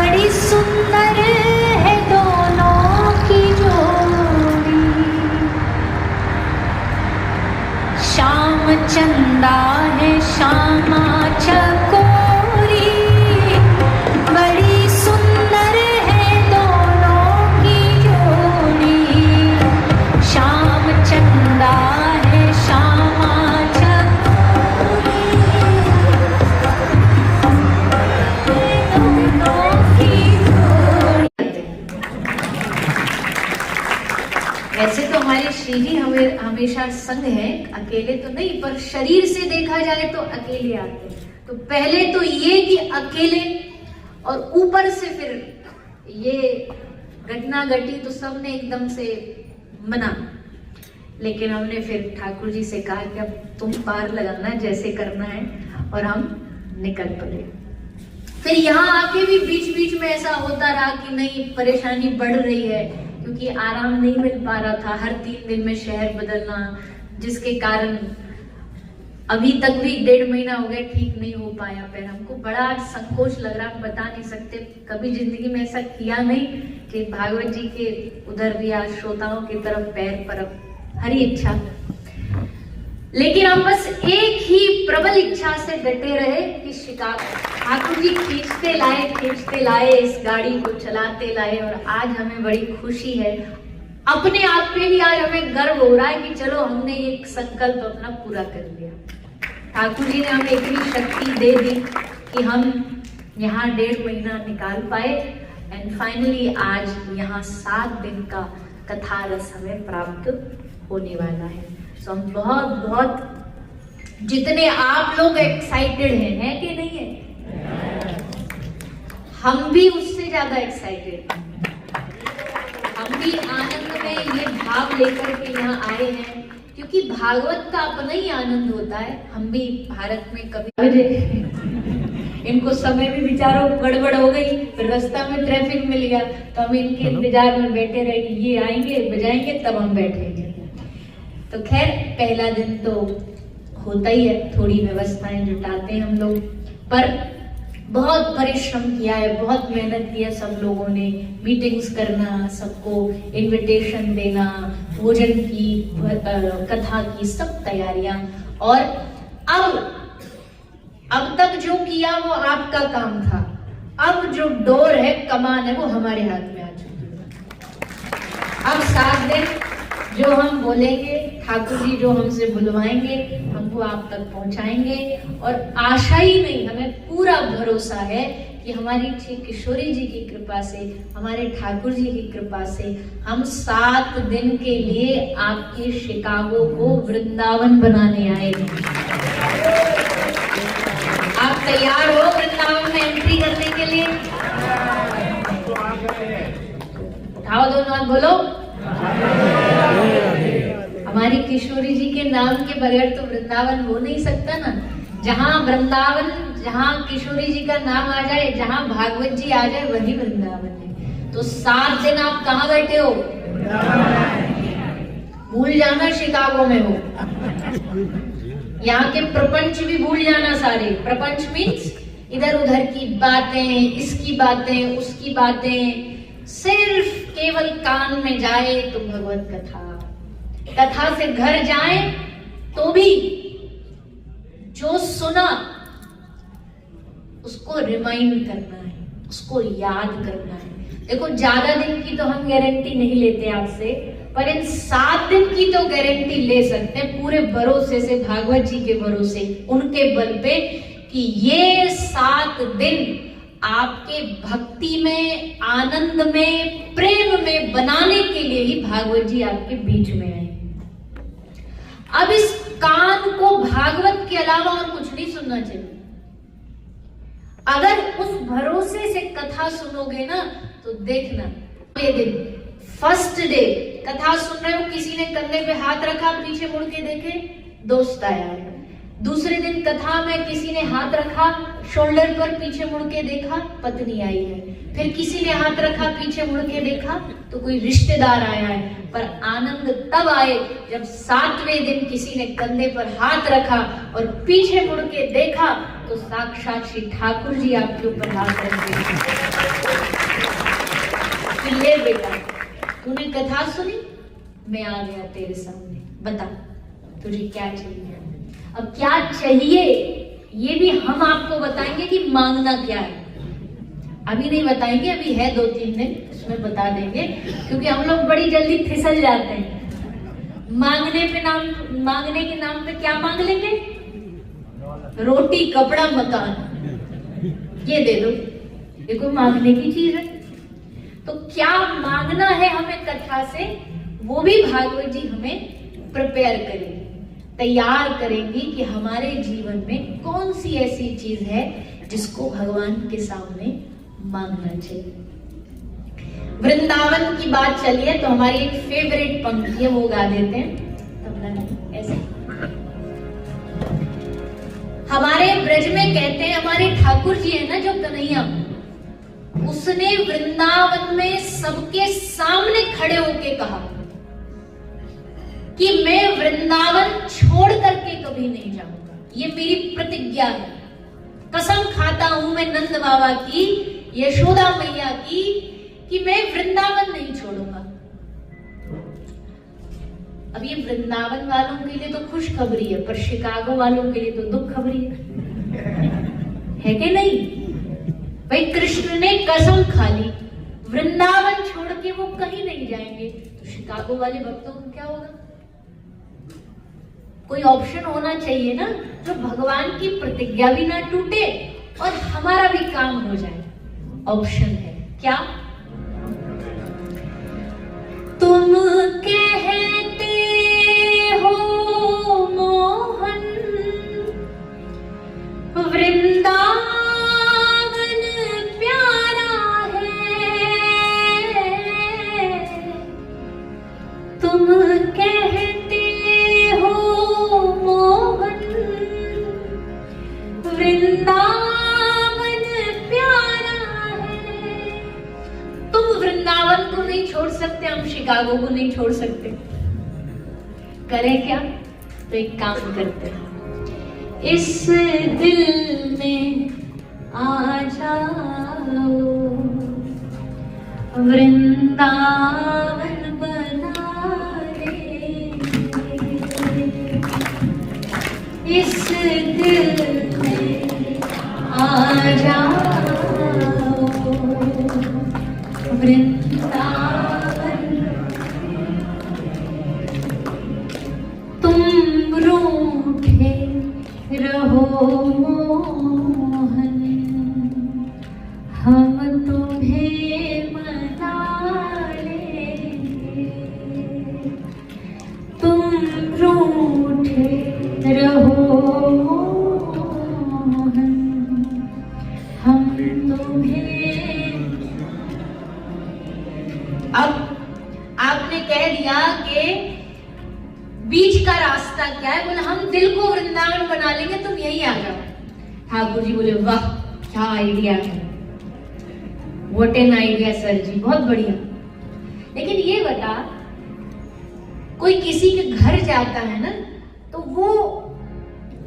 बड़ी सुंदर है दोनों की जोड़ी, श्याम चंदा है श्यामा चकोरी, बड़ी सुंदर है दोनों की जोड़ी, श्याम चंदा है श्यामा चकोरी, दोनों की जोड़ी। वैसे तो हमारे श्री जी हमेशा संग है, अकेले तो नहीं, पर शरीर से देखा जाए तो अकेले आते हैं। तो पहले तो ये कि अकेले, और ऊपर से फिर ये घटना घटी तो सबने एकदम से मना। लेकिन हमने फिर ठाकुर जी से कहा कि अब तुम पार लगाना जैसे करना है, और हम निकल पड़े। फिर यहाँ आके भी बीच बीच में ऐसा होता रहा कि नहीं, परेशानी बढ़ रही है, क्योंकि आराम नहीं मिल पा रहा था, हर 3 दिन में शहर बदलना, जिसके कारण अभी तक भी 1.5 महीना हो गया ठीक नहीं हो पाया पैर। हमको बड़ा संकोच लग रहा, बता नहीं सकते, कभी जिंदगी में ऐसा किया नहीं कि भागवत जी के उधर भी आज श्रोताओं की तरफ पैर पर हरी इच्छा। लेकिन हम बस एक ही प्रबल इच्छा से डटे रहे कि शिकागो ठाकुर जी खींचते लाए इस गाड़ी को चलाते लाए, और आज हमें बड़ी खुशी है, अपने आप पे ही आज हमें गर्व हो रहा है कि चलो हमने एक संकल्प अपना पूरा कर लिया। ठाकुर जी ने हमें इतनी शक्ति दे दी कि हम यहाँ 1.5 महीना निकाल पाए, एंड फाइनली आज यहाँ 7 दिन का कथा रस हमें प्राप्त होने वाला है। तो हम बहुत जितने आप लोग एक्साइटेड हैं कि नहीं है, हम भी उससे ज्यादा एक्साइटेड, हम भी आनंद में ये भाव लेकर के यहाँ आए हैं, क्योंकि भागवत का अपना ही आनंद होता है। हम भी भारत में कभी इनको समय भी विचारों गड़बड़ हो गई, फिर रास्ता में ट्रैफिक मिल गया, तो हम इनके इंतजार में बैठे रहे कि ये आएंगे बजाएंगे तब हम बैठेंगे। तो खैर पहला दिन तो होता ही है, थोड़ी व्यवस्थाएं जुटाते हैं हम लोग, पर बहुत परिश्रम किया है, बहुत मेहनत किया सब लोगों ने, मीटिंग्स करना, सबको इनविटेशन देना, भोजन की, कथा की सब तैयारियां, और अब तक जो किया वो आपका काम था, अब जो डोर है, कमान है, वो हमारे हाथ में आ चुकी है। अब 7 दिन जो हम बोलेंगे, ठाकुर जी जो हमसे बुलवाएंगे, हमको आप तक पहुंचाएंगे, और आशा ही नहीं, हमें पूरा भरोसा है कि हमारी श्री किशोरी जी की कृपा से, हमारे ठाकुर जी की कृपा से हम 7 दिन के लिए आपके शिकागो को वृंदावन बनाने आए हैं। आप तैयार हो वृंदावन में एंट्री करने के लिए? उठाओ दोनों हाथ, बोलो हमारी किशोरी जी के नाम के बगैर तो वृंदावन हो नहीं सकता ना। जहाँ वृंदावन, जहाँ किशोरी जी का नाम आ जाए, जहाँ भागवत जी आ जाए, वही वृंदावन है। तो 7 दिन आप कहाँ बैठे हो? भूल जाना शिकागो में हो, यहाँ के प्रपंच भी भूल जाना सारे। प्रपंच मीन्स इधर उधर की बातें, इसकी बातें, उसकी बातें, सिर्फ केवल कान में जाए तो भगवत कथा, कथा से घर जाए तो भी जो सुना उसको रिमाइंड करना है, उसको याद करना है। देखो ज्यादा दिन की तो हम गारंटी नहीं लेते आपसे, पर इन 7 दिन की तो गारंटी ले सकते हैं पूरे भरोसे से, भागवत जी के भरोसे, उनके बल पे, कि ये 7 दिन आपके भक्ति में, आनंद में, प्रेम में बनाने के लिए ही भागवत जी आपके बीच में आए। अब इस कान को भागवत के अलावा और कुछ नहीं सुनना चाहिए। अगर उस भरोसे से कथा सुनोगे ना, तो देखना ये दिन, फर्स्ट डे कथा सुन रहे हो, किसी ने कंधे पे हाथ रखा, पीछे मुड़ के देखे, दोस्त आया है, दूसरे दिन कथा में किसी ने हाथ रखा शोल्डर पर, पीछे मुड़ के देखा पत्नी आई है। फिर किसी ने हाथ रखा, पीछे मुड़ के देखा तो कोई रिश्तेदार आया है। पर आनंद तब आए जब 7वें दिन किसी ने कंधे पर हाथ रखा और पीछे मुड़ के देखा तो साक्षात श्री ठाकुर जी आपके ऊपर हाथ रखे। ले बेटा, तूने कथा सुनी, मैं आ गया तेरे सामने, बता तुझे क्या चाहिए। अब क्या चाहिए ये भी हम आपको बताएंगे कि मांगना क्या है। अभी नहीं बताएंगे, अभी है 2-3 दिन, उसमें बता देंगे, क्योंकि हम लोग बड़ी जल्दी फिसल जाते हैं। मांगने के नाम पे क्या मांग लेंगे? रोटी, कपड़ा, मकान, ये दे दो, ये कोई मांगने की चीज है? तो क्या मांगना है हमें कथा से, वो भी भागवत जी हमें प्रिपेयर करेंगे, तैयार करेंगी कि हमारे जीवन में कौन सी ऐसी चीज है जिसको भगवान के सामने मांगना चाहिए। वृंदावन की बात चली है तो हमारी एक फेवरेट पंक्ति है, वो गा देते हैं। तबला नहीं, ऐसे हमारे ब्रज में कहते हैं, हमारे ठाकुर जी है ना जो कन्हैया, उसने वृंदावन में सबके सामने खड़े होके कहा कि मैं वृंदावन छोड़ करके कभी नहीं जाऊंगा, ये मेरी प्रतिज्ञा है। कसम खाता हूं मैं नंद बाबा की, यशोदा मैया की, कि मैं वृंदावन नहीं छोड़ूंगा। अब ये वृंदावन वालों के लिए तो खुशखबरी है, पर शिकागो वालों के लिए तो दुख खबरी है कि नहीं? भाई कृष्ण ने कसम खा ली, वृंदावन छोड़ के वो कहीं नहीं जाएंगे, तो शिकागो वाले भक्तों को क्या होगा? कोई ऑप्शन होना चाहिए ना, जो भगवान की प्रतिज्ञा भी ना टूटे और हमारा भी काम हो जाए। ऑप्शन है क्या? तुम कहते हो मोहन वृंदावन प्यारा है, तुम कहते हो मोहन वृंदावन प्यारा है। तुम वृंदावन को नहीं छोड़ सकते, हम शिकागो को नहीं छोड़ सकते, करें क्या? तो एक काम करते हैं, इस दिल में आ जाओ, वृंदावन बना लेंगे, इस दिल में आ जाओ, वृंदावन। तुम रूठे रहो मोहन, हम तुम्हें मना लेंगे, तुम रूठे रहो मोहन, हम तुम्हें। अब आपने कह दिया कि बीच का रास्ता क्या है, बोले हम दिल को वृंदावन बना लेंगे, तुम यही आ जाओ। ठाकुर जी बोले वाह क्या आइडिया है, व्हाट एन आइडिया सर जी, बहुत बढ़िया। लेकिन ये बता, कोई किसी के घर जाता है ना, तो वो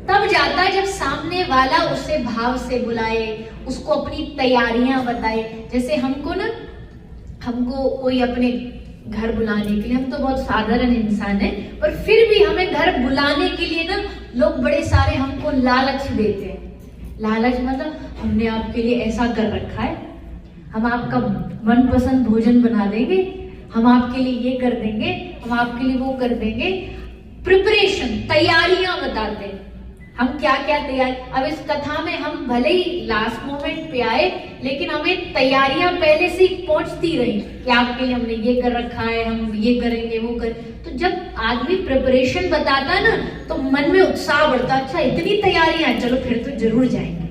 तब जाता है जब सामने वाला उसे भाव से बुलाए, उसको अपनी तैयारियां बताए। जैसे हमको कोई अपने घर बुलाने के लिए, हम तो बहुत साधारण इंसान हैं, पर फिर भी हमें घर बुलाने के लिए ना लोग बड़े सारे हमको लालच देते हैं। लालच मतलब हमने आपके लिए ऐसा कर रखा है, हम आपका मनपसंद भोजन बना देंगे, हम आपके लिए ये कर देंगे, हम आपके लिए वो कर देंगे। प्रिपरेशन, तैयारियां बताते हैं हम क्या क्या तैयारी। अब इस कथा में हम भले ही लास्ट मोमेंट पे आए, लेकिन हमें तैयारियां पहले से ही पहुंचती रही कि आपके लिए हमने ये कर रखा है, हम ये करेंगे वो कर। तो जब आदमी प्रिपरेशन बताता है ना, तो मन में उत्साह बढ़ता, अच्छा इतनी तैयारियां, चलो फिर तो जरूर जाएंगे,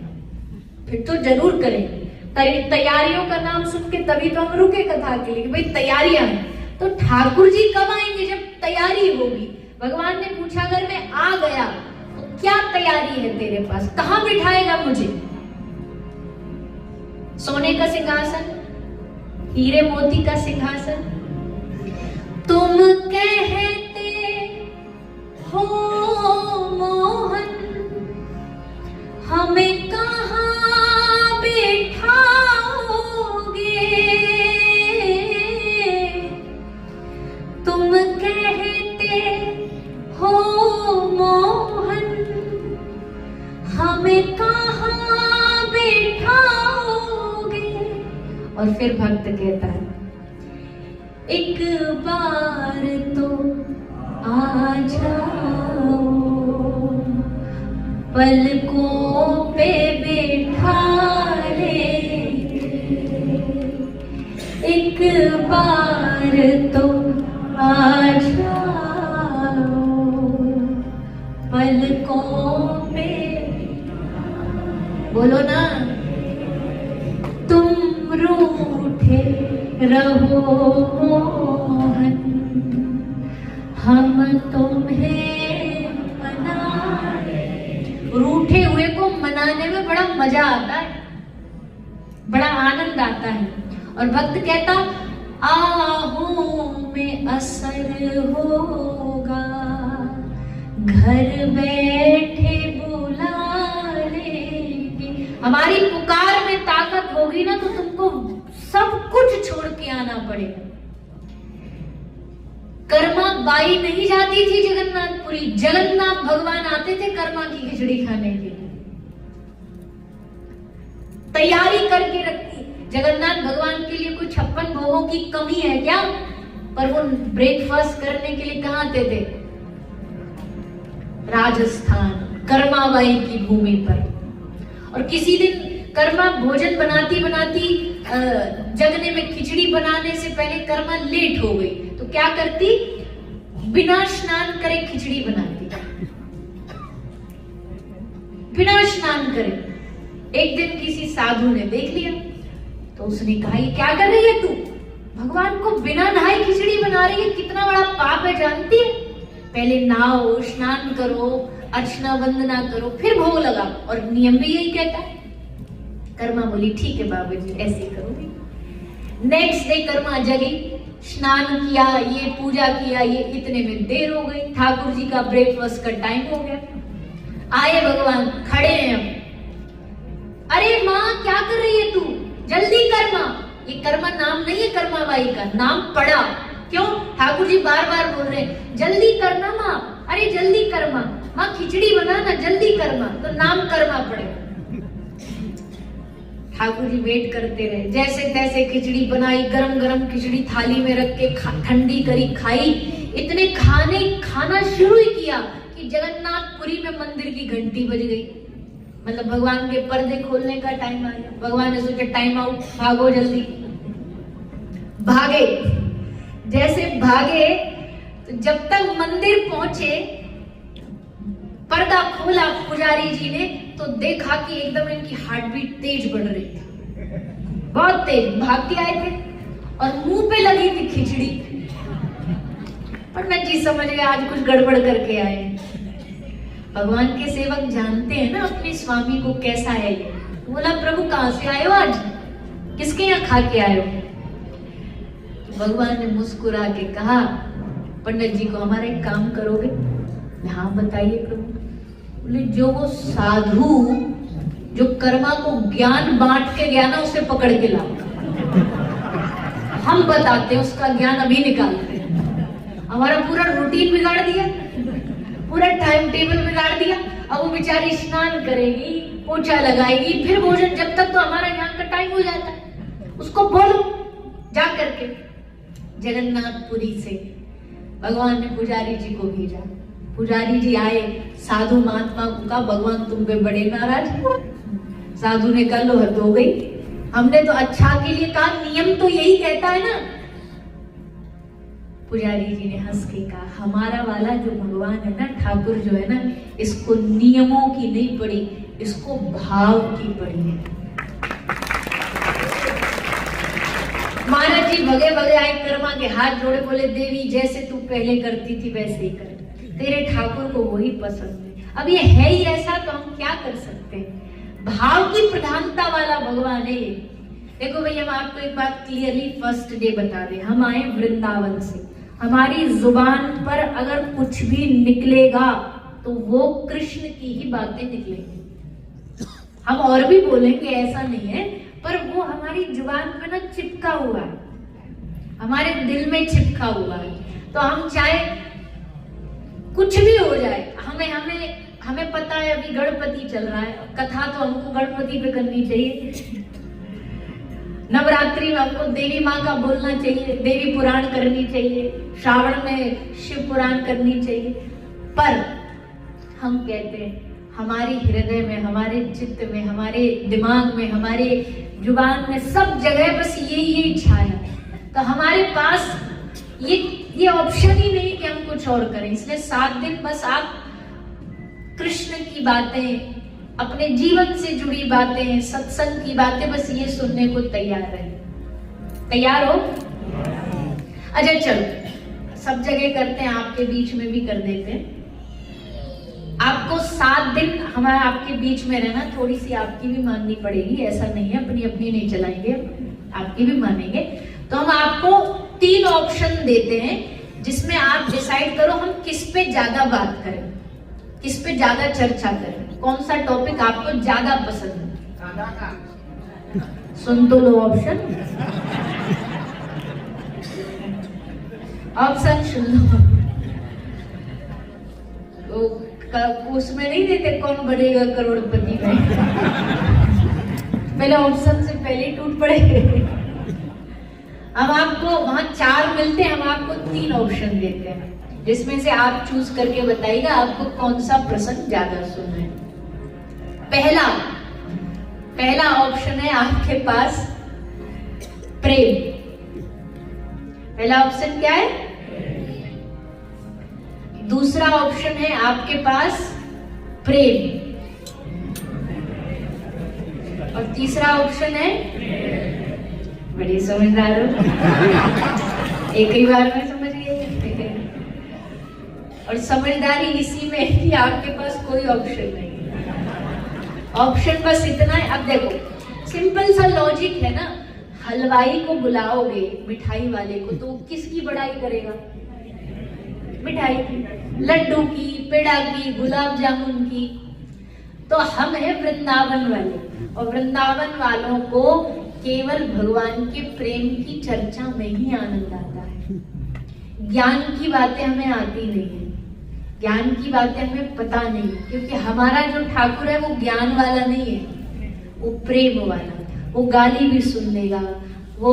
फिर तो जरूर करेंगे। तैयारियों का नाम सुन के तभी तो हम रुके कथा के लिए, भाई तैयारियां हैं। तो ठाकुर जी कब आएंगे? जब तैयारी होगी। भगवान ने पूछा अगर मैं आ गया तो क्या तैयारी है तेरे पास, कहां बिठाएगा मुझे? सोने का सिंहासन, हीरे मोती का सिंहासन? तुम कहते हो मोहन हमें कहां बिठाओगे, तुम कहते हो मोहन हमें कहां बिठाओगे। और फिर भक्त कहता है, एक बार तो आ जाओ, पलकों पे बैठा लेंगे, एक बार तो आ जाओ, पलकों पे, बोलो ना, तुम रूठे रहो मोहन, हम तुम्हें मनाए। रूठे हुए को मनाने में बड़ा मजा आता है, बड़ा आनंद आता है। और भक्त कहता, आहूं में असर होगा, घर बैठे बुला लेंगे। हमारी पुकार में ताकत होगी ना तो तुमको सब कुछ छोड़ के आना पड़ेगा। कर्मा बाई नहीं जाती थी जगन्नाथपुरी, जगन्नाथ भगवान आते थे कर्मा की खिचड़ी खाने के लिए, तैयारी करके रखती। जगन्नाथ भगवान के लिए कोई 56 भोगों की कमी है क्या? पर वो ब्रेकफास्ट करने के लिए कहां आते थे? राजस्थान, कर्माबाई की भूमि पर। और किसी दिन कर्मा भोजन बनाती बनाती जगने में खिचड़ी बनाने से पहले कर्मा लेट हो गई, तो क्या करती? बिना स्नान करे खिचड़ी बनाती, बिना स्नान करे। एक दिन किसी साधु ने देख लिया तो उसने कहा, ये क्या कर रही है तू? भगवान को बिना नहाए खिचड़ी बना रही है, कितना बड़ा पाप है जानती है? पहले नहाओ, स्नान करो, अर्चना वंदना करो, फिर भोग लगाओ। और नियम भी यही कहता है। कर्मा बोली, ठीक है बाबूजी, ऐसे करोगे। नेक्स्ट डे कर्मा जगी, स्नान किया, ये पूजा किया, ये इतने में देर हो गई। ठाकुर जी का ब्रेकफास्ट का टाइम हो गया। आए भगवान, खड़े हैं हम। अरे माँ, क्या कर रही है तू? जल्दी कर माँ। ये कर्मा नाम नहीं है कर्माबाई का, नाम पड़ा। क्यों? ठाकुर जी बार बार बोल रहे हैं, जल्दी करना माँ, अरे जल्दी कर माँ, माँ खिचड़ी बनाना, जल्दी कर माँ। तो नाम कर्मा पड़ेगा। ठाकुर जी वेट करते रहे, जैसे तैसे खिचड़ी बनाई, गरम गरम खिचड़ी थाली में रख के ठंडी करी, खाई। इतने खाना शुरू ही किया कि जगन्नाथपुरी में मंदिर की घंटी बज गई। मतलब भगवान के पर्दे खोलने का टाइम आ गया। भगवान ने सोचा टाइम आउट, भागो जल्दी। भागे, जैसे भागे तो जब तक मंदिर पहुंचे, पर्दा खोला पुजारी जी ने तो देखा कि एकदम इनकी हार्ट बीट तेज बढ़ रही थी, बहुत तेज। भाग के आए थे और मुंह पे लगी थी खिचड़ी। पंडित जी समझ गए आज कुछ गड़बड़ करके आए हैं। भगवान के सेवक जानते हैं ना अपने स्वामी को कैसा है ये। बोला, प्रभु कहां से आए हो आज, किसके यहाँ खा के आए हो? भगवान ने मुस्कुरा के कहा, पंडित जी को हमारा एक काम करोगे? हाँ बताइए प्रभु। बोले, जो वो साधु जो कर्मा को ज्ञान बांट के गया ना, उसे पकड़ के लाओ, हम बताते हैं, उसका ज्ञान अभी निकालते हैं। हमारा पूरा रूटीन बिगाड़ दिया, पूरा टाइम टेबल बिगाड़ दिया। अब वो बेचारी स्नान करेगी, पोछा लगाएगी, फिर भोजन, जब तक तो हमारा ज्ञान का टाइम हो जाता है। उसको बोलो जा करके। जगन्नाथपुरी से भगवान ने पुजारी जी को भेजा। पुजारी जी आए, साधु महात्मा को कहा, भगवान तुम पे बड़े नाराज। साधु ने कहा, लो हद हो गई, हमने तो अच्छा के लिए कहा, नियम तो यही कहता है ना। पुजारी जी ने हंस के कहा, हमारा वाला जो भगवान है ना, ठाकुर जो है ना, इसको नियमों की नहीं पड़ी, इसको भाव की पड़ी है। महाराज जी भगे भगे आए, कर्मा के हाथ जोड़े, बोले, देवी जैसे तू पहले करती थी वैसे ही कर, तेरे ठाकुर को वही पसंद है। अब ये है ही ऐसा, तो हम क्या कर सकते हैं। भाव की प्रधानता वाला भगवान है ये। देखो भाई, हम आपको एक बात क्लियरली फर्स्ट डे बता दें, हम आए वृंदावन से, हमारी जुबान पर अगर कुछ भी निकलेगा तो वो कृष्ण की ही बातें निकलेंगी। हम और भी बोलेंगे, ऐसा नहीं है, पर वो हमारी जुबान पे ना चिपका हुआ है, हमारे दिल में चिपका हुआ है। तो हम चाहे कुछ भी हो जाए, हमें पता है अभी गणपति चल रहा है, कथा तो हमको गणपति पे करनी चाहिए, नवरात्रि में हमको देवी माँ का बोलना चाहिए, देवी पुराण करनी चाहिए, श्रावण में शिव पुराण करनी चाहिए। पर हम कहते हैं हमारे हृदय में, हमारे चित्त में, हमारे दिमाग में, हमारे जुबान में, सब जगह बस यही इच्छा है। तो हमारे पास ये ऑप्शन ही नहीं कि हम कुछ और करें। इसलिए 7 दिन बस आप कृष्ण की बातें, अपने जीवन से जुड़ी बातें, सत्संग की बातें, बस ये सुनने को तैयार रहे। तैयार हो? अच्छा चलो, सब जगह करते हैं, आपके बीच में भी कर देते हैं। आपको 7 दिन हमारा आपके बीच में रहना, थोड़ी सी आपकी भी माननी पड़ेगी, ऐसा नहीं है अपनी अपनी नहीं चलाएंगे, आपकी भी मानेंगे। तो हम आपको 3 ऑप्शन देते हैं, जिसमें आप डिसाइड करो हम किस पे ज्यादा बात करें, किस पे ज्यादा चर्चा करें, कौन सा टॉपिक आपको ज्यादा पसंद है। सुन तो लो ऑप्शन, ऑप्शन सुन लो। उसमें नहीं देते कौन बनेगा करोड़पति में, पहले ऑप्शन से पहले ही टूट पड़े। अब आपको वहां 4 मिलते हैं, हम आपको 3 ऑप्शन देते हैं, जिसमें से आप चूज करके बताइएगा आपको कौन सा प्रसंग ज्यादा सुनना है। पहला ऑप्शन है आपके पास प्रेम। पहला ऑप्शन क्या है? दूसरा ऑप्शन है आपके पास प्रेम, और तीसरा ऑप्शन है, बड़ी समझदार हो, एक ही बार में समझ गए। और समझदारी इसी में है कि आपके पास कोई ऑप्शन नहीं, ऑप्शन बस इतना है। अब देखो, सिंपल सा लॉजिक है ना, हलवाई को बुलाओगे मिठाई वाले को, तो किसकी बड़ाई करेगा? मिठाई की, लड्डू की, पेड़ा की, गुलाब जामुन की। तो हम हैं वृंदावन वाले, और वृंदावन वालों को केवल भगवान के प्रेम की चर्चा में ही आनंद आता है। ज्ञान की बातें हमें आती नहीं है, ज्ञान की बातें हमें पता नहीं, क्योंकि हमारा जो ठाकुर है वो ज्ञान वाला नहीं है, वो प्रेम वाला। वो गाली भी सुन लेगा, वो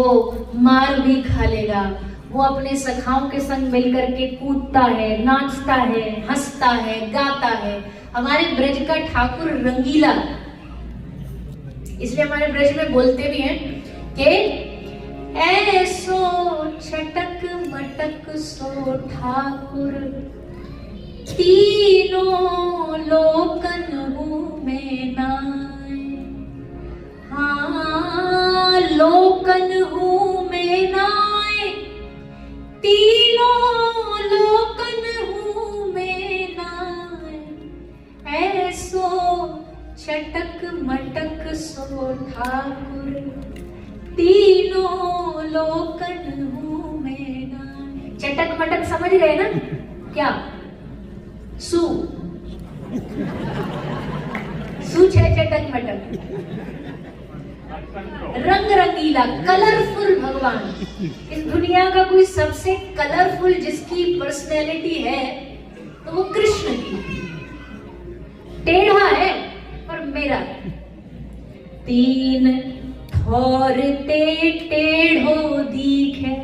मार भी खा लेगा, वो अपने सखाओं के संग मिलकर के कूदता है, नाचता है, हंसता है, गाता है। हमारे ब्रज का ठाकुर रंगीला, इसलिए हमारे ब्रज में बोलते भी हैं कि ऐसो छटक मटक सो ठाकुर, तीनों लोकन में नाय। हाँ, लोकन हूँ में नाय, तीनों लोकन हूँ में नाय। ऐसो चटक मटक सो ठाकुर, तीनों लोकन हूँ में नाय। चटक मटक समझ गए ना? क्या सू है चटक मटक, रंग रंगीला, कलरफुल भगवान। इस दुनिया का कोई सबसे कलरफुल जिसकी पर्सनैलिटी है तो वो कृष्ण की। टेढ़ा है पर मेरा। 3 ठोर ते टेढ़ो दिखे,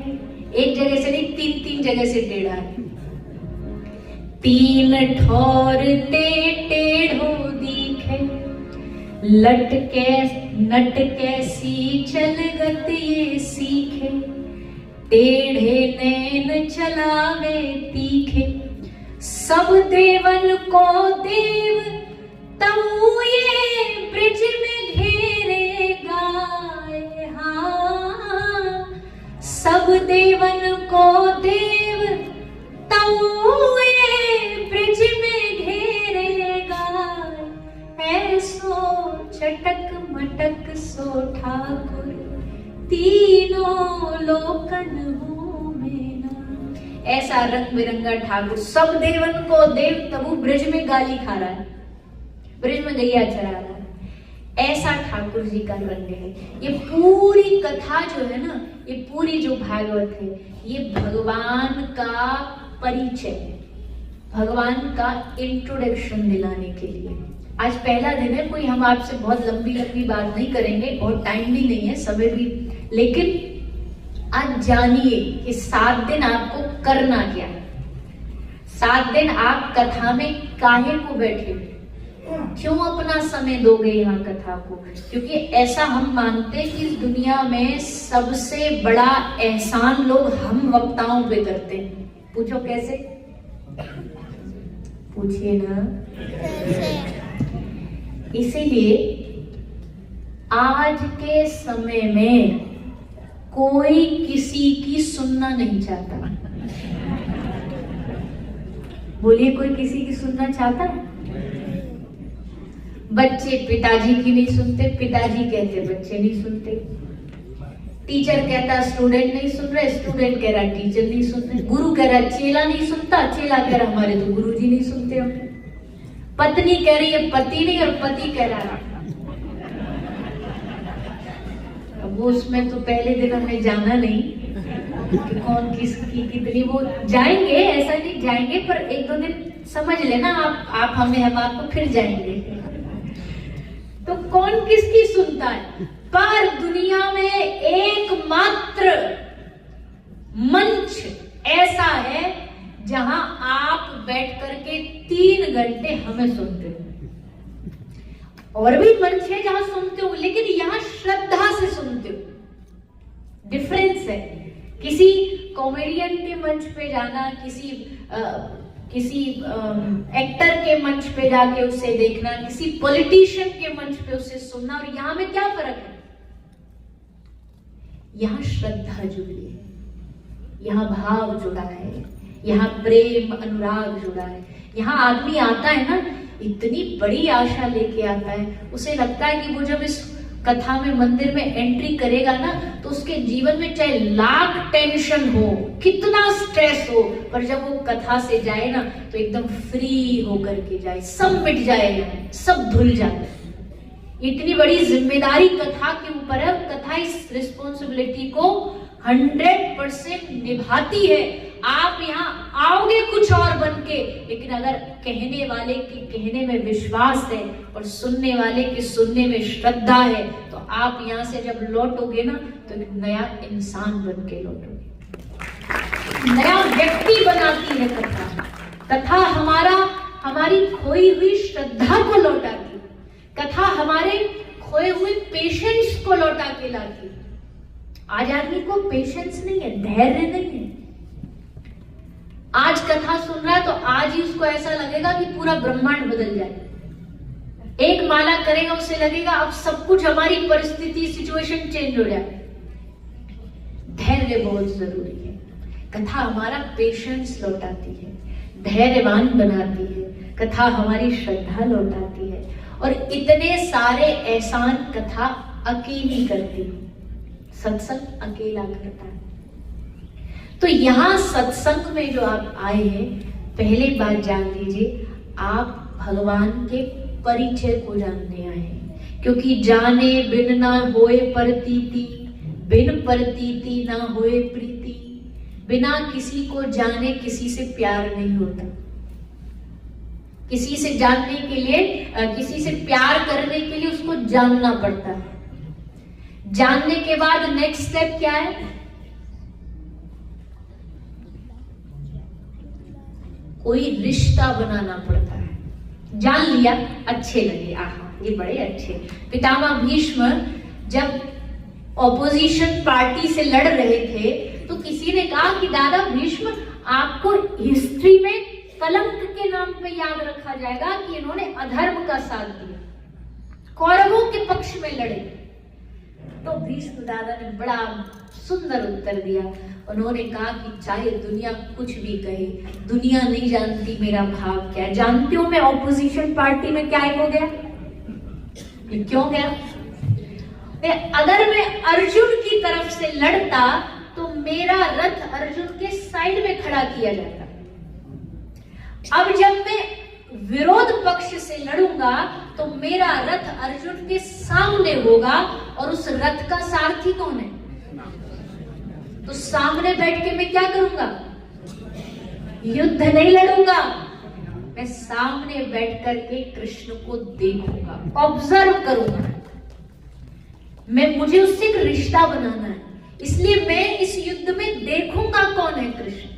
एक जगह से नहीं, 3 जगह से टेढ़ा है। 3 ठोर ते टेढ़ो दिखे, लटके नटके सी चलगत ये सीखे, टेढ़े नैन चलावे तीखे, सब देवन को देव तऊ ये ब्रिज में घेरे गाए। हाँ, सब देवन को देव तऊ ये ब्रिज में घेरे सो ठाकुर तीनों लोकन हो में ना। ऐसा रंग बिरंगा ठाकुर सब देवन को देव तबु ब्रज में गाली खा रहा है, ब्रज में गैया चरा रहा है, ऐसा ठाकुर जी का रंग है। ये पूरी कथा जो है ना, ये पूरी जो भागवत है, ये भगवान का परिचय है, भगवान का इंट्रोडक्शन दिलाने के लिए। आज पहला दिन है, कोई हम आपसे बहुत लंबी लंबी बात नहीं करेंगे, बहुत टाइम भी नहीं है, समय भी, लेकिन आज जानिए कि 7 दिन आपको करना क्या है। 7 दिन आप कथा में काहे को बैठे, क्यों अपना समय दोगे यहाँ कथा को? क्योंकि ऐसा हम मानते हैं कि इस दुनिया में सबसे बड़ा एहसान लोग हम वक्ताओं पे करते हैं। पूछो कैसे? पूछिए ना। इसीलिए आज के समय में कोई किसी की सुनना नहीं चाहता। बोलिए, कोई किसी की सुनना चाहता है? बच्चे पिताजी की नहीं सुनते, पिताजी कहते बच्चे नहीं सुनते, टीचर कहता स्टूडेंट नहीं सुन रहे, स्टूडेंट कह रहा टीचर नहीं सुन रहे, गुरु कह रहा चेला नहीं सुनता, चेला कह रहा हमारे तो गुरुजी नहीं सुनते हम, पत्नी कह रही है पति नहीं, और पति कह रहा। अब वो उसमें तो पहले दिन हमने जाना नहीं कि कौन किसकी कितनी, वो जाएंगे, ऐसा नहीं जाएंगे, पर 1-2 दिन समझ लेना आप हमें, हम आपको फिर जाएंगे। तो कौन किसकी सुनता है? पर दुनिया में एकमात्र मंच ऐसा है जहां आप बैठ करके 3 घंटे हमें सुनते हो। और भी मंच है जहां सुनते हो, लेकिन यहां श्रद्धा से सुनते हो। डिफरेंस है। किसी कॉमेडियन के मंच पे जाना, किसी एक्टर के मंच पे जाके उसे देखना, किसी पॉलिटिशियन के मंच पे उसे सुनना, और यहां में क्या फर्क है? यहां श्रद्धा जुड़ी है, यहां भाव जुड़ा है, यहां प्रेम अनुराग जुड़ा है। यहां आदमी आता है ना, इतनी बड़ी आशा लेके आता है, उसे लगता है कि वो जब इस कथा में मंदिर में एंट्री करेगा ना, तो उसके जीवन में चाहे लाख टेंशन हो, कितना स्ट्रेस हो, पर जब वो कथा से जाए ना तो एकदम फ्री होकर के जाए, सब मिट जाएगा, सब धुल जाए। इतनी बड़ी जिम्मेदारी कथा के ऊपर है, कथा इस रिस्पॉन्सिबिलिटी को 100% निभाती है। आप यहाँ आओगे कुछ और बन के, लेकिन अगर कहने वाले के कहने में विश्वास है और सुनने वाले के सुनने में श्रद्धा है, तो आप यहाँ से जब लौटोगे ना तो एक नया इंसान बन के लौटोगे, नया व्यक्ति बनाती है कथा। कथा हमारी खोई हुई श्रद्धा को लौटाती, कथा हमारे खोए हुए पेशेंस को लौटा के लाती। आज आदमी को पेशेंस नहीं है, धैर्य नहीं है। आज कथा सुन रहा है तो आज ही उसको ऐसा लगेगा कि पूरा ब्रह्मांड बदल जाए। एक माला करेगा, उसे लगेगा अब सब कुछ, हमारी परिस्थिति सिचुएशन चेंज हो जाए। धैर्य बहुत जरूरी है। कथा हमारा पेशेंस लौटाती है, धैर्यवान बनाती है, कथा हमारी श्रद्धा लौटाती है। और इतने सारे एहसान कथा अकेली करती है, सत्संग अकेला करता है। तो यहाँ सत्संग में जो आप आए हैं, पहले बात जान लीजिए, आप भगवान के परिचय को जानने आए हैं। क्योंकि जाने बिन ना होए प्रतीति, बिन प्रतीति ना होए प्रीति। बिना किसी को जाने किसी से प्यार नहीं होता। किसी से जानने के लिए, किसी से प्यार करने के लिए उसको जानना पड़ता है। जानने के बाद नेक्स्ट स्टेप क्या है? कोई रिश्ता बनाना पड़ता है। जान लिया, अच्छे लगे, आहा ये बड़े अच्छे। पितामह भीष्म जब ऑपोजिशन पार्टी से लड़ रहे थे तो किसी ने कहा कि दादा भीष्म, आपको हिस्ट्री में कलंक के नाम पे याद रखा जाएगा कि इन्होंने अधर्म का साथ दिया, कौरवों के पक्ष में लड़े। तो भीष्म दादा ने बड़ा सुंदर उत्तर दिया। उन्होंने कहा कि चाहे दुनिया कुछ भी कहे, दुनिया नहीं जानती मेरा भाव क्या है। जानती हूं मैं ऑपोजिशन पार्टी में क्या हो गया, क्यों गया? अगर मैं अर्जुन की तरफ से लड़ता तो मेरा रथ अर्जुन के साइड में खड़ा किया जाता। अब जब मैं विरोध पक्ष से लड़ूंगा तो मेरा रथ अर्जुन के सामने होगा, और उस रथ का सारथी कौन है? तो सामने बैठ के मैं क्या करूंगा? युद्ध नहीं लड़ूंगा, मैं सामने बैठ करके कृष्ण को देखूंगा, ऑब्जर्व करूंगा। मुझे उससे एक रिश्ता बनाना है, इसलिए मैं इस युद्ध में देखूंगा कौन है कृष्ण।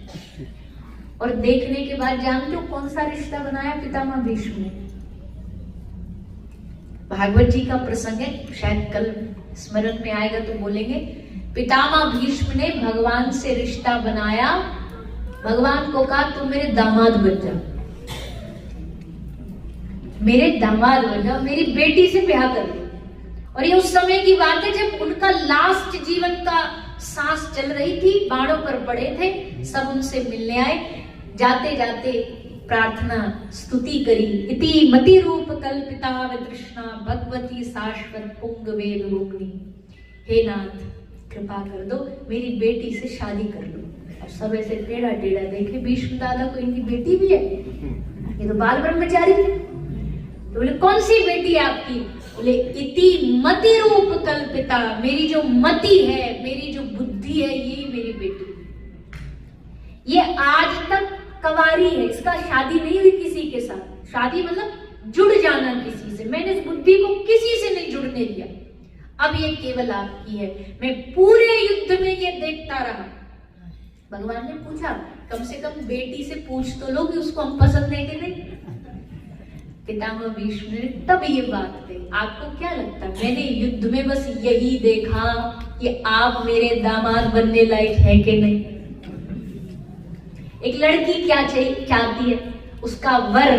और देखने के बाद जानते हो कौन सा रिश्ता बनाया पितामह भीष्म ने? भागवत जी का प्रसंग है, शायद कल स्मरण में आएगा तो बोलेंगे। पितामह भीष्म ने भगवान से रिश्ता बनाया, भगवान को कहा तुम मेरे दामाद बन जाओ, मेरे दामाद बन जाओ, मेरी बेटी से ब्याह कर लो। और ये उस समय की बात है जब उनका लास्ट जीवन का सांस चल रही थी, बाणों पर पड़े थे, सब उनसे मिलने आए। जाते जाते प्रार्थना स्तुति करी, इति मति रूप कल्पिता वितृष्णा भगवती शाश्वत पुंग वेद रूपनी। हे नाथ कृपा कर दो, मेरी बेटी से शादी कर लो। और सब ऐसे टेढ़ा टेढ़ा देखे, भीष्म दादा को इनकी बेटी भी है, ये तो बाल ब्रह्मचारी थे। तो बोले कौन सी बेटी है आपकी? बोले इति मति रूप कल्पिता, मेरी जो मति है, मेरी जो बुद्धि है, यही मेरी बेटी। ये आज तक कंवारी है, इसका शादी नहीं हुई किसी के साथ। शादी मतलब जुड़ जाना किसी से, मैंने इस बुद्धि को किसी से नहीं जुड़ने दिया। अब ये केवल आपकी है। मैं पूरे युद्ध में ये देखता रहा। भगवान ने पूछा कम से कम बेटी से पूछ तो लो कि उसको हम पसंद है कि नहीं। पितामह भीष्म ने तब ये बात कही, आपको क्या लगता मैंने युद्ध में बस यही देखा कि आप मेरे दामाद बनने लायक है कि नहीं? एक लड़की क्या चाहती है? उसका वर,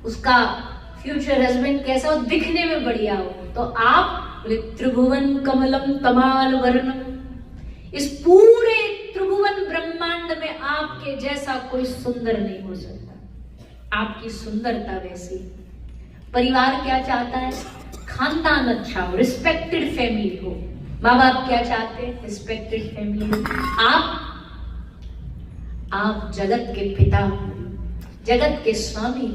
उसका फ्यूचर हस्बैंड कैसा हो? दिखने में बढ़िया हो। तो आप बोले त्रिभुवन कमलम तमाल वर्णम, इस पूरे त्रिभुवन ब्रह्मांड में आपके जैसा कोई सुंदर नहीं हो सकता। आपकी सुंदरता वैसी। परिवार क्या चाहता है? खानदान अच्छा हो, रिस्पेक्टेड फैमिली हो। माँ बाप क्या चाहते हैं? रिस्पेक्टेड फैमिली हो। आप जगत के पिता, जगत के स्वामी,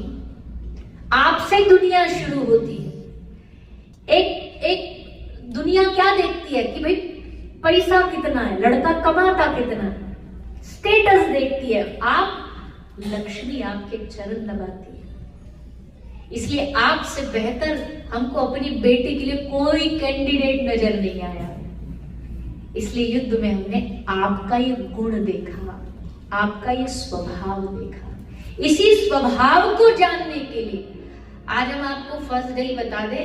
आपसे दुनिया शुरू होती है। एक दुनिया क्या देखती है कि भाई पैसा कितना है, लड़का कमाता कितना है, स्टेटस देखती है। आप लक्ष्मी आपके चरण दबाती है। इसलिए आपसे बेहतर हमको अपनी बेटी के लिए कोई कैंडिडेट नजर नहीं आया। इसलिए युद्ध में हमने आपका ये गुण देखा, आपका ये स्वभाव देखा। इसी स्वभाव को जानने के लिए आज हम आपको फर्स्ट डे बता दे,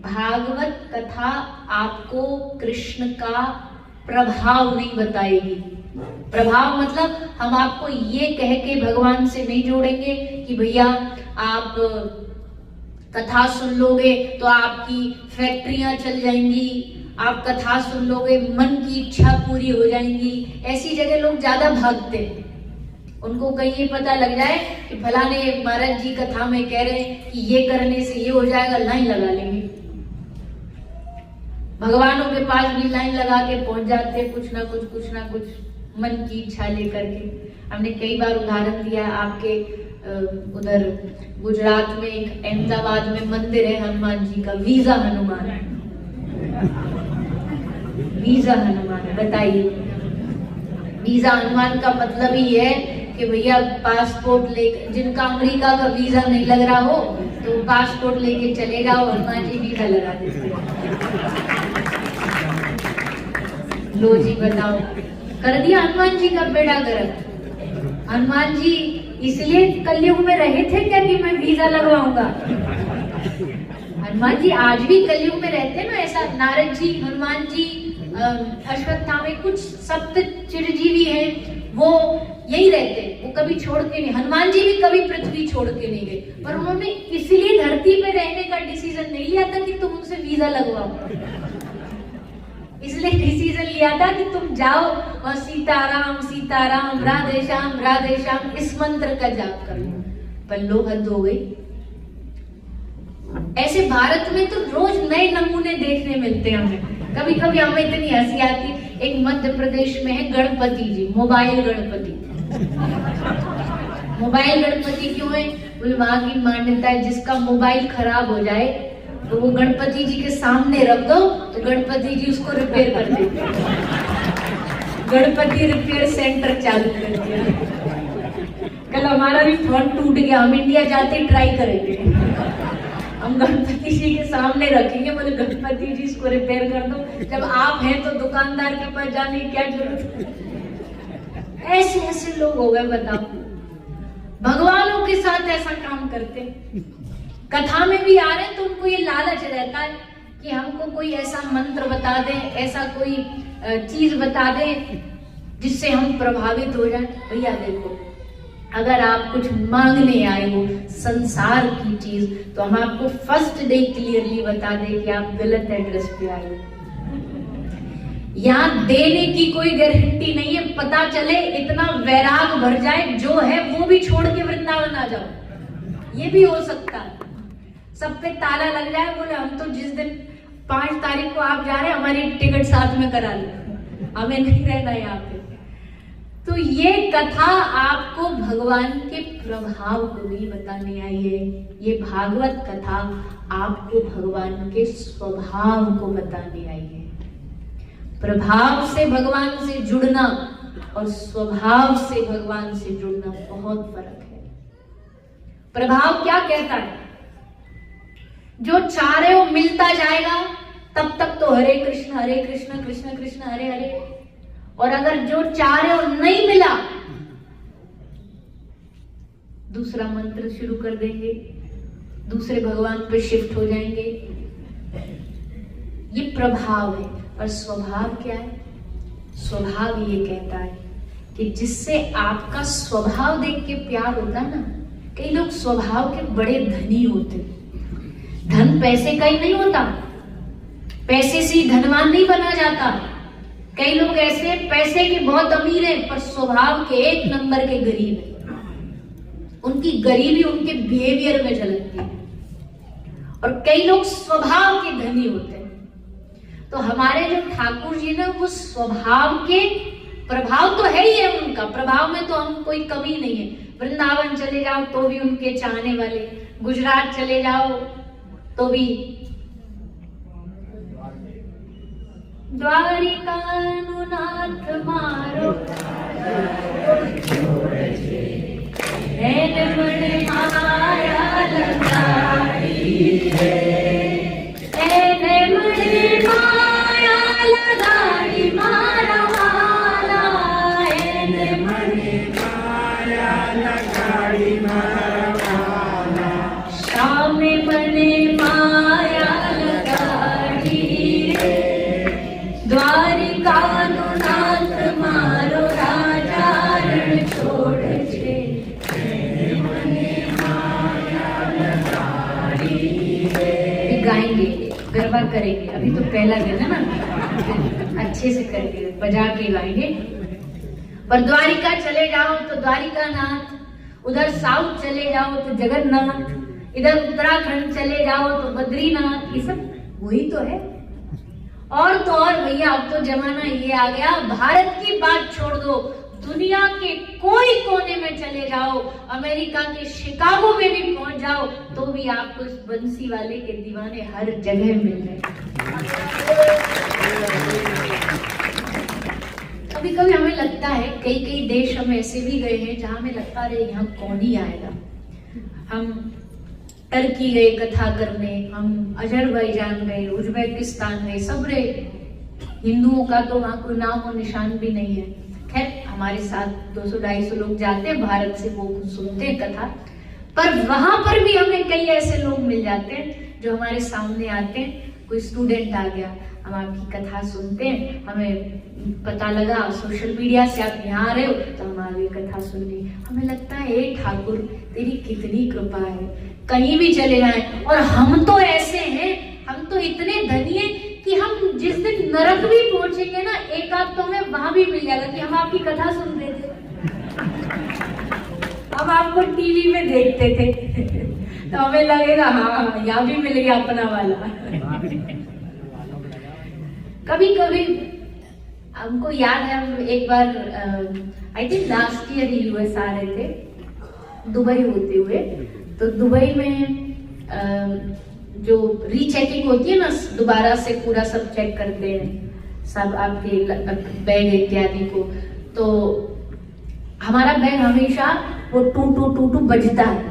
भागवत कथा आपको कृष्ण का प्रभाव नहीं बताएगी। प्रभाव मतलब हम आपको ये कह के भगवान से नहीं जोड़ेंगे कि भैया आप कथा सुन लोगे तो आपकी फैक्ट्रियां चल जाएंगी, आप कथा सुन लोगे मन की इच्छा पूरी हो जाएंगी। ऐसी जगह लोग ज्यादा भागते हैं। उनको कहीं ये पता लग जाए कि फलाने महाराज जी कथा में कह रहे हैं कि ये करने से ये हो जाएगा, लाइन लगा लेंगे। भगवानों के पास भी लाइन लगा के पहुंच जाते हैं, कुछ ना कुछ मन की इच्छा लेकर के। हमने कई बार उदाहरण दिया, आपके उधर गुजरात में एक अहमदाबाद में मंदिर है हनुमान जी का, वीजा हनुमान। वीजा हनुमान, बताइए वीजा हनुमान का मतलब ही है कि भैया पासपोर्ट लेकर, जिनका अमेरिका का वीजा नहीं लग रहा हो तो पासपोर्ट लेके चले जाओ, हनुमान जी वीजा लगा देते हैं। लो जी बताओ, कर दिया हनुमान जी का बेड़ा गर्क। हनुमान जी इसलिए कलयुग में रहे थे क्या कि मैं वीजा लगवाऊंगा? हनुमान जी आज भी कलयुग में रहते हैं ना। ऐसा नारद जी, हनुमान जी, अश्वत्थामा, कुछ सप्त चिरंजीवी हैं, वो यही रहते हैं, वो कभी छोड़ के नहीं। हनुमान जी भी कभी पृथ्वी छोड़ के नहीं गए, पर उन्होंने इसलिए धरती पे रहने का डिसीजन नहीं लिया था कि तुम उनसे वीजा लगवाओ। इसलिए डिसीजन लिया था कि तुम जाओ और सीताराम सीताराम राधे श्याम इस मंत्र का जाप करो। पर लो हद हो गई। ऐसे भारत में तो रोज नए नमूने देखने मिलते हैं हमें। कभी कभी हमें इतनी हंसी आती है, एक मध्य प्रदेश में है गणपति जी, मोबाइल गणपति। मोबाइल गणपति क्यों है? बोले वहां की मान्यता है जिसका मोबाइल खराब हो जाए तो वो गणपति जी के सामने रख दो तो गणपति जी उसको रिपेयर कर देते हैं। गणपति रिपेयर सेंटर चालू कर दिया। कल हमारा भी फोन टूट गया, हम इंडिया जाते ट्राई करेंगे, हम गणपति जी के सामने रखेंगे, बोले गणपति जी इसको रिपेयर कर दो। जब आप हैं तो दुकानदार के पास जाने की क्या जरूरत? ऐसे ऐसे लोग हो गए, बताओ। भगवानों के साथ ऐसा काम करते। कथा में भी आ रहे तो उनको ये लालच रहता है कि हमको कोई ऐसा मंत्र बता दे, ऐसा कोई चीज बता दे जिससे हम प्रभावित हो जाए। भैया देखो, अगर आप कुछ मांगने आए हो संसार की चीज तो हम आपको फर्स्ट डे क्लियरली बता दें कि आप गलत एड्रेस पे आए हो। यहाँ देने की कोई गारंटी नहीं है, पता चले इतना वैराग भर जाए जो है वो भी छोड़ के वृंदावन आ जाओ, ये भी हो सकता है। सब पे ताला लग जाए, बोले हम तो जिस दिन 5 तारीख को आप जा रहे हैं हमारी टिकट साथ में करा ली, हमें नहीं रहना यहाँ पे। तो ये कथा आपको भगवान के प्रभाव को नहीं बताने आई है, ये भागवत कथा आपको भगवान के स्वभाव को बताने आई है। प्रभाव से भगवान से जुड़ना और स्वभाव से भगवान से जुड़ना बहुत फर्क है। प्रभाव क्या कहता है? जो चाह रहे हो मिलता जाएगा तब तक तो हरे कृष्ण कृष्ण कृष्ण हरे हरे, और अगर जो चाह रहे हो नहीं मिला दूसरा मंत्र शुरू कर देंगे, दूसरे भगवान पे शिफ्ट हो जाएंगे। ये प्रभाव है। और स्वभाव क्या है? स्वभाव ये कहता है कि जिससे आपका स्वभाव देख के प्यार होता है ना। कई लोग स्वभाव के बड़े धनी होते, धन पैसे का ही नहीं होता, पैसे से ही धनवान नहीं बना जाता। कई लोग ऐसे पैसे के बहुत अमीर हैं पर स्वभाव के 1 नंबर के गरीब हैं। उनकी गरीबी उनके बिहेवियर में झलकती है। और कई लोग स्वभाव के धनी होते हैं। तो हमारे जो ठाकुर जी ना, वो स्वभाव के प्रभाव तो है ही है, उनका प्रभाव में तो हम कोई कमी नहीं है। वृंदावन चले जाओ तो भी उनके चाहने वाले, गुजरात चले जाओ तो भी, द्वारिकानुनाथ मारो माया लगाई है, माया लगाई मारा वाला, माया लगाई मारा वाला, शाम बने माया लगाई रे, द्वारिकानुनाथ मारो राजा रण छोड़ छे, माया लगाई रे। गाएंगे, गरबा करेंगे, अभी तो पहला दिन है ना, अच्छे से करके बजा के गाएंगे। पर द्वारिका चले जाओ तो द्वारिकानाथ, उधर साउथ चले जाओ तो जगन्नाथ, इधर उत्तराखंड चले जाओ तो बद्रीनाथ, ये सब वही तो है। और तो और भैया अब तो जमाना ये आ गया, भारत की बात छोड़ दो, दुनिया के कोई कोने में चले जाओ, अमेरिका के शिकागो में भी पहुंच जाओ तो भी आपको इस बंसी वाले के दीवाने हर जगह मिल रहे। कभी कभी हमें लगता है, कई कई देश हम ऐसे भी गए हैं जहां हमें लगता है यहाँ कौन ही आएगा। हम टर्की गए कथा करने, हम अजरबैजान गए, उज्बेकिस्तान गए, सब रहे। हिंदुओं का तो वहां कोई नाम और निशान भी नहीं है। खैर हमारे साथ 200-250 लोग जाते हैं भारत से, वो सुनते हैं कथा, पर वहां पर भी हमें कई ऐसे लोग मिल जाते हैं जो हमारे सामने आते हैं। कोई स्टूडेंट आ गया, हम आपकी कथा सुनते हैं, हमें पता लगा सोशल मीडिया से आप यहाँ आ रहे हो तो हम आगे कथा सुन ली। हमें लगता है हे ठाकुर तेरी कितनी कृपा है, कहीं भी चले जाएं। और हम तो ऐसे हैं, हम तो इतने धनी हैं कि हम जिस दिन नरक भी पहुंचेंगे ना, एक आध तो हमें वहां भी मिल जाएगा कि हम आपकी कथा सुन रहे थे, हम आपको टीवी में देखते थे। तो हमें लगेगा हाँ यहाँ भी मिल गया अपना वाला। कभी कभी हमको याद है, हम एक बार आई थिंक लास्ट ईयर ही यूएस आ रहे थे दुबई होते हुए। तो दुबई में जो रीचेकिंग होती है ना, दोबारा से पूरा सब चेक करते हैं सब आपके बैग इत्यादि को। तो हमारा बैग हमेशा वो टू टू टू टू बजता है।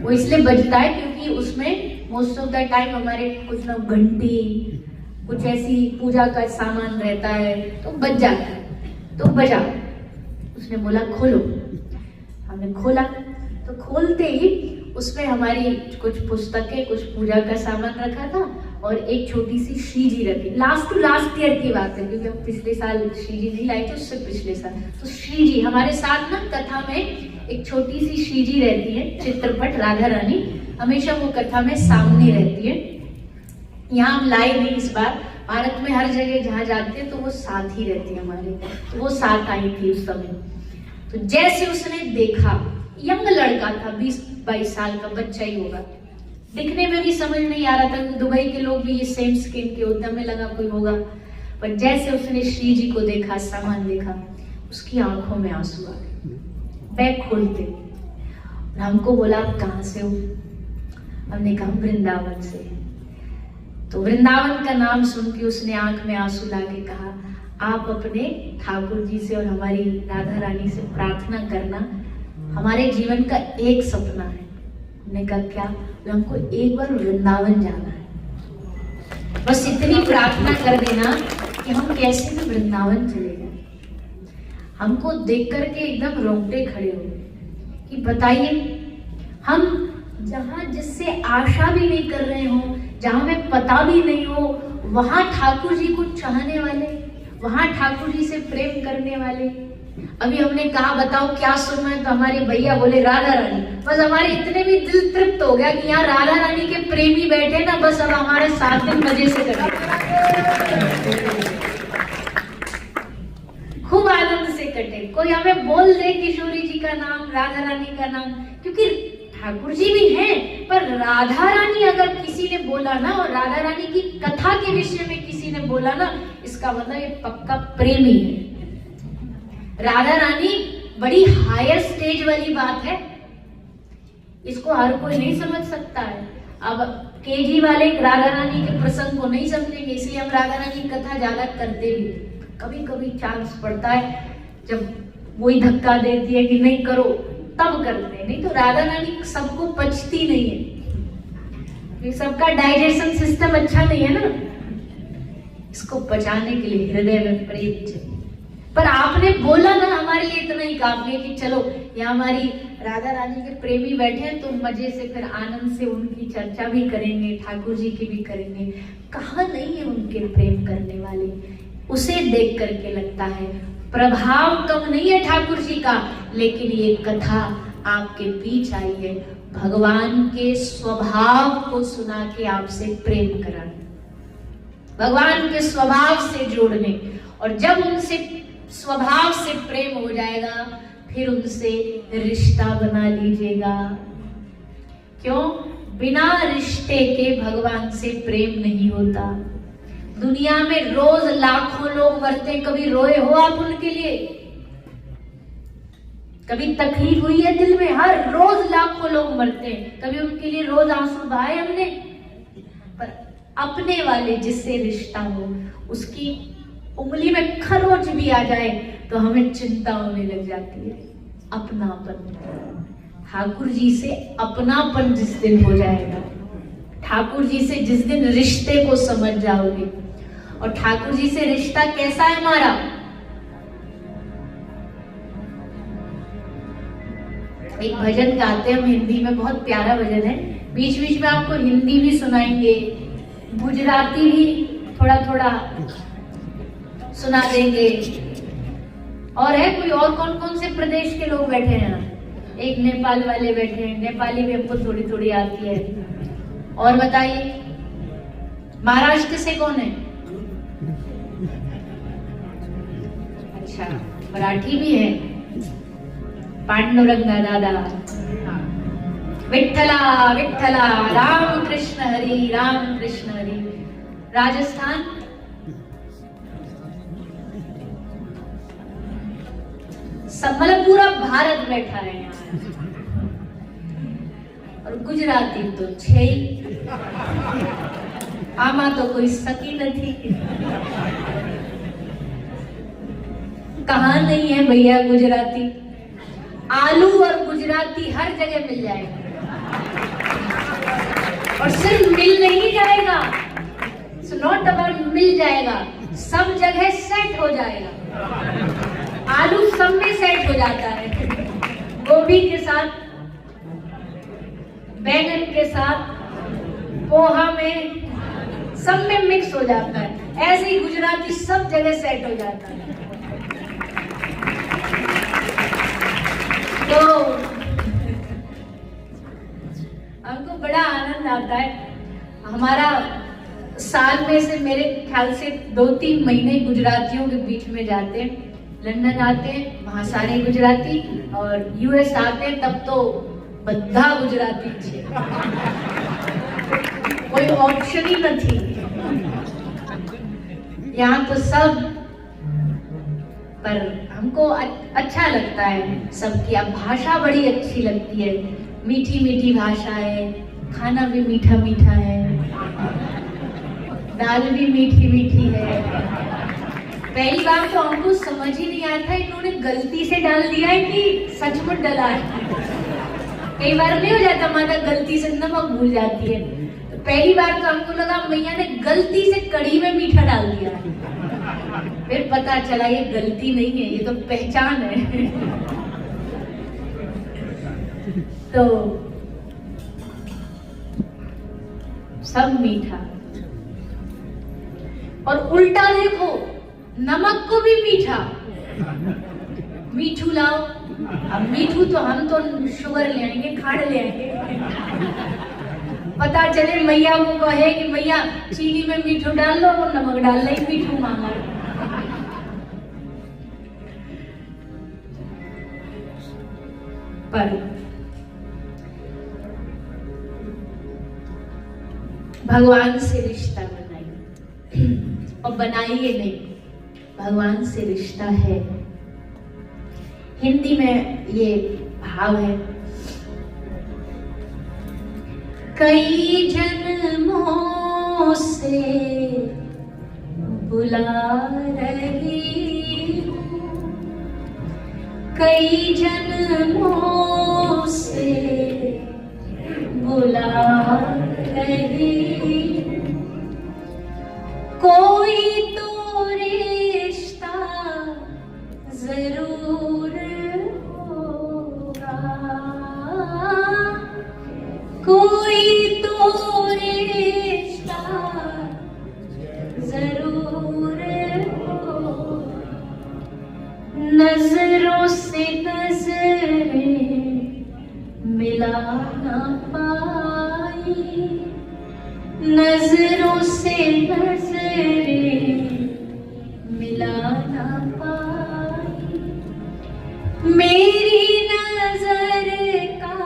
वो इसलिए बजता है क्योंकि उसमें मोस्ट ऑफ द टाइम हमारे कुछ ना घंटी कुछ ऐसी पूजा का सामान रहता है, तो बज जाता है। तो बजा, उसने बोला खोलो, हमने खोला। तो खोलते ही उसमें हमारी कुछ पुस्तकें कुछ पूजा का सामान रखा था और एक छोटी सी श्रीजी रखी। लास्ट ईयर की बात है क्योंकि हम पिछले साल श्रीजी नहीं लाए थे, उससे पिछले साल। तो श्रीजी हमारे साथ ना कथा में एक छोटी सी श्रीजी रहती है, चित्रपट राधा रानी, हमेशा वो कथा में सामने रहती है। यहाँ हम लाए नहीं इस बार, भारत में हर जगह जहाँ जाते हैं तो वो साथ ही रहती है हमारे। तो वो साथ आई थी उस समय। तो जैसे उसने देखा, यंग लड़का था, 20-22 साल का बच्चा ही होगा, दिखने में भी समझ नहीं आ रहा था। दुबई के लोग भी ये सेम स्किन के होते, हमें लगा कोई होगा। पर जैसे उसने श्री जी को देखा, सामान देखा, उसकी आंखों में आंसू आ गए। बैग खोलते हमको बोला आप कहाँ से हो? हमने कहा वृंदावन से। तो वृंदावन का नाम सुन के उसने आंख में आंसू लाके कहा आप अपने ठाकुर जी से और हमारी राधा रानी से प्रार्थना करना, हमारे जीवन का एक सपना है। हमने कहा क्या? हमको एक बार वृंदावन जाना है, बस इतनी प्रार्थना कर देना कि हम कैसे भी वृंदावन चले जाए। हमको देख करके एकदम रोंगटे खड़े हो गए कि बताइए, हम जहां जिससे आशा भी नहीं कर रहे हो, जहां हमें पता भी नहीं हो, वहां ठाकुर जी को चाहने वाले, वहां ठाकुर जी से प्रेम करने वाले। अभी हमने कहा बताओ क्या सुनना है, तो हमारे भैया बोले राधा रानी। बस हमारे इतने भी दिल तृप्त हो गया कि यहाँ राधा रानी के प्रेमी बैठे ना, बस अब हमारे 7 दिन मजे से कटे, खूब आनंद से कटे। कोई हमें बोल दे किशोरी जी का नाम, राधा रानी का नाम, क्योंकि ठाकुर जी भी हैं, पर राधा रानी अगर किसी ने बोला ना, और राधा रानी की कथा के विषय में किसी ने बोला ना, इसका मतलब ये पक्का प्रेमी है। राधा रानी बड़ी हायर स्टेज वाली बात है, इसको हर कोई नहीं समझ सकता है। अब केजी वाले राधा रानी के प्रसंग को नहीं समझेंगे, इसलिए हम राधा रानी की कथा ज्यादा करते भी। कभी कभी चांस पड़ता है जब वही धक्का देती है कि नहीं करो, तब करते हैं, नहीं तो राधा रानी सबको पचती नहीं है, सबका डाइजेशन सिस्टम अच्छा नहीं है ना, इसको पचाने के लिए हृदय में प्रेम चाहिए। पर आपने बोला ना, हमारे लिए इतना ही काफी है कि चलो यहाँ हमारी राधा रानी के प्रेमी बैठे हैं, तो मजे से फिर आनंद से उनकी चर्चा भी करेंगे, ठाकुर जी की भी करेंगे। कहाँ नहीं है उनके प्रेम करने वाले, उसे देख करके लगता है प्रभाव कम नहीं है ठाकुर जी का, लेकिन ये कथा आपके बीच आई है भगवान के स्वभाव को सुना के आपसे प्रेम कराने, भगवान के स्वभाव से जोड़ने। और जब उनसे स्वभाव से प्रेम हो जाएगा, फिर उनसे रिश्ता बना लीजिएगा। क्यों? बिना रिश्ते के भगवान से प्रेम नहीं होता। दुनिया में रोज लाखों लोग मरते, कभी रोए हो आप उनके लिए? कभी तकलीफ हुई है दिल में? हर रोज लाखों लोग मरते हैं, कभी उनके लिए रोज आंसू बहाए हमने? पर अपने वाले जिससे रिश्ता हो, उसकी उंगली में खरोच भी आ जाए तो हमें चिंता होने लग जाती है। अपनापन, ठाकुर जी से अपनापन जिस दिन हो जाएगा, ठाकुर जी से जिस दिन रिश्ते को समझ जाओगे, और ठाकुर जी से रिश्ता कैसा है हमारा? एक भजन गाते हैं हम हिंदी में, बहुत प्यारा भजन है, बीच बीच में आपको हिंदी भी सुनाएंगे, गुजराती भी थोड़ा थोड़ा सुना देंगे। और है कोई और कौन कौन से प्रदेश के लोग बैठे हैं? एक नेपाल वाले बैठे हैं, नेपाली भी हमको थोड़ी थोड़ी आती है। और बताइए महाराष्ट्र से कौन है? अच्छा, मराठी भी है, पांडुरंगा दादा। विठ्ठला विठ्ठला, राम कृष्ण हरि राम कृष्ण हरि। राजस्थान सब मतलब पूरा भारत बैठा है यहाँ, और गुजराती तो छे ही, आमा तो कोई सकी नहीं। कहाँ नहीं है भैया गुजराती? आलू और गुजराती हर जगह मिल जाएगा, और सिर्फ मिल नहीं जाएगा, नॉट अबाउट मिल जाएगा, सब जगह सेट हो जाएगा। आलू सब में सेट हो जाता है, गोभी के साथ, बैंगन के साथ, पोहा में, सब में मिक्स हो जाता है। ऐसे ही गुजराती सब जगह सेट हो जाता है। तो हमको बड़ा आनंद आता है। हमारा साल में से मेरे ख्याल से 2-3 महीने गुजरातियों के बीच में जाते हैं। लंदन आते हैं, वहाँ सारे गुजराती, और यूएस आते हैं तब तो बद्धा गुजराती छे, कोई ऑप्शन ही नहीं। यहाँ तो सब, पर हमको अच्छा लगता है सबकी। अब भाषा बड़ी अच्छी लगती है, मीठी मीठी भाषा है, खाना भी मीठा मीठा है, दाल भी मीठी मीठी है। पहली बार तो हमको समझ ही नहीं आया था इन्होंने गलती से डाल दिया है कि सचमुच डाला है। कई बार नहीं हो जाता, माता गलती से नमक भूल जाती है, तो पहली बार तो हमको लगा मैया ने गलती से कढ़ी में मीठा डाल दिया है। फिर पता चला ये गलती नहीं है, ये तो पहचान है। तो सब मीठा, और उल्टा देखो, नमक को भी मीठा, मीठू लाओ। अब मीठू तो हम तो शुगर ले आएंगे, खाड़ ले आएंगे। पता चले मैया को कहे कि मैया चीनी में मीठू डाल लो, वो नमक डाल ले, मीठू मांगा। पर भगवान से रिश्ता बनाइए, और बनाइए नहीं, भगवान से रिश्ता है। हिंदी में ये भाव है, कई जन्मों से बुला रही हूँ, कई जन्मों से बुला रही, कोई तो रिश्ता जरूर होगा, कोई तो रिश्ता जरूर होगा। नजरों से नजरें मिला ना पाई, नजरों से नजरें मिला ना पाई, मेरी नजर का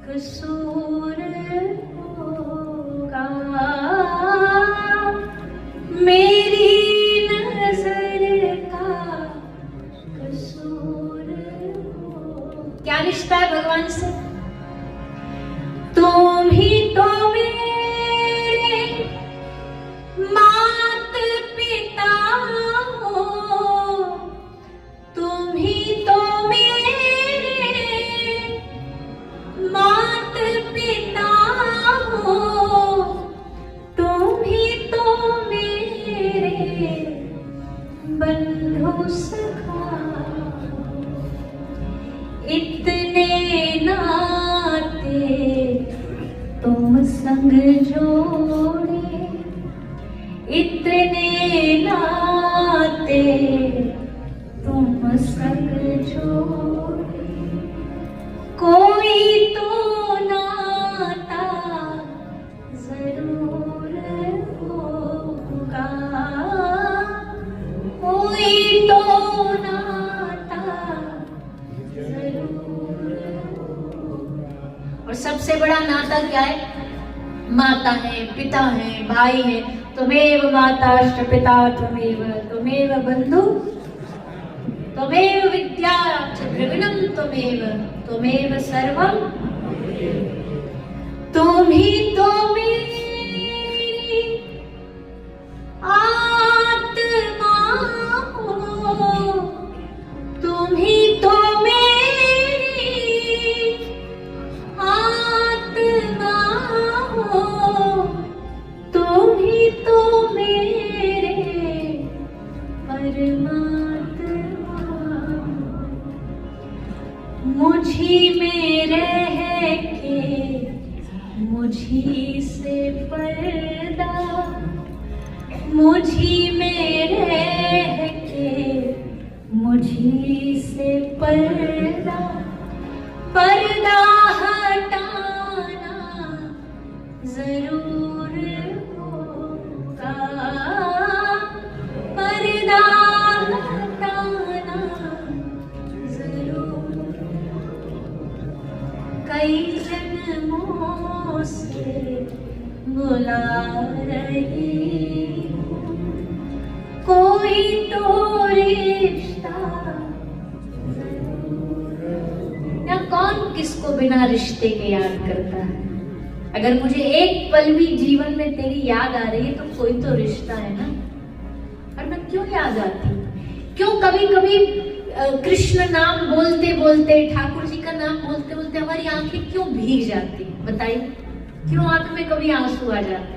कसूर होगा, मेरी नजर का कसूर होगा। क्या रिश्ता है भगवान से? तुम ही तो मेरे मात पिता हो, तुम ही तो मेरे मात पिता हो, तुम ही तो मेरे बंधु सखा, इतने नाते तुम संग जोड़े, इतने नाते तुम संग जोड़े, कोई तो नाता जरूर होगा, कोई तो नाता जरूर होगा। सबसे बड़ा नाता क्या है? माता है, पिता है, भाई है। त्वमेव माताश्च पिता त्वमेव बंधु त्वमेव विद्या च द्रविणं त्वमेव सर्वं। तुम ही तो मेरी आत्मा हो, तुम ही तो मेरी आत्मा हो, तुम ही तो मेरे परमात्मा। मुझी में रह के मुझी से पर्दा, मुझी में रह के मुझी से पर्दा, पर्दा हटाना जरूर होगा, पर्दा हटाना जरूर। कई जन्मों से बुला रही कोई तो रिश्ता ना। कौन किसको बिना रिश्ते के याद करता है? अगर मुझे एक पल भी जीवन में तेरी याद आ रही है तो कोई तो रिश्ता है ना। और मैं क्यों याद आती हूँ? क्यों कभी कभी कृष्ण नाम बोलते बोलते, ठाकुर जी का नाम बोलते बोलते हमारी आंखें क्यों भीग जाती? बताइए, क्यों आंख में कभी आंसू आ जाते?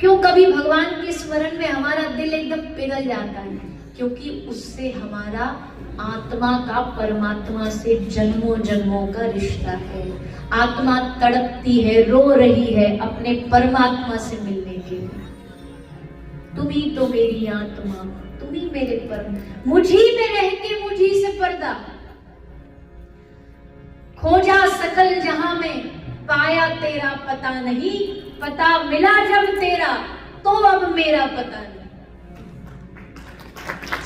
क्यों कभी भगवान के स्मरण में हमारा दिल एकदम पिघल जाता है? क्योंकि उससे हमारा आत्मा का परमात्मा से जन्मों जन्मों का रिश्ता है। आत्मा तड़पती है, रो रही है अपने परमात्मा से मिलने के लिए। तुम ही तो मेरी आत्मा, तुम ही मेरे परम, मुझी में रह के मुझी से पर्दा। खोजा सकल जहां में पाया तेरा पता नहीं, पता मिला जब तेरा तो अब मेरा पता नहीं।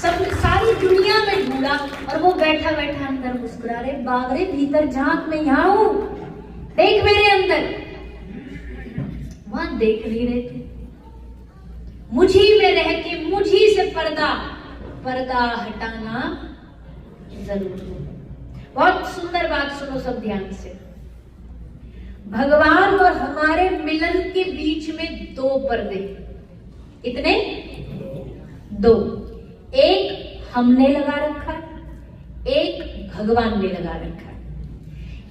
सब सारी दुनिया में ढूंढा और वो बैठा बैठा अंदर मुस्कुरा रहे, बागरे भीतर झांक, मैं यहां हूं, देख मेरे अंदर। वहां देख नहीं रहे थे। मुझी में रह के मुझी से पर्दा, पर्दा हटाना जरूर है। बहुत सुंदर बात सुनो सब ध्यान से। भगवान और हमारे मिलन के बीच में दो पर्दे, इतने दो। एक हमने लगा रखा है, एक भगवान ने लगा रखा है।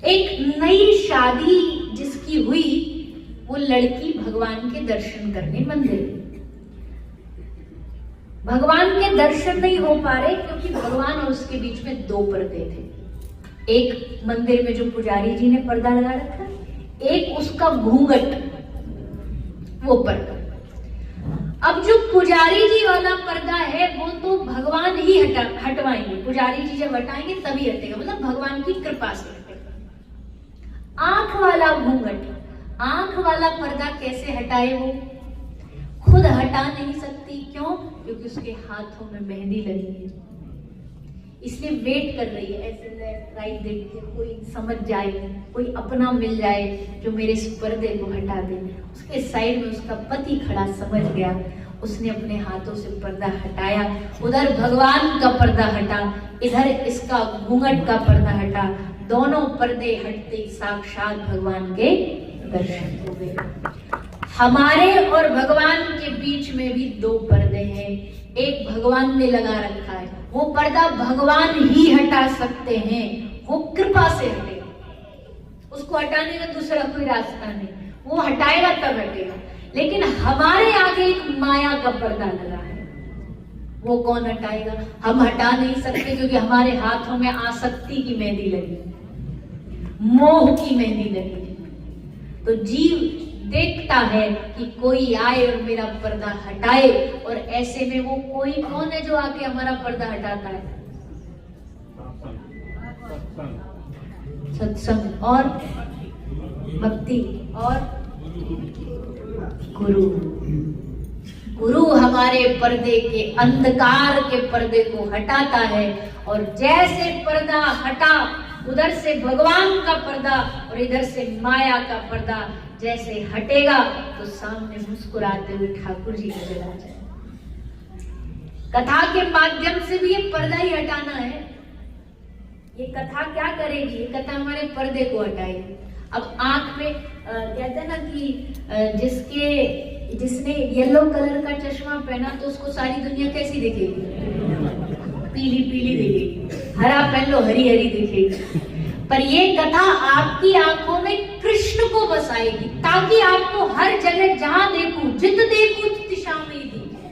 एक नई शादी जिसकी हुई, वो लड़की भगवान के दर्शन करने मंदिर। भगवान के दर्शन नहीं हो पा रहे क्योंकि भगवान और उसके बीच में दो पर्दे थे। एक मंदिर में जो पुजारी जी ने पर्दा लगा रखा, एक उसका घूंघट, वो पर्दा। अब जो पुजारी जी वाला पर्दा है वो तो भगवान ही हटवाएंगे। पुजारी जी जब हटाएंगे तभी हटेगा, मतलब भगवान की कृपा से हटेगा। आंख वाला घूंघट, आंख वाला पर्दा कैसे हटाए? वो खुद हटा नहीं सकती। क्यों? क्योंकि उसके हाथों में मेहंदी लगी है, इसलिए वेट कर रही है। ऐसे लेफ्ट राइट देखती है, कोई समझ जाए, कोई अपना मिल जाए जो मेरे इस पर्दे को हटा दे। उसके साइड में उसका पति खड़ा, समझ गया, उसने अपने हाथों से पर्दा हटाया। उधर भगवान का पर्दा हटा, इधर इसका घूंघट का पर्दा हटा। दोनों पर्दे हटते साक्षात भगवान के दर्शन हो गए। हमारे और भगवान के बीच में भी दो पर्दे हैं। एक भगवान ने लगा रखा है, वो पर्दा भगवान ही हटा सकते हैं, वो कृपा से हटेगा। उसको हटाने का दूसरा कोई रास्ता नहीं, वो हटाएगा तब हटेगा। लेकिन हमारे आगे एक माया का पर्दा लगा है, वो कौन हटाएगा? हम हटा नहीं सकते क्योंकि हमारे हाथों में आसक्ति की मेहंदी लगी, मोह की मेहंदी लगी। तो जीव देखता है कि कोई आए और मेरा पर्दा हटाए, और ऐसे में वो कोई कौन है जो आके हमारा पर्दा हटाता है? सत्संग और भक्ति और गुरु। गुरु हमारे पर्दे के, अंधकार के पर्दे को हटाता है। और जैसे पर्दा हटा, उधर से भगवान का पर्दा और इधर से माया का पर्दा जैसे हटेगा तो सामने मुस्कुराते हुए ठाकुर जी नजर आ जाए। कथा के माध्यम से भी ये पर्दा ही हटाना है। ये कथा क्या करेगी? ये कथा हमारे पर्दे को हटाएगी। अब आंख में कहते हैं ना कि जिसने येलो कलर का चश्मा पहना तो उसको सारी दुनिया कैसी दिखेगी? पीली पीली दिखेगी। हरा पहन लो, हरी हरी दिखेगी। पर ये कथा आपकी आंखों में कृष्ण को बसाएगी, ताकि आपको हर जगह जहां देखूं, जित देखूं दिशा में ही दिखे।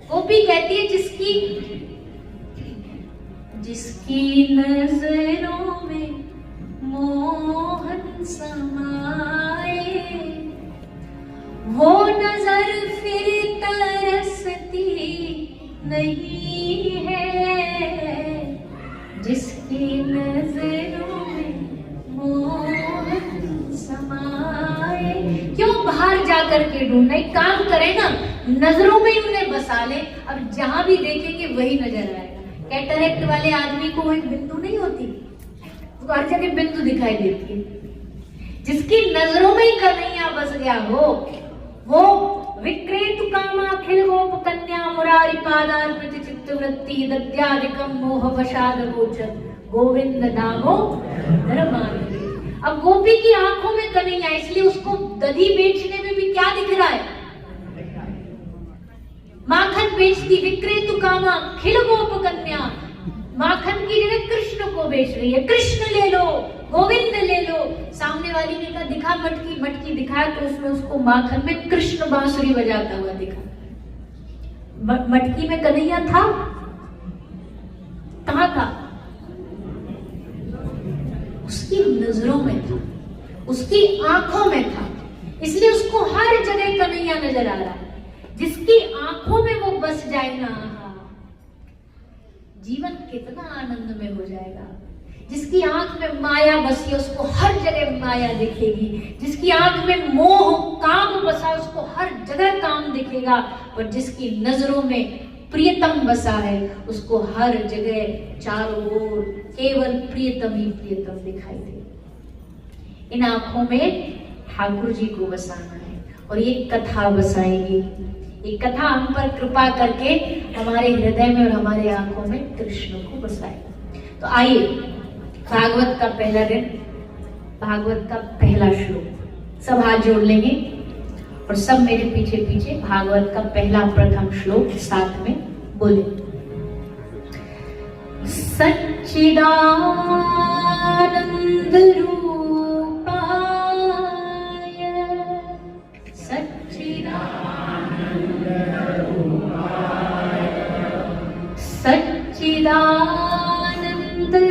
गोपी कहती है जिसकी नजरों में मोहन समाए, वो नजर फिर तरसती नहीं है। जिसकी नजरों में मोहन समाए। क्यों बाहर जाकर के ढूंढना? एक काम करें ना, नजरों में ही उन्हें बसा ले। अब जहां भी देखेंगे वही नजर आएगा। कैटरेक्ट वाले आदमी को वो एक बिंदु नहीं होती, उसको हर जगह बिंदु दिखाई देती है। जिसकी नजरों में ही कन्हैया बस गया हो, वो विक्रेतु कामा अखिल गोप कन्या मुरारी पादार्पित चित्तवृत्ति दद्यादिकम मोह वशाद गोचर गोविंद नामो धर्मान्विते। अब गोपी की आंखों में कन्हैया, इसलिए उसको दही बेचने में भी क्या दिख रहा है? माखन बेचती। विक्रेतु कामा अखिल गोप कन्या, माखन की जगह कृष्ण को बेच रही है। कृष्ण ले लो, गोविंद ले लो। सामने वाली ने कहा दिखा मटकी, मटकी दिखाया तो उसमें उसको माखन में कृष्ण बांसुरी बजाता हुआ दिखा। मटकी में कन्हैया था? कहां था? उसकी नजरों में था, उसकी आंखों में था। इसलिए उसको हर जगह कन्हैया नजर आ रहा है। जिसकी आंखों में वो बस जाए ना, जीवन कितना आनंदमय हो जाएगा। जिसकी आंख में माया बसी, उसको हर जगह माया दिखेगी। जिसकी आंख में मोह काम बसा, उसको हर जगह काम दिखेगा। और जिसकी नजरों में प्रियतम बसा है, उसको हर जगह चारों ओर केवल प्रियतम ही प्रियतम दिखाई दे। इन आंखों में ठाकुर जी को बसाना है और ये कथा बसाएगी। ये कथा हम पर कृपा करके हमारे हृदय में और हमारे आंखों में कृष्ण को बसाएगी। तो आइए, भागवत का पहला दिन, भागवत का पहला श्लोक सब हाथ जोड़ लेंगे और सब मेरे पीछे पीछे भागवत का पहला प्रथम श्लोक साथ में बोले। सच्चिदानंद रूपाय सच्चिदानंद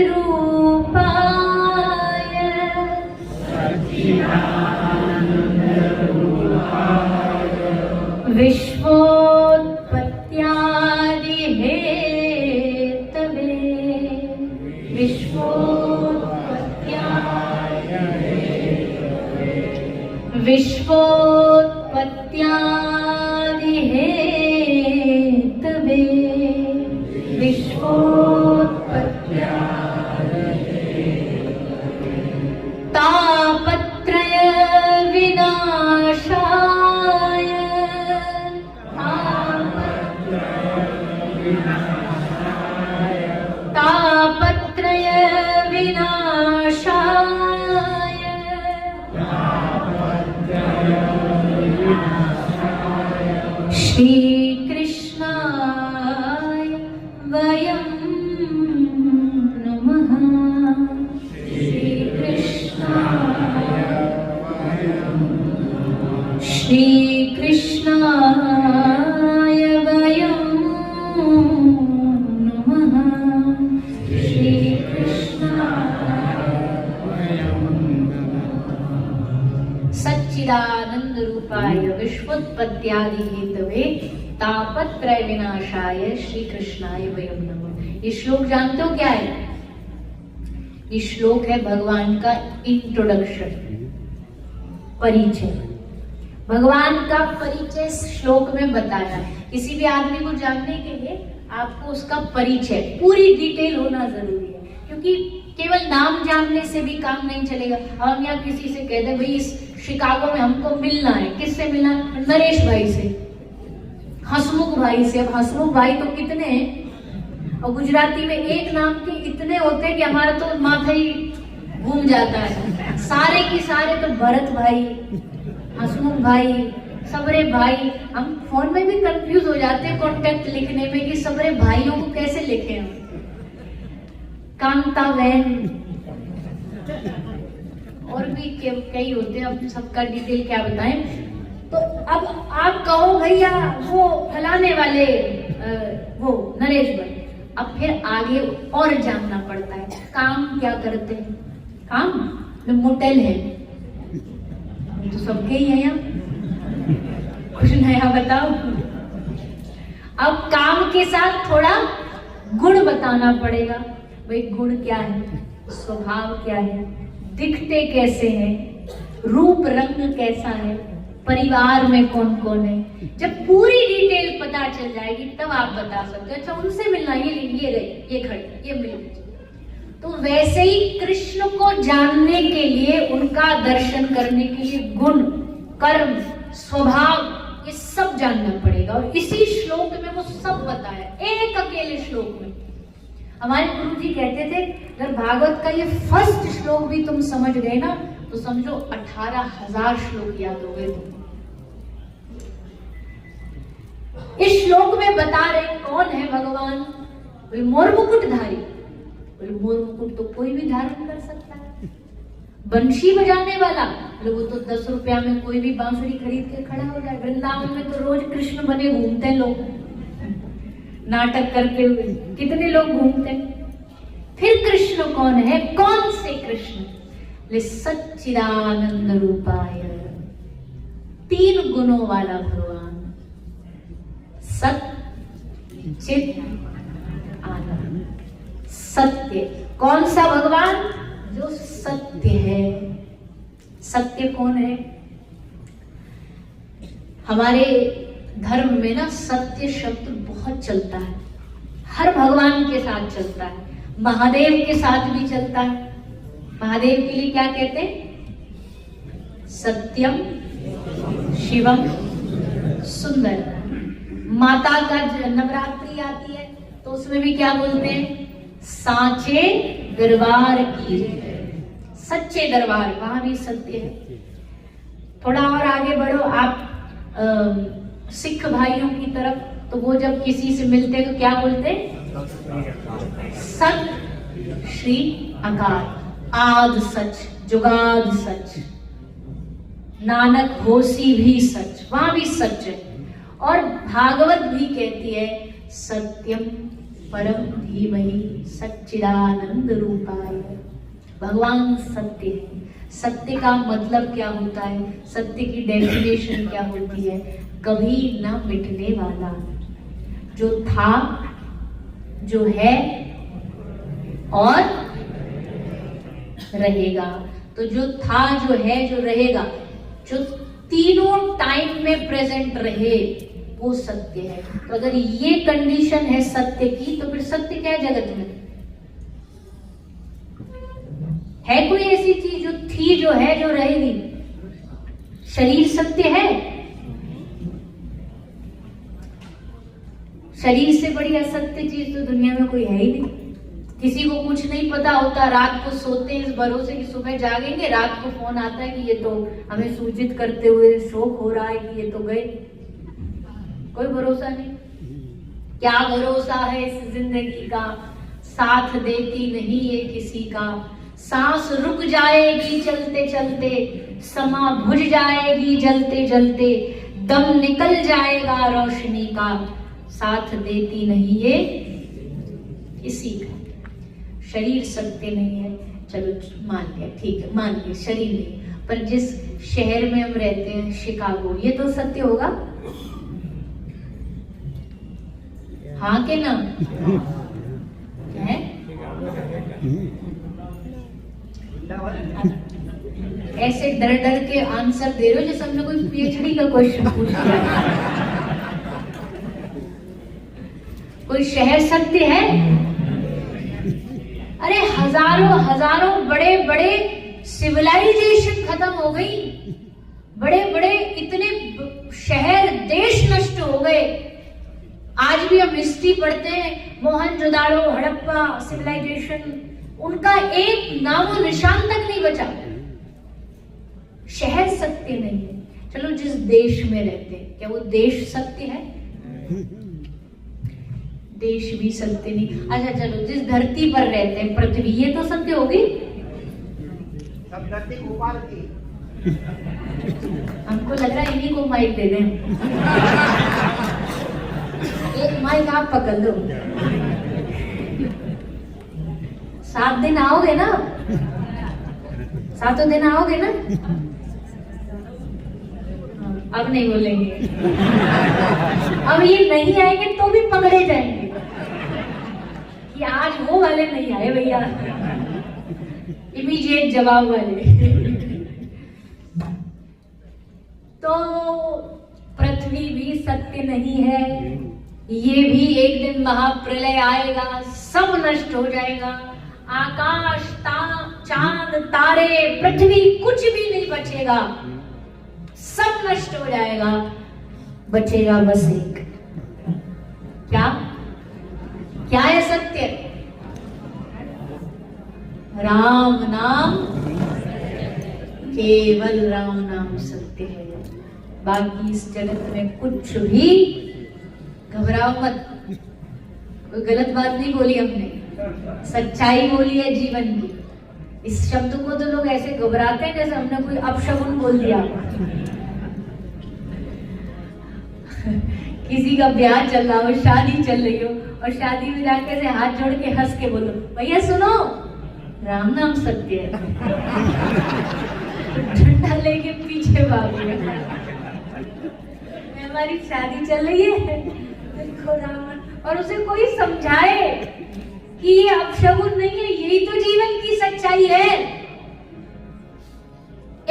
रूपाय विश्वोत्पत्त्यादि हेतवे विश्वोत्पत्त्यादि हेतवे तापत्रय विनाशाय तापत्रय विनाशाय श्री कृष्णाय वयं नमः। श्री कृष्णाय वयं नमः। श्री सच्चिदानंद रूपाय विश्वोत्पत्त्यादि हेतवे तापत्रय विनाशाय श्री कृष्णाय वयं नमः। ये श्लोक जानते हो क्या है? ये श्लोक है भगवान का इंट्रोडक्शन, परिचय। भगवान का परिचय श्लोक में बताया। किसी भी आदमी को जानने के लिए आपको उसका परिचय, पूरी डिटेल होना जरूरी है, क्योंकि केवल नाम जानने से भी काम नहीं चलेगा। हम यहाँ किसी से कहते भाई इस शिकागो में हमको मिलना है, किससे मिलना? नरेश भाई से, हसमुख भाई से। अब हसमुख भाई तो कितने हैं, और गुजराती में एक नाम के इतने होते हैं कि हमारा तो माथा ही घूम जाता है। सारे की सारे तो भरत भाई, हसमुख भाई, सबरे भाई। हम फोन में भी कंफ्यूज हो जाते हैं कॉन्टेक्ट लिखने में कि सबरे भाइयों को कैसे लिखे हम। कांता बहन और भी कई होते हैं, अब सबका डिटेल क्या बताएं। तो अब आप कहो भैया वो फलाने वाले वो नरेश भाई, अब फिर आगे और जानना पड़ता है काम क्या करते हैं। काम मोटेल है, तो सबके ही है यहाँ, कुछ नया बताओ। अब काम के साथ थोड़ा गुण बताना पड़ेगा। भाई गुण क्या है, स्वभाव क्या है, दिखते कैसे हैं, रूप रंग कैसा है, परिवार में कौन कौन है। जब पूरी डिटेल पता चल जाएगी तब आप बता सकते हो अच्छा उनसे मिलना, ये रही, ये खड़ी, ये मिल। तो वैसे ही कृष्ण को जानने के लिए, उनका दर्शन करने के लिए गुण, कर्म, स्वभाव ये सब जानना पड़ेगा। और इसी श्लोक में वो सब बताया, एक अकेले श्लोक में। हमारे गुरु जी कहते थे अगर भागवत का ये फर्स्ट श्लोक भी तुम समझ गए ना तो समझो 18,000 श्लोक याद हो गए तुम। इस श्लोक में बता रहे कौन है भगवान। बोले मोर मुकुटधारी। बोले मोर मुकुट तो कोई भी धारण कर सकता है। बंशी बजाने वाला, बोले वो तो 10 रुपया में कोई भी बांसुरी खरीद के खड़ा हो जाए। वृंदावन में तो रोज कृष्ण बने घूमते हैं लोग, नाटक करते हुए कितने लोग घूमते हैं। फिर कृष्ण कौन है, कौन से कृष्ण? बोले सच्चिदानंद रूपाय, 3 गुणों वाला भगवान। सत्य, चित, आनंद। सत्य कौन सा भगवान? जो सत्य है। सत्य कौन है? हमारे धर्म में ना सत्य शब्द बहुत चलता है, हर भगवान के साथ चलता है, महादेव के साथ भी चलता है। महादेव के लिए क्या कहते हैं? सत्यम शिवम सुंदर। माता का नवरात्रि आती है तो उसमें भी क्या बोलते हैं? सांचे दरबार की, सच्चे दरबार, वहां भी सत्य है। थोड़ा और आगे बढ़ो आप सिख भाइयों की तरफ, तो वो जब किसी से मिलते तो क्या बोलते? सत श्री अकाल, आद सच, जुगाद सच, नानक होसी भी सच, वहां भी सच है। और भागवत भी कहती है सत्यम परम धीमहि सच्चिदानंद रूपाय। भगवान सत्य है। सत्य का मतलब क्या होता है? सत्य की डेफिनेशन क्या होती है? कभी न मिटने वाला, जो था, जो है और रहेगा। तो जो था, जो है, जो रहेगा, जो तीनों टाइम में प्रेजेंट रहे, वो सत्य है। तो अगर ये कंडीशन है सत्य की, तो फिर सत्य क्या है जगत में? है कोई ऐसी चीज जो थी, जो है, जो रहेगी? शरीर सत्य है? शरीर से बड़ी असत्य चीज तो दुनिया में कोई है ही नहीं। किसी को कुछ नहीं पता होता, रात को सोते हैं इस भरोसे कि सुबह जागेंगे, रात को फोन आता है कि ये तो हमें सूचित करते हुए शोक हो रहा है कि ये तो गए। कोई भरोसा नहीं। क्या भरोसा है इस जिंदगी का, साथ देती नहीं ये किसी का। सांस रुक जाएगी चलते चलते, समा बुझ जाएगी जलते जलते, दम निकल जाएगा रोशनी का, साथ देती नहीं ये किसी का। शरीर सत्य नहीं है, चलो मान लिया, ठीक है, मान लिया शरीर नहीं, पर जिस शहर में हम रहते हैं शिकागो, ये तो सत्य होगा? हाँ के ना? है? ऐसे डर डर के आंसर दे रहे हो जैसे हमने कोई पीएचडी का क्वेश्चन पूछ लिया। कोई शहर सत्य है? अरे हजारों हजारों बड़े बड़े सिविलाइजेशन खत्म हो गई, बड़े बड़े इतने शहर देश नष्ट हो गए। आज भी हम हिस्ट्री पढ़ते हैं, मोहनजोदाड़ो, हड़प्पा सिविलाइजेशन, उनका एक नामो निशान तक नहीं बचा। शहर सत्य नहीं है। चलो जिस देश में रहते हैं, क्या वो देश सत्य है? देश भी सत्य नहीं। अच्छा चलो जिस धरती पर रहते हैं, पृथ्वी, ये तो सत्य होगी। सब धरती गोपाल की। हमको लग रहा है इन्हीं को माइक दे दें। एक माइक आप पकड़ लो। 7 दिन आओगे ना? 7 दिन आओगे ना? अब नहीं बोलेंगे। अब ये नहीं आएंगे तो भी पकड़े जाएंगे कि आज वो वाले नहीं आए भैया, इमीडिएट जवाब वाले। तो पृथ्वी भी सत्य नहीं है, ये भी एक दिन महाप्रलय आएगा, सब नष्ट हो जाएगा। आकाश, चांद, तारे, पृथ्वी, कुछ भी नहीं बचेगा, सब नष्ट हो जाएगा। बचेगा बस एक, क्या क्या है सत्य? राम नाम, केवल राम नाम सत्य है। बाकी इस जगत में कुछ भी, घबराओ मत, कोई गलत बात नहीं बोली हमने, सच्चाई बोली है जीवन की। इस शब्द को तो लोग ऐसे घबराते हैं जैसे हमने कोई अपशगुन बोल दिया। किसी का ब्याह चल रहा हो, शादी चल रही हो, और शादी में जाके से हाथ जोड़ के हंस के बोलो, भैया सुनो, राम नाम सत्य है। डंडा लेके पीछे भागेगा। हमारी शादी चल रही है, देखो राम, और उसे कोई समझाए कि ये अपशगुन नहीं है, यही तो जीवन की सच्चाई है।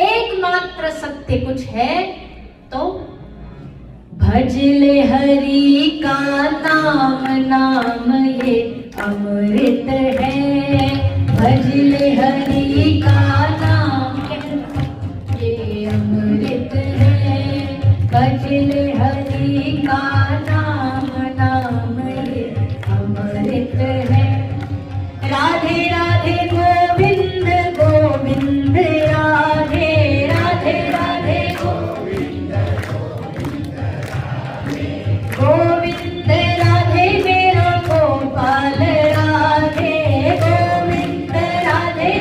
एकमात्र सत्य कुछ है तो भज ले हरि का नाम, नाम ये अमृत है। भज ले हरि का नाम, ये अमृत है। भज ले हरि का नाम, नाम ये अमृत है। राधे राधे गोविंद गोविंद राधे, राधे राधे गोविंद गोविंद राधे, मेरा गोपाल राधे, गोविंद राधे।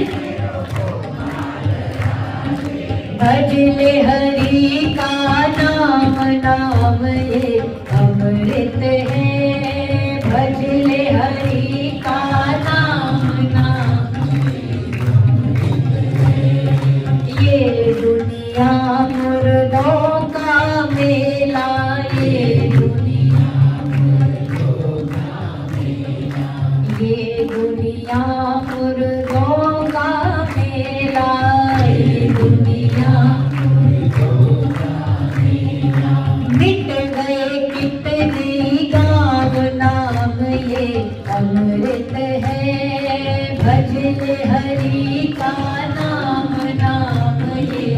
भज ले हरि का नाम, नाम ये अमृत है। भज ले हरि का नाम, नाम ये दुनिया मुर्दों का मेला, ये दुनिया मुर्दों का मेला, ये दुनिया मुर्दों का मेला, ये दुनिया मुर्दों का मेला। मिट गए कितने गाँव, नाम ये अमृत है। भज ले हरि का नाम, नाम ये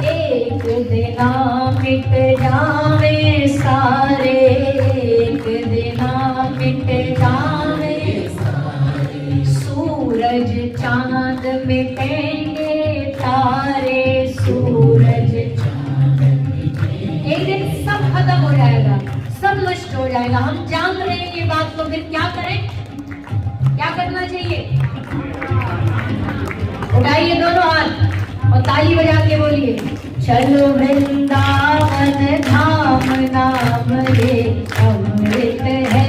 एक दिना मिट जावे सारे, एक दिना मिट जावे सारे। सूरज चांद मिटेंगे तारे, सूरज चांद मिटेंगे। एक दिन सब खत्म हो जाएगा, सब नष्ट हो जाएगा। हम जान रहे हैं ये बात, तो फिर क्या करें? क्या करना चाहिए? उठाइए दोनों हाथ और ताली बजा के बोलिए, चलो वृंदावन धाम, नाम ये अमृत है।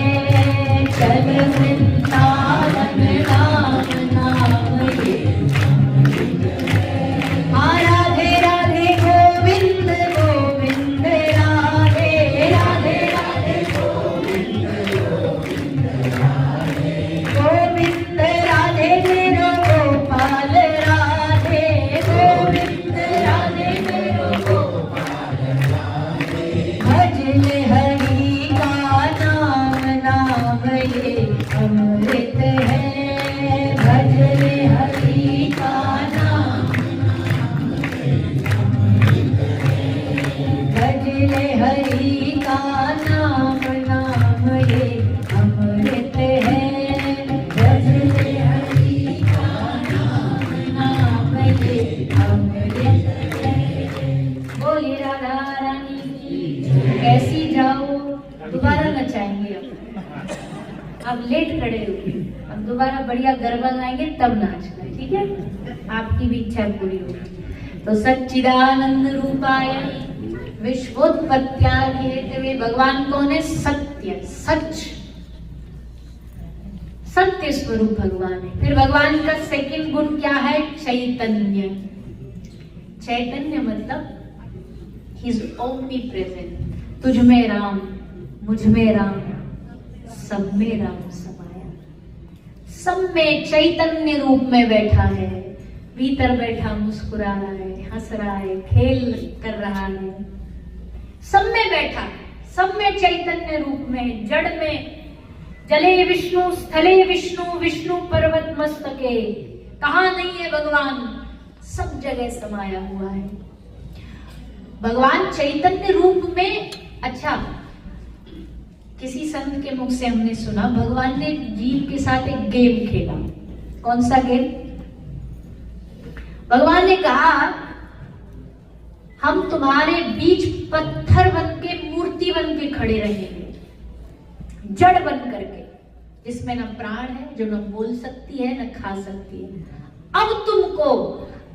चलो वृंदावन धाम, नाम ये अमृत है। राधे राधे गोविंद गोविंद राधे, राधे राधे गोविंद गोविंद राधे, गोविंद राधे मेरा गोपाल राधे, गोविंद राधे मेरा गोपाल राधे। भज ले हरि का नाम, नाम ये अमृत हरि का नाम, नाम ये अमृत है। भजते हरि का नाम, नाम ये अमृत है। बोलिए राधा रानी की। कैसी जाओ, दोबारा नचाएंगे अब लेट खड़े हो, अब दोबारा बढ़िया गरबा गाएंगे तब नाचना, ठीक है? आपकी भी इच्छा पूरी होगी। तो सच्चिदानंद रूपाय विश्वोत्पत्त्यादि हेतवे, भगवान कौन है? सत्य, सच, सत्य स्वरूप भगवान है। फिर भगवान का सेकंड गुण क्या है? चैतन्य। चैतन्य मतलब ही इज ओमनी प्रेजेंट। तुझ में राम, मुझ में राम, सब में राम समाया। सब में चैतन्य रूप में बैठा है, भीतर बैठा मुस्कुरा रहा है, हंस रहा है, खेल कर रहा है, सब में बैठा, सब में चैतन्य रूप में, जड़ में। जले विष्णु स्थले विष्णु, विष्णु पर्वत मस्तके। कहाँ नहीं है भगवान? सब जगह समाया हुआ है भगवान चैतन्य रूप में। अच्छा, किसी संत के मुख से हमने सुना भगवान ने जीव के साथ एक गेम खेला। कौन सा गेम? भगवान ने कहा हम तुम्हारे बीच पत्थर बन के, मूर्ति बन के खड़े रहेंगे, जड़ बन करके, जिसमें न प्राण है, जो न बोल सकती है न खा सकती है। अब तुमको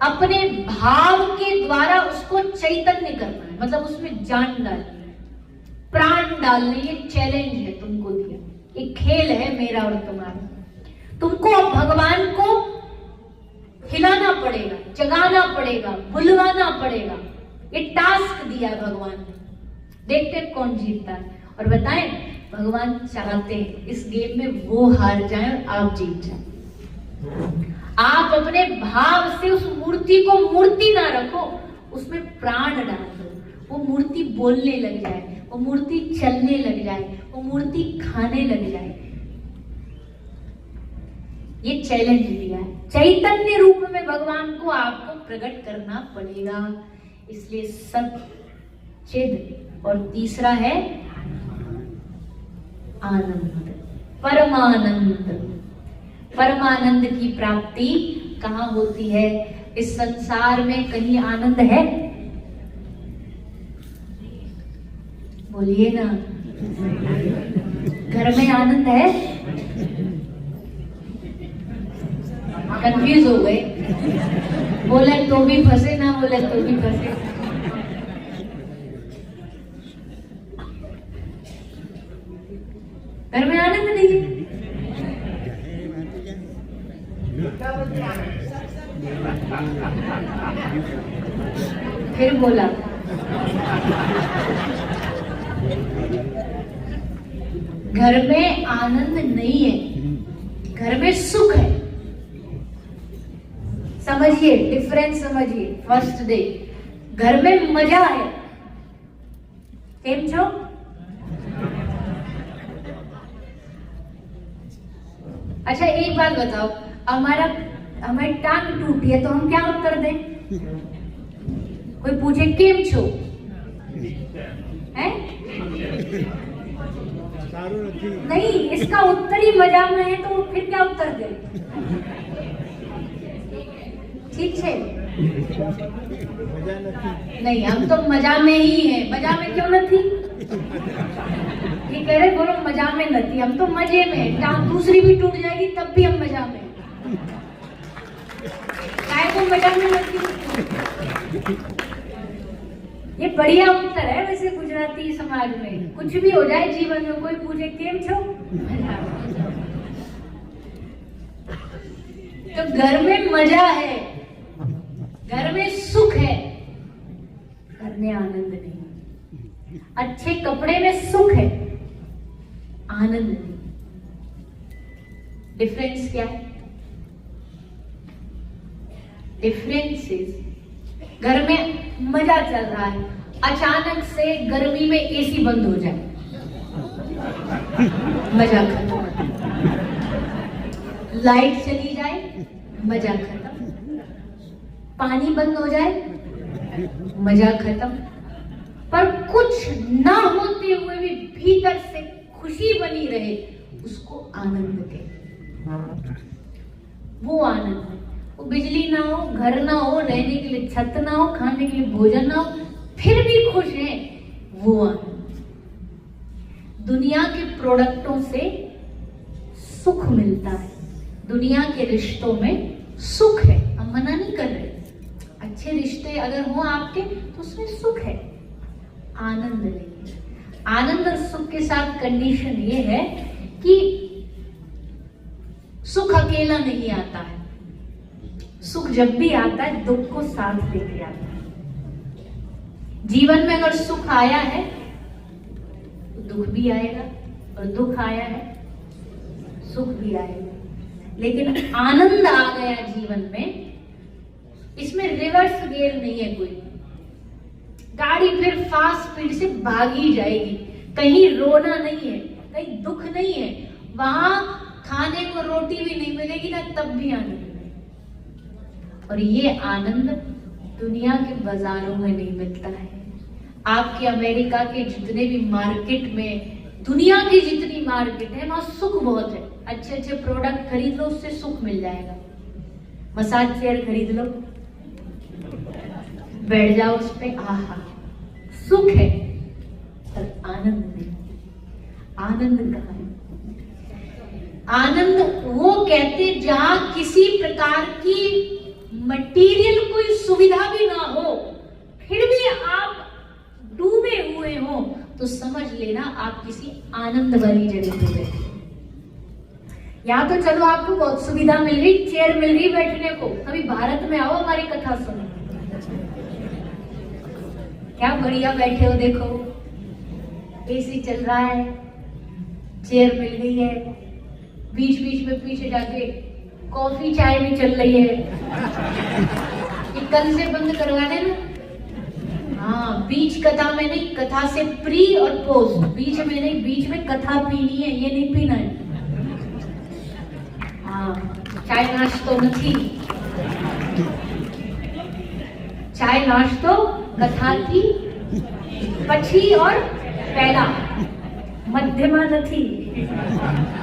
अपने भाव के द्वारा उसको चैतन्य करना है, मतलब उसमें जान डालनी है, प्राण डालने। ये चैलेंज है तुमको दिया, ये खेल है मेरा और तुम्हारा। तुमको अब भगवान को हिलाना पड़ेगा, जगाना पड़ेगा, बुलवाना पड़ेगा। ये टास्क दिया भगवान ने। देखते हैं कौन जीतता है। और बताएं, भगवान चाहते हैं इस गेम में वो हार जाए और आप जीत जाए। आप अपने भाव से उस मूर्ति को मूर्ति ना रखो, उसमें प्राण डाल दो। वो मूर्ति बोलने लग जाए, वो मूर्ति चलने लग जाए, वो मूर्ति खाने लग जाए। ये चैलेंज दिया है। चैतन्य रूप में भगवान को आपको प्रकट करना पड़ेगा। इसलिए सत, चिद और तीसरा है आनंद, परमानंद। परमानंद की प्राप्ति कहाँ होती है? इस संसार में कहीं आनंद है? बोलिए ना। घर में आनंद है? कंफ्यूज हो गए। बोले तो भी फंसे, ना बोले तो भी फंसे। घर में आनंद नहीं है। फिर बोला घर में आनंद नहीं है, घर में सुख है। समझिए डिफरेंस, समझिए। फर्स्ट डे घर में मजा है। केम छो? अच्छा एक बात बताओ, हमारी टांग टूटी है तो हम क्या उत्तर दें? कोई पूछे केम छो, है? नहीं, इसका उत्तर ही मजा में है तो फिर क्या उत्तर दे? ठीक है? नहीं, हम तो मजा में ही है। मजा में क्यों नहीं? ये कह रहे बोलो मजा में नहीं, हम तो मजे में। टांग दूसरी भी टूट जाएगी तब भी हम मजा में। काय को मजा में नहीं? ये बढ़िया उत्तर है वैसे गुजराती समाज में। कुछ भी हो जाए जीवन में, कोई पूछे केम छो, तो घर में मजा है, घर में सुख है, घर में आनंद नहीं। अच्छे कपड़े में सुख है, आनंद नहीं। डिफरेंस क्या है? डिफरेंस इज, घर में मजा चल रहा है, अचानक से गर्मी में एसी बंद हो जाए, मजा खत्म। लाइट चली जाए, मजा खत्म। पानी बंद हो जाए, मजा खत्म। पर कुछ ना होते हुए भी भीतर से खुशी बनी रहे, उसको आनंद कहते। वो आनंद है। वो बिजली ना हो, घर ना हो, रहने के लिए छत ना हो, खाने के लिए भोजन ना हो, फिर भी खुश हैं, वो आनंद। दुनिया के प्रोडक्टों से सुख मिलता है, दुनिया के रिश्तों में सुख है, हम मना नहीं कर रहे। अच्छे रिश्ते अगर हो आपके तो उसमें सुख है, आनंद नहीं है। आनंद और सुख के साथ कंडीशन ये है कि सुख अकेला नहीं आता है। सुख जब भी आता है दुख को साथ लेके आता है। जीवन में अगर सुख आया है तो दुख भी आएगा, और दुख आया है सुख भी आएगा। लेकिन आनंद आ गया जीवन में, इसमें रिवर्स गियर नहीं है कोई। गाड़ी फिर फास्ट स्पीड से भागी जाएगी, कहीं रोना नहीं है, कहीं दुख नहीं है, वहां खाने को रोटी भी नहीं मिलेगी ना, तब भी आनंद है। और ये आनंद दुनिया के बाजारों में नहीं मिलता है। आपके अमेरिका के जितने भी मार्केट में, दुनिया की जितनी मार्केट है, वहां सुख बहुत है। अच्छे अच्छे प्रोडक्ट खरीद लो, उससे सुख मिल जाएगा। मसाज चेयर खरीद लो, बैठ जाओ उस पे, आहा सुख है, पर आनंद नहीं। आनंद कहाँ है? आनंद वो कहते जहां किसी प्रकार की मटेरियल कोई सुविधा भी ना हो, फिर भी आप डूबे हुए हो, तो समझ लेना आप किसी आनंद वाली जगह पे बैठे। या तो चलो आपको बहुत सुविधा मिल रही, चेयर मिल रही बैठने को, कभी भारत में आओ, हमारी कथा सुनो, क्या बढ़िया बैठे हो, देखो एसी चल रहा है, चेयर मिल गई है, बीच बीच में पीछे जाके कॉफी चाय भी चल रही है। ये कल से बंद करवा देना। हाँ, बीच कथा में नहीं, कथा से प्री और पोस्ट, बीच में नहीं, बीच में कथा पीनी है, ये नहीं पीना है। हाँ, चाय नाश्तो नहीं, चाय नाश्तो कथा की पछी और पहला, मध्यमा नहीं।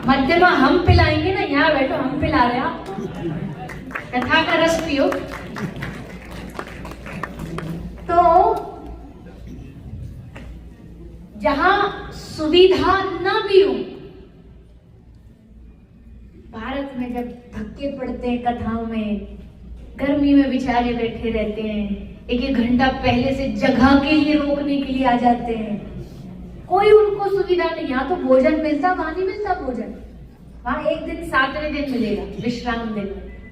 मध्यमा हम पिलाएंगे ना, यहाँ बैठो हम पिला रहे हैं आपको, कथा का रस पियो। तो जहां सुविधा ना भी हो, भारत में जब धक्के पड़ते हैं कथाओं में, गर्मी में बेचारे बैठे रहते हैं, एक एक घंटा पहले से जगह के लिए रोकने के लिए आ जाते हैं, कोई उनको सुविधा नहीं। यहाँ तो भोजन मिलता, वहां नहीं मिलता भोजन। वहां एक दिन 7वें दिन मिलेगा, विश्राम दिन,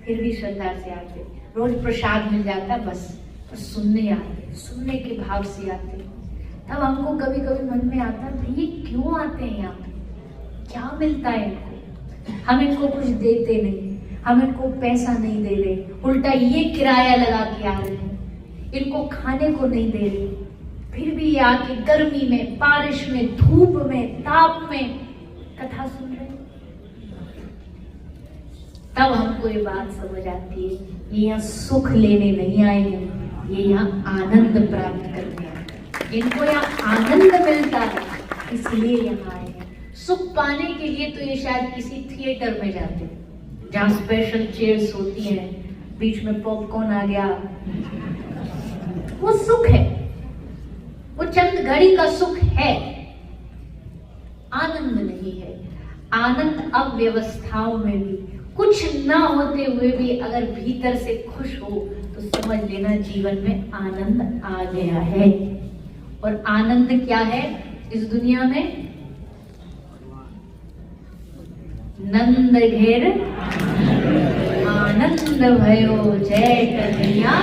फिर भी श्रद्धा से आते, रोज प्रसाद मिल जाता, बस सुनने आते, सुनने के भाव से आते। तब हमको कभी कभी मन में आता है, ये क्यों आते हैं यहाँ पे, क्या मिलता है इनको, हम इनको कुछ देते नहीं, हम इनको पैसा नहीं दे रहे, उल्टा ये किराया लगा के आ रहे हैं, इनको खाने को नहीं दे रहे, फिर भी ये आके गर्मी में, बारिश में, धूप में, ताप में कथा सुन रहे। तब हमको ये बात समझ आती है, ये यहाँ सुख लेने नहीं आए हैं, ये यहाँ आनंद प्राप्त करने आए हैं। इनको यहाँ आनंद मिलता है, इसलिए यहाँ आए हैं। सुख पाने के लिए तो ये शायद किसी थिएटर में जाते हैं, जहाँ स्पेशल चेयर्स होती हैं, बीच में पॉपकॉर्न आ गया, वो सुख है, वो चंद घड़ी का सुख है, आनंद नहीं है। आनंद अव्यवस्थाओं में भी, कुछ ना होते हुए भी अगर भीतर से खुश हो तो समझ लेना जीवन में आनंद आ गया है। और आनंद क्या है इस दुनिया में? नंद घेर आनंद भयो जय कन्हैया,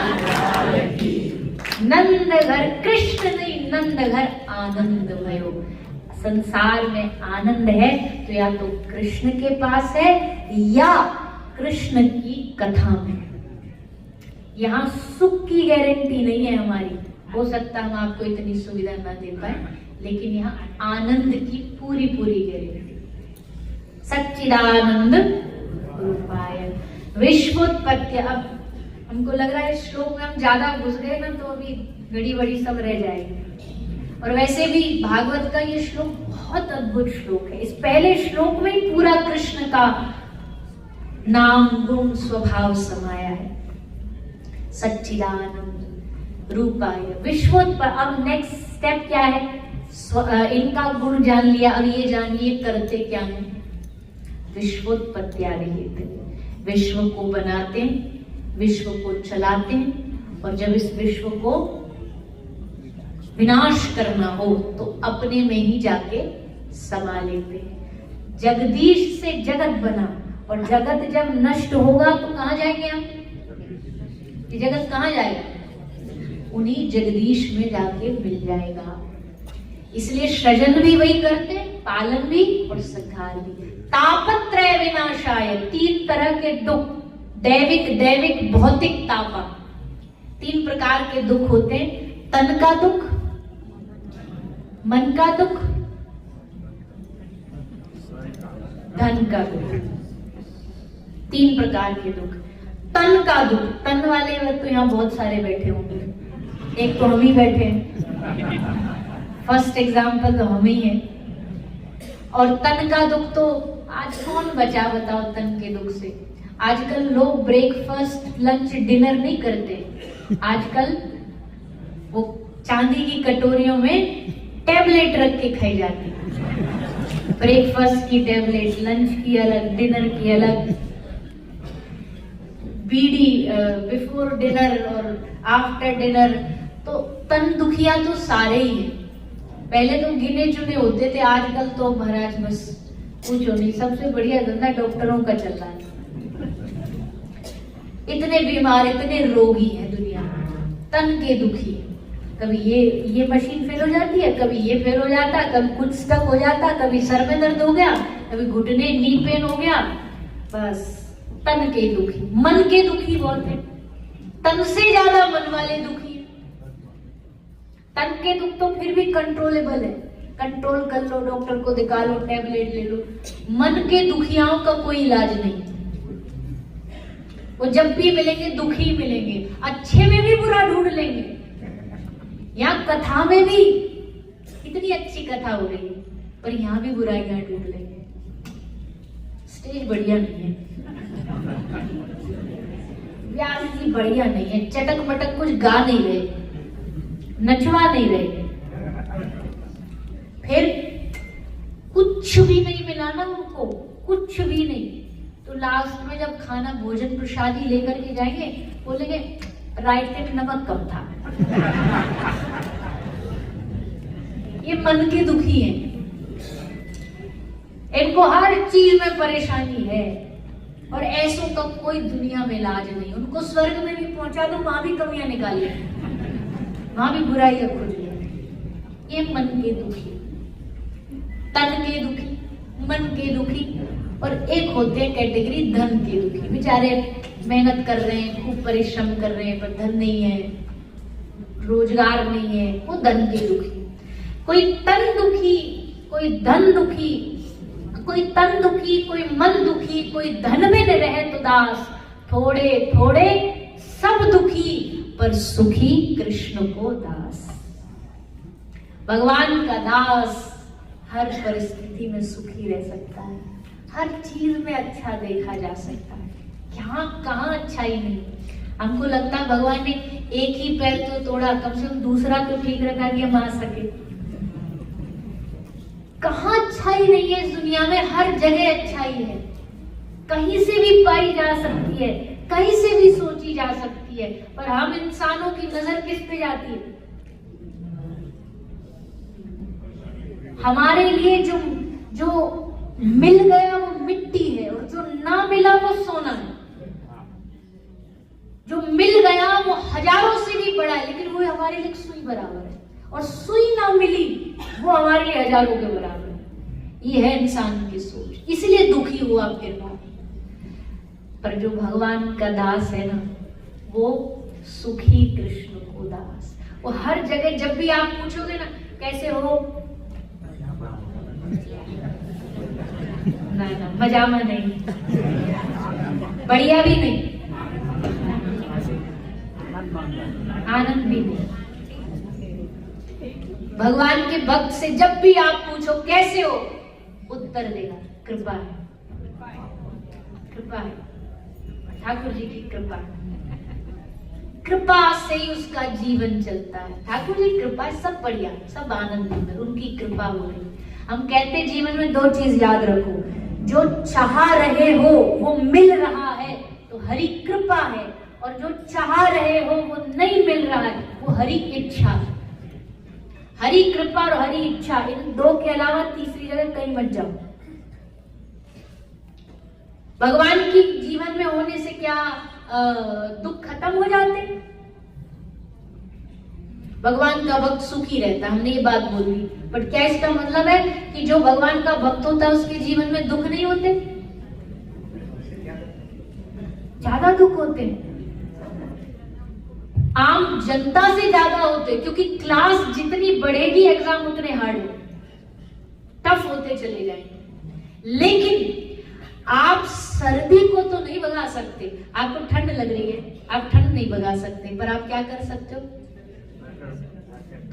नंद घर कृष्ण नहीं, नंद घर आनंद भयो। संसार में आनंद है तो या तो कृष्ण के पास है या कृष्ण की कथा में। यहाँ सुख की गारंटी नहीं है हमारी, हो सकता हम आपको इतनी सुविधा ना दे पाए, लेकिन यहाँ आनंद की पूरी पूरी गारंटी। सच्चिदानंद रूपाय विश्वोत्पत्ति। अब हमको लग रहा है इस श्लोक में हम ज्यादा घुस गए ना, तो अभी घड़ी बड़ी सब रह जाएगी। और वैसे भी भागवत का ये श्लोक बहुत अद्भुत श्लोक है। इस पहले श्लोक में पूरा कृष्ण का नाम गुण स्वभाव समाया है। सच्चिदानंद रूपाय विश्वोत्पत्ति। अब नेक्स्ट स्टेप क्या है? इनका गुण जान लिया, अब ये जानिए करते क्या है। विश्वोत्पत्त्यादिहेतवे, विश्व को बनाते हैं, विश्व को चलाते हैं, और जब इस विश्व को विनाश करना हो तो अपने में ही जाके समा लेते हैं। जगदीश से जगत बना, और जगत जब नष्ट होगा तो कहां जाएंगे हम? ये जगत कहां जाएगा? उन्हीं जगदीश में जाके मिल जाएगा। इसलिए सृजन भी वही करते, पालन भी और संहार भी। तापत्रय विनाशाय, 3 तरह के दुख, दैविक, दैविक, भौतिक तापा। 3 प्रकार के दुख होते हैं। तन का दुख, मन का दुख, धन का दुख। 3 प्रकार के दुख। तन का दुख, तन वाले तो यहाँ बहुत सारे बैठे होंगे, एक तो हम ही बैठे हैं, फर्स्ट एग्जाम्पल तो हम ही हैं। और तन का दुख तो आज कौन बचा बताओ तन के दुख से? आजकल लोग ब्रेकफास्ट, लंच, डिनर नहीं करते। आजकल वो चांदी की कटोरियों में टैबलेट रख के खाई जाती है। ब्रेकफास्ट की टैबलेट, लंच की अलग, डिनर की अलग, बीड़ी बिफोर डिनर और आफ्टर डिनर। तो तन दुखिया तो सारे ही हैं। पहले तो गिने चुने होते थे, आजकल तो महाराज बस पूछो नहीं। सबसे बढ़िया धंधा डॉक्टरों का चल रहा है। इतने बीमार, इतने रोगी हैं दुनिया में, तन के दुखी। कभी ये मशीन फेल हो जाती है, कभी ये फेल हो जाता है, कभी कुछ स्टक हो जाता है, कभी सर में दर्द हो गया, कभी घुटने नी पेन हो गया। बस तन के दुखी। मन के दुखी बहुत है, तन से ज्यादा मन वाले दुखी। तन के दुख तो फिर भी कंट्रोलेबल है, कंट्रोल कर लो, डॉक्टर को दिखा लो, टैबलेट ले लो। मन के दुखियाओं का कोई इलाज नहीं। वो जब भी मिलेंगे दुखी मिलेंगे, अच्छे में भी बुरा ढूंढ लेंगे। यहाँ कथा में भी कितनी अच्छी कथा हो रही है, पर यहाँ भी बुराइयां ढूंढ लेंगे। स्टेज बढ़िया नहीं है, व्यास जी बढ़िया नहीं है, चटक मटक कुछ गा नहीं रहे, नचवा नहीं रहे। फिर कुछ भी नहीं मिला ना उनको, कुछ भी नहीं। तो लास्ट में जब खाना भोजन प्रसादी लेकर के जाएंगे, बोलेंगे रायते में नमक कम था। ये मन के दुखी हैं, इनको हर चीज में परेशानी है, और ऐसों का कोई दुनिया में इलाज नहीं। उनको स्वर्ग में भी पहुंचा दो, वहां भी कमियां निकालिए, वहां भी बुराइयां खोजिए। ये मन के दुखी, तन के दुखी, मन के दुखी। और एक होते हैं कैटेगरी धन के दुखी। बेचारे मेहनत कर रहे हैं, खूब परिश्रम कर रहे हैं, पर धन नहीं है, रोजगार नहीं है, वो धन के दुखी। कोई तन दुखी, कोई धन दुखी, कोई तन दुखी, कोई मन दुखी, कोई धन में न रहे तो दास। थोड़े थोड़े सब दुखी, पर सुखी कृष्ण को दास। भगवान का दास हर परिस्थिति में सुखी रह सकता है, हर चीज में अच्छा देखा जा सकता है। यहाँ कहाँ अच्छाई नहीं। हमको लगता है भगवान ने एक ही पैर तो तोड़ा, कम से कम दूसरा तो ठीक रखा कि हम आ सके। कहाँ अच्छाई नहीं है इस दुनिया में? हर जगह अच्छाई है, कहीं से भी पाई जा सकती है, कहीं से भी सोची जा सकती है। पर हम इंसानों की नजर किस पे जाती है? हमारे लिए जो मिल गया वो मिट्टी है, और जो ना मिला वो सोना है। जो मिल गया वो हजारों से भी बड़ा है, लेकिन वो हमारे लिए सुई बराबर है, और सुई ना मिली वो हमारे लिए हजारों के बराबर है। ये है इंसान की सोच, इसलिए दुखी हुआ फिर वो। पर जो भगवान का दास है ना, वो सुखी कृष्ण को दास। वो हर जगह जब भी आप पूछोगे ना कैसे हो, ना ना मजामा नहीं, बढ़िया भी नहीं, आनंद भी नहीं, भगवान के भक्त से जब भी आप पूछो कैसे हो, उत्तर देगा कृपा है, कृपा है, ठाकुर जी की कृपा है। कृपा से ही उसका जीवन चलता है। ठाकुर जी कृपा है, सब बढ़िया, सब आनंद में उनकी कृपा हो रही। हम कहते जीवन में दो चीज याद रखो, जो चाह रहे हो वो मिल रहा है तो हरि कृपा है, और जो चाह रहे हो वो नहीं मिल रहा है वो हरि इच्छा है। हरि कृपा और हरि इच्छा, इन दो के अलावा तीसरी जगह कहीं मत जाओ। भगवान की जीवन में होने से क्या दुख खत्म हो जाते? भगवान का भक्त सुखी रहता, हमने ये बात बोली, बट क्या इसका मतलब है कि जो भगवान का भक्त होता है उसके जीवन में दुख नहीं होते? ज्यादा दुख होते हैं, आम जनता से ज्यादा होते, क्योंकि क्लास जितनी बढ़ेगी एग्जाम उतने हार्ड हो, टफ होते चले जाएंगे। लेकिन आप सर्दी को तो नहीं भगा सकते, आपको ठंड लग रही है, आप ठंड नहीं भगा सकते, पर आप क्या कर सकते हो?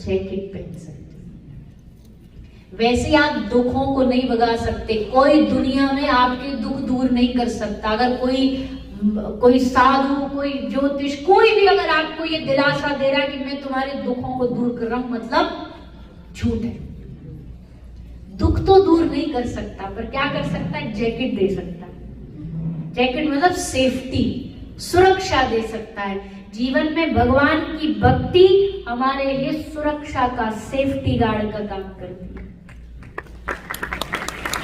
जैकेट पहन सकते हो। वैसे आप दुखों को नहीं भगा सकते, कोई दुनिया में आपके दुख दूर नहीं कर सकता। अगर कोई साधु, कोई ज्योतिष, कोई भी अगर आपको ये दिलासा दे रहा है कि मैं तुम्हारे दुखों को दूर कर रहा हूं, मतलब झूठ है। दुख तो दूर नहीं कर सकता, पर क्या कर सकता है? जैकेट दे सकता है। जैकेट मतलब सेफ्टी, सुरक्षा दे सकता है। जीवन में भगवान की भक्ति हमारे लिए सुरक्षा का, सेफ्टी गार्ड का काम करती है।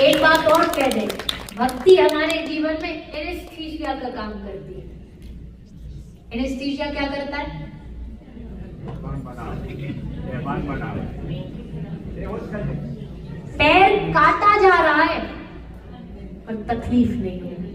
एक बात और कह दे, भक्ति हमारे जीवन में एनेस्थीसिया का काम करती है। एनेस्थीसिया क्या करता है? पैर काटा जा रहा है पर तकलीफ नहीं हो रही,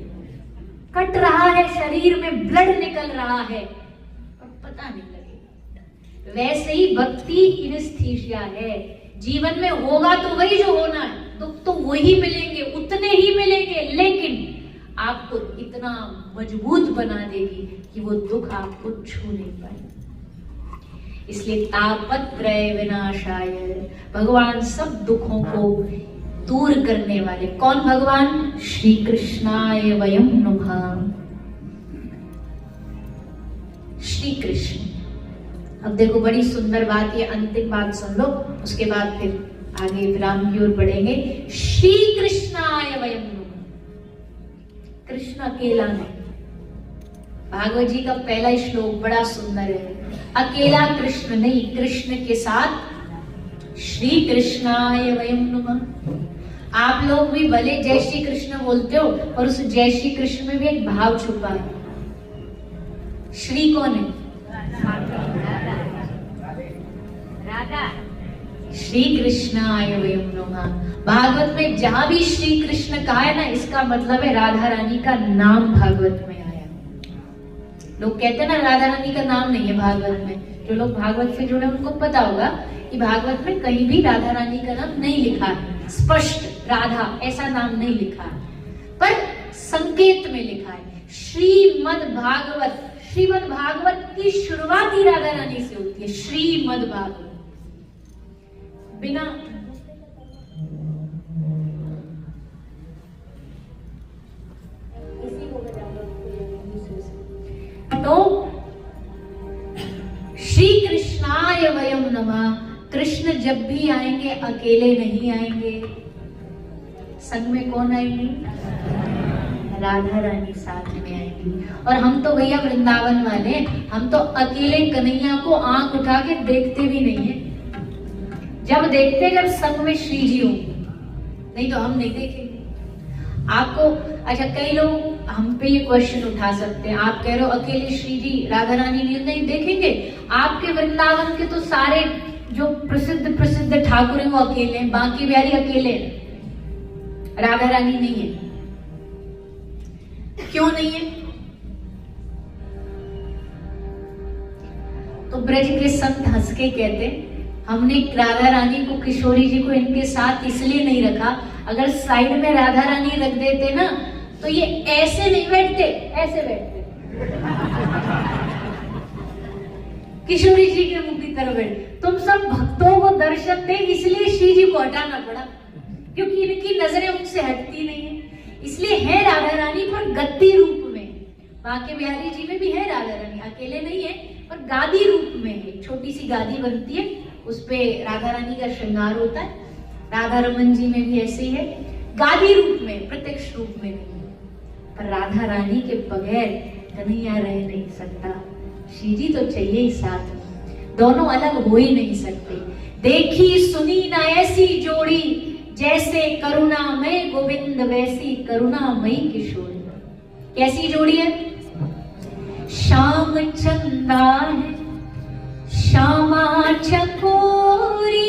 कट रहा है, शरीर में ब्लड निकल रहा है और पता नहीं लगेगा। वैसे ही भक्ति एनेस्थीसिया है। जीवन में होगा तो वही जो होना है, दुख तो वही मिलेंगे, उतने ही मिलेंगे, लेकिन आपको इतना मजबूत बना देगी कि वो दुख आपको छू नहीं पाए। इसलिए तापत्रय विनाशाय, भगवान सब दुखों को दूर करने वाले। कौन भगवान? श्री कृष्णाय वयं नुमः। श्री कृष्ण। अब देखो बड़ी सुंदर बात, ये अंतिम बात सुन लो, उसके बाद फिर आगे विराम की ओर बढ़ेंगे। श्री कृष्णाय वयं नुमः। कृष्ण अकेला नहीं। भागवत जी का पहला श्लोक बड़ा सुंदर है। अकेला कृष्ण नहीं, कृष्ण के साथ श्री कृष्णाय वयं नुमः। आप लोग भी भले जय श्री कृष्ण बोलते हो, और उस जय श्री कृष्ण में भी एक भाव छुपा है। श्री कौन है? राधा। श्री कृष्णाय वयं नुमः। भागवत में जहां भी श्री कृष्ण कहा है ना, इसका मतलब है राधा रानी का नाम भागवत में आया। लोग कहते हैं ना राधा रानी का नाम नहीं है भागवत में। जो लोग भागवत से जुड़े उनको पता होगा कि भागवत में कहीं भी राधा रानी का नाम नहीं लिखा है, स्पष्ट राधा ऐसा नाम नहीं लिखा है, पर संकेत में लिखा है श्रीमद् भागवत। श्रीमद् भागवत की शुरुआत ही राधा रानी से होती है। श्रीमद् भागवत बिना तो श्री कृष्णाय वयं नमः। कृष्ण जब भी आएंगे अकेले नहीं आएंगे, संग में कौन आएंगी? राधा रानी साथ में आएंगी। और हम तो भैया वृंदावन वाले, हम तो अकेले कन्हैया को आंख उठा के देखते भी नहीं है। जब देखते जब संग में श्री जी हो, नहीं तो हम नहीं देखेंगे आपको। अच्छा, कई लोग हम पे ये क्वेश्चन उठा सकते हैं, आप कह रहे हो अकेले श्री जी राधा रानी नहीं देखेंगे। आपके वृंदावन के तो सारे जो प्रसिद्ध प्रसिद्ध ठाकुर हैं वो अकेले हैं, बांकी बिहारी अकेले हैं, राधा रानी नहीं है। क्यों नहीं है? तो ब्रज के संत हंस के कहते, हमने राधा रानी को, किशोरी जी को इनके साथ इसलिए नहीं रखा, अगर साइड में राधा रानी रख देते ना तो ये ऐसे नहीं बैठते, ऐसे बैठते, किशोरी जी के मुख की तरफ बैठते। तुम सब भक्तों को दर्शन दे, इसलिए श्री जी को हटाना पड़ा, क्योंकि इनकी नजरें उनसे हटती नहीं है। इसलिए है राधा रानी पर गद्दी रूप में। बांके बिहारी जी में भी है राधा रानी, अकेले नहीं है पर गादी रूप में है। छोटी सी गादी बनती है, उस पे राधा रानी का श्रृंगार होता है। राधा रमन जी में भी ऐसे ही है, गादी रूप में, प्रत्यक्ष रूप में नहीं। पर राधा रानी के बगैर कन्हैया रह नहीं सकता, श्री जी तो चाहिए ही साथ में, दोनों अलग हो ही नहीं सकते। देखी सुनी ना ऐसी जोड़ी, जैसे करुणामय गोविंद वैसी करुणामयी किशोरी। कैसी जोड़ी है? श्याम चंदा है श्यामा चकोरी,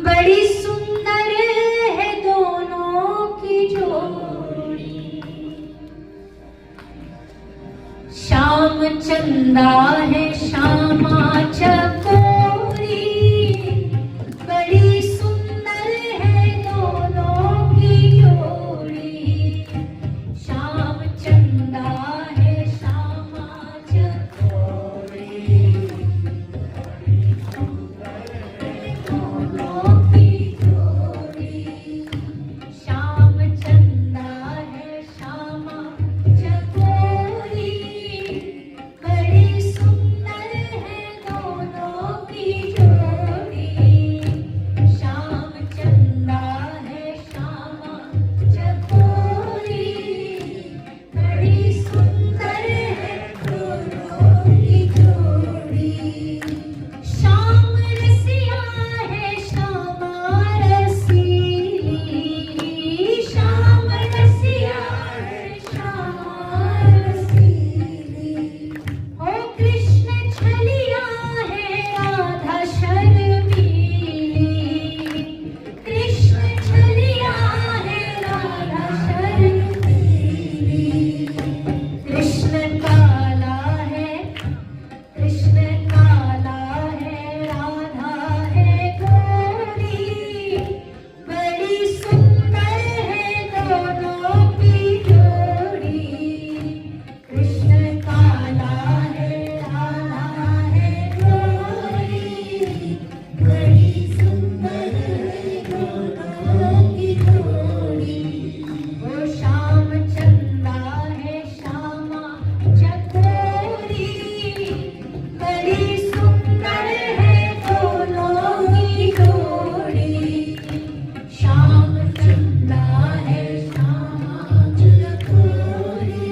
बड़ी सुंदर है दोनों की जोड़ी। श्याम चंदा है श्यामा चकोरी, बड़ी सुंदर है दोनों की जोड़ी। श्याम चंदा है श्यामा चकोरी, दोनों की जोड़ी। श्याम चंदा है श्यामा चकोरी, बड़ी सुंदर है दोनों की जोड़ी। श्याम चंदा है श्यामा चकोरी, बड़ी सुंदर है दोनों की जोड़ी। श्याम रसिया है श्यामा रसीली, श्याम रसिया है श्यामा रसीली। ओ कृष्ण छलिया है राधा शर्मीली, कृष्ण छलिया है राधा शर्मीली। कृष्ण काला है, कृष्ण काला है, राधा है गोरी, बड़ी सुंदर है दोनों की जोड़ी। कृष्ण काला है, राधा है गोरी, बड़ी सुंदर है दोनों की जोड़ी। वो श्याम चंदा है श्यामा चकोरी, बड़ी सुंदर है दोनों की जोड़ी। श्याम चंदा है श्यामा चकोरी,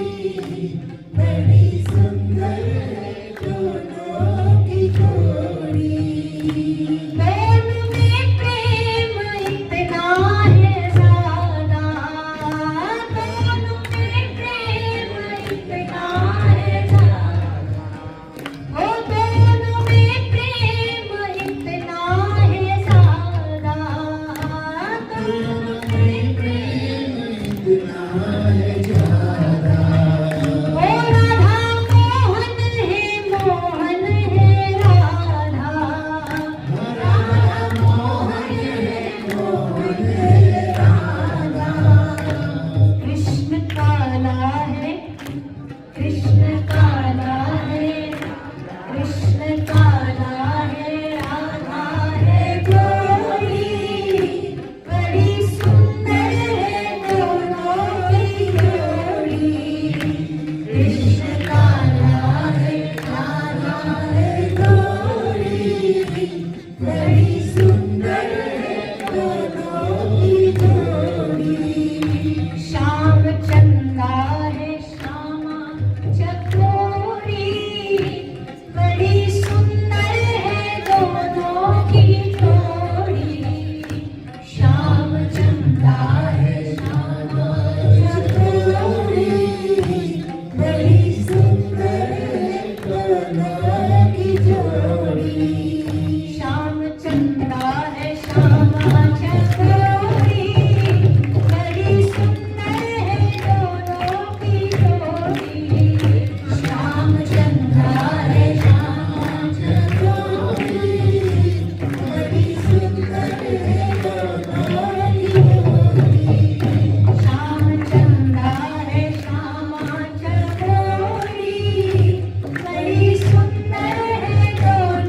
बड़ी सुंदर है दोनों की जोड़ी। प्रेम में प्रेम इतना है ज्यादा, दोनों में प्रेम इतना है ज्यादा। ओ दोनों में प्रेम इतना है ज्यादा, दोनों में प्रेम इतना है ज्यादा। ओ राधा मोहन है, मोहन है राधा, राधा मोहन है, मोहन है राधा। कृष्ण काला है, कृष्ण काला है, कृष्ण काला है, राधा है गोरी, बड़ी सुंदर है दोनों की जोड़ी। कृष्ण काला है, राधा है गोरी, बड़ी सुंदर है दोनों की जोड़ी। श्याम चंदा है श्यामा चकोरी, बड़ी सुंदर है दोनों की जोड़ी। श्याम चंदा है श्यामा चकोरी, बड़ी सुंदर है दोनों की जोड़ी। श्याम चंदा है श्यामा चकोरी, बड़ी सुंदर है दोनों की जोड़ी। श्याम चंदा है श्यामा चकोरी, बड़ी सुंदर है दोनों की जोड़ी। श्याम चंदा है श्यामा चकोरी, बड़ी सुंदर है दोनों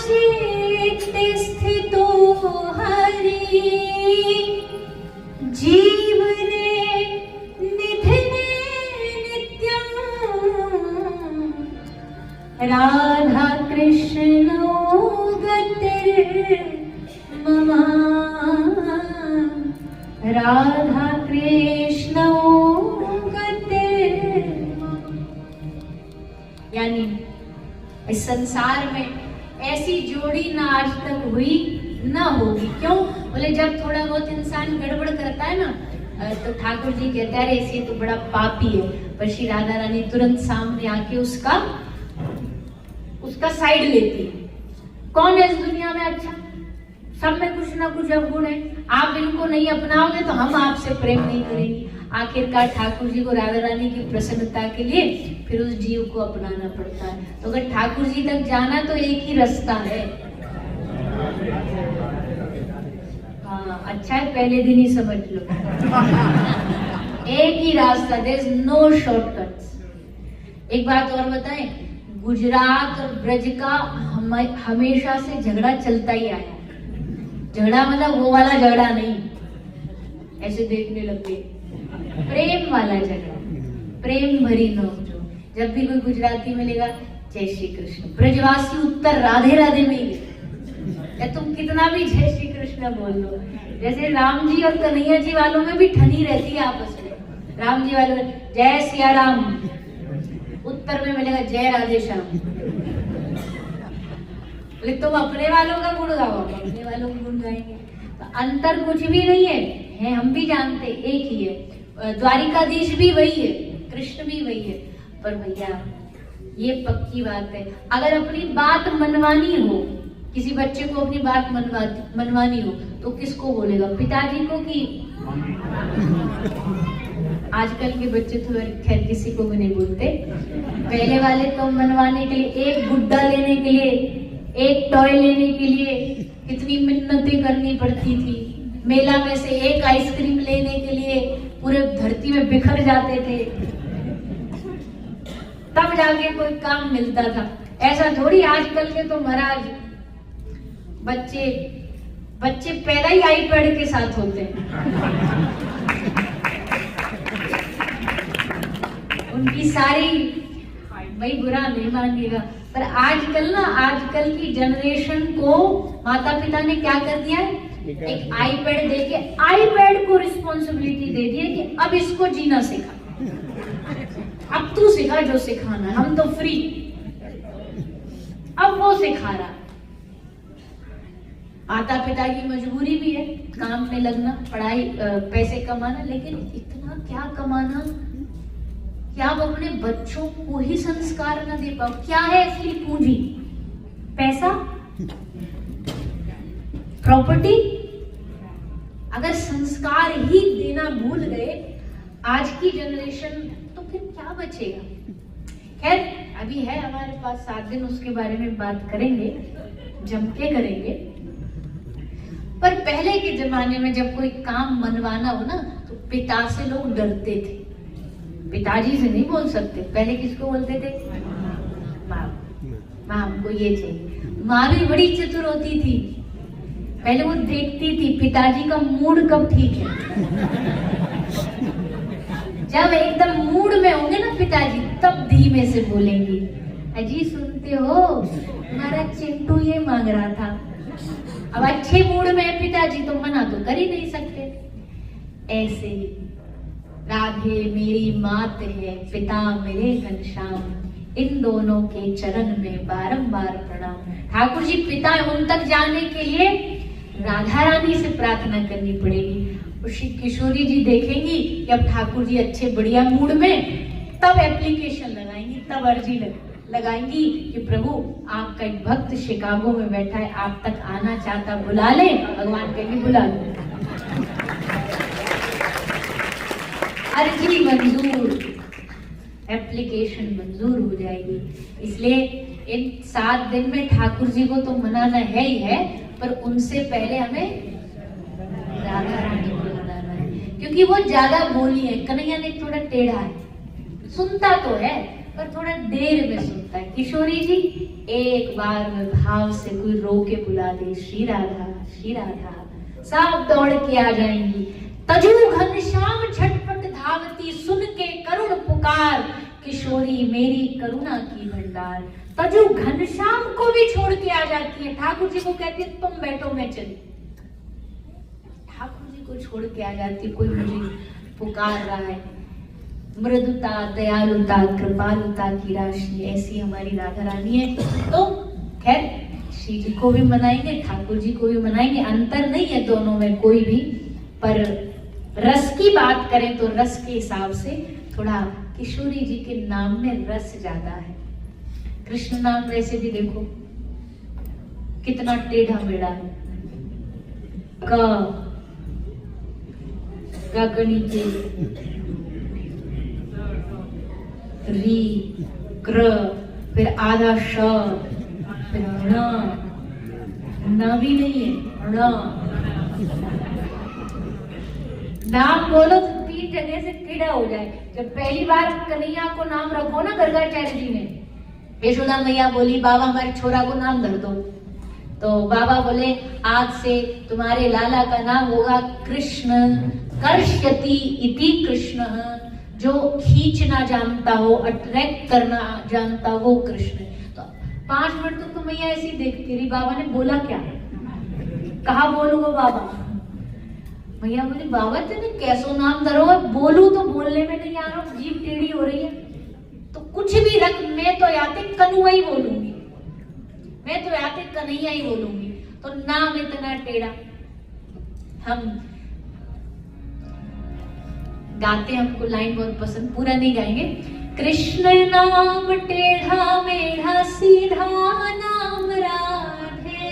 चेते स्थितो हरि जीवने निधने नित्यम् राधा कृष्णो गतिर्मम राधा कृष्णो गतिर्मम। यानी इस संसार में ऐसी जोड़ी ना आज तक हुई ना होगी। क्यों? बोले जब थोड़ा बहुत इंसान गड़बड़ करता है ना तो ठाकुर जी कहते हैं ऐसे तो बड़ा पापी है, पर श्री राधा रानी तुरंत सामने आके उसका साइड लेती है। कौन है इस दुनिया में अच्छा? सब में कुछ ना कुछ अवगुण है। आप इनको नहीं अपनाओगे तो हम आपसे प्रेम नहीं करेंगे। आखिरकार ठाकुर जी को राधा रानी की प्रसन्नता के लिए फिर उस जीव को अपनाना पड़ता है। तो अगर ठाकुर जी तक जाना तो एक ही रास्ता है। हाँ, अच्छा है पहले दिन ही समझ लो। एक ही रास्ता, देयर इज नो शॉर्टकट्स। एक बात और बताएं, गुजरात और ब्रज का हमेशा से झगड़ा चलता ही आया। झगड़ा मतलब वो वाला झगड़ा नहीं, ऐसे देखने लग गए, प्रेम वाला झगड़ा, प्रेम भरी नोक-झोंक। जब भी कोई गुजराती मिलेगा जय श्री कृष्ण, ब्रजवासी उत्तर राधे राधे में ही, या तुम कितना भी जय श्री कृष्ण बोल लो। जैसे राम जी और कन्हैया जी वालों में भी ठनी रहती है आपस में। राम जी वालों में जय सिया राम, उत्तर में मिलेगा जय राधे श्याम। बोले तुम अपने वालों का गुण गाओ, अपने वालों का गुण गाएंगे। तो अंतर कुछ भी नहीं है, हम भी जानते एक ही है। द्वारिकाधीश भी वही है, कृष्ण भी वही है। पर भैया ये पक्की बात है, अगर अपनी बात मनवानी हो, किसी बच्चे को अपनी बात मनवानी हो तो किसको बोलेगा? पिताजी को कि आजकल के बच्चे तो खैर किसी को भी नहीं बोलते। पहले वाले तो मनवाने के लिए, एक गुड्डा लेने के लिए, एक टॉय लेने के लिए कितनी मिन्नतें करनी पड़ती थी। मेला में से एक आइसक्रीम लेने के लिए पूरे धरती में बिखर जाते थे, तब जाके कोई काम मिलता था। ऐसा थोड़ी आजकल के तो महाराज बच्चे पैदा ही आईपैड के साथ होते हैं। उनकी सारी, भाई बुरा नहीं मानिएगा, पर आजकल की जनरेशन को माता पिता ने क्या कर दिया है, एक आईपैड देके आईपैड को रिस्पॉन्सिबिलिटी दे दी है कि अब इसको जीना सिखा, अब तू सिखा जो सिखाना, हम तो फ्री। अब वो सिखा रहा। माता पिता की मजबूरी भी है काम में लगना, पढ़ाई, पैसे कमाना, लेकिन इतना क्या कमाना कि आप अपने बच्चों को ही संस्कार न दे पाओ। क्या है असली पूंजी? पैसा, प्रॉपर्टी। अगर संस्कार ही देना भूल गए आज की जनरेशन, तो फिर क्या बचेगा? खैर अभी है हमारे पास 7 दिन, उसके बारे में बात करेंगे, जम के करेंगे। पर पहले के जमाने में जब कोई काम मनवाना हो ना तो पिता से लोग डरते थे। पिताजी से नहीं बोल सकते, पहले किसको बोलते थे? माँ। माँ हमको ये चाहिए। माँ भी बड़ी चतुर होती थी, पहले वो देखती थी पिताजी का मूड कब ठीक है। जब एकदम मूड में होंगे ना पिताजी, तब धीमे से बोलेंगी, अजी सुनते हो हमारा चिंटू ये मांग रहा था। अब अच्छे मूड में है पिताजी तो मना तो कर ही नहीं सकते। ऐसे ही राधे मेरी मात है, पिता मेरे घनश्याम, इन दोनों के चरण में बारंबार प्रणाम। ठाकुर जी पिता उन तक जाने के लिए राधा रानी से प्रार्थना करनी पड़ेगी। श्री किशोरी जी देखेंगी कि अब ठाकुर जी अच्छे बढ़िया मूड में, तब एप्लीकेशन लगाएंगी, तब अर्जी लगाएंगी कि प्रभु आपका एक भक्त शिकागो में बैठा है, आप तक आना चाहता, बुला ले। भगवान कहेंगे बुला लो। अर्जी मंजूर, एप्लीकेशन मंजूर हो जाएगी। इसलिए इन 7 दिन में ठाकुर जी को तो मनाना है ही है, पर उनसे पहले हमें राधा रानी को मनाना है, क्योंकि वो ज्यादा बोली है। कन्हैया ने थोड़ा टेढ़ा है, सुनता तो है पर थोड़ा देर में सुनता है। किशोरी जी एक बार में भाव से कोई रो के बुला दे, श्री राधा श्री राधा, सब दौड़ के आ जाएंगी। तजु घनश्याम झटपट धावती, सुन के करुण पुकार, किशोरी मेरी करुणा की भंडार। तजु घनश्याम को भी छोड़ के आ जाती है, ठाकुर जी को कहती है तुम बैठो मैं चली। ठाकुर जी को छोड़ के आ जाती, कोई मुझे पुकार रहा है। मृदुता, दयालुता, कृपालुता की राशि ऐसी हमारी राधा रानी है। तो खैर श्री जी को भी मनाएंगे, ठाकुर जी को भी मनाएंगे, अंतर नहीं है दोनों में कोई भी, पर रस की बात करें तो रस के हिसाब से थोड़ा किशोरी जी के नाम में रस ज्यादा है। कृष्ण नाम वैसे भी देखो कितना टेढ़ा मेढ़ा है। गगनी के री, क्र, फिर आधा श, फिर न भी नहीं है, नाम बोलो तो 3 जगह से टेढ़ा हो जाए। जब पहली बार कन्हैया को नाम रखो ना गर्गाचार्य जी ने, यशोदा मैया बोली बाबा हमारे छोरा को नाम धर दो, तो बाबा बोले आज से तुम्हारे लाला का नाम होगा कृष्ण, कर्ष्यति इति कृष्ण, जो खींचना जानता हो, अट्रैक्ट करना जानता हो कृष्ण। तो 5 मिनट तक तो मैया ऐसी देखती रही, बाबा ने बोला क्या, कहा बोलूंगा बाबा। मैया बोली बाबा तेने कैसो नाम धरो, बोलू तो बोलने में नहीं आ रहा, जीभ टेढ़ी हो रही है, तो कुछ भी रख, मैं तो याते कन्हैया ही बोलूंगी, मैं तो याते कन्हैया ही बोलूंगी। तो नाम इतना टेढ़ा। हम गाते, हमको लाइन बहुत पसंद, पूरा नहीं गाएंगे। कृष्ण नाम टेढ़ा मेढ़ा सीधा नाम राधे,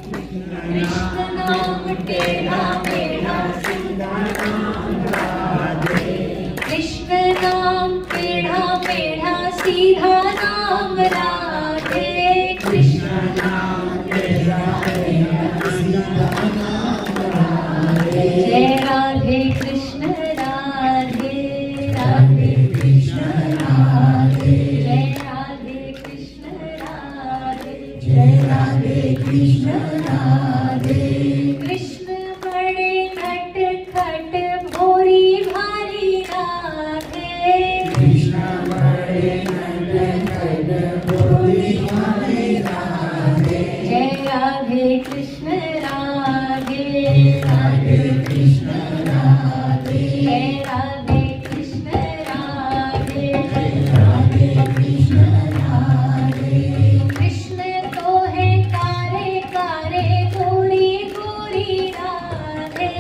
कृष्ण नाम टेढ़ा मेढ़ा सीधा नाम राधे, कृष्ण नाम टेढ़ा मेढ़ा सीधा नाम राधे, कृष्ण नाम टेढ़ा मेढ़ा सीधा नाम राधे। जय राधे कृष्ण राधे, राधे कृष्ण राधे, जय राधे कृष्ण राधे, जय राधे कृष्ण राधे। कृष्ण बड़े खट खट भोरी भारी राधे, कृष्ण बड़े खट खट भोरी भारी राधे, जय राधे कृष्ण राधे, राधे कृष्ण राधे, जय राधे कृष्ण राधे, जय राधे कृष्ण राधे। कृष्ण तो है कारे कारे गोरी गोरी राधे,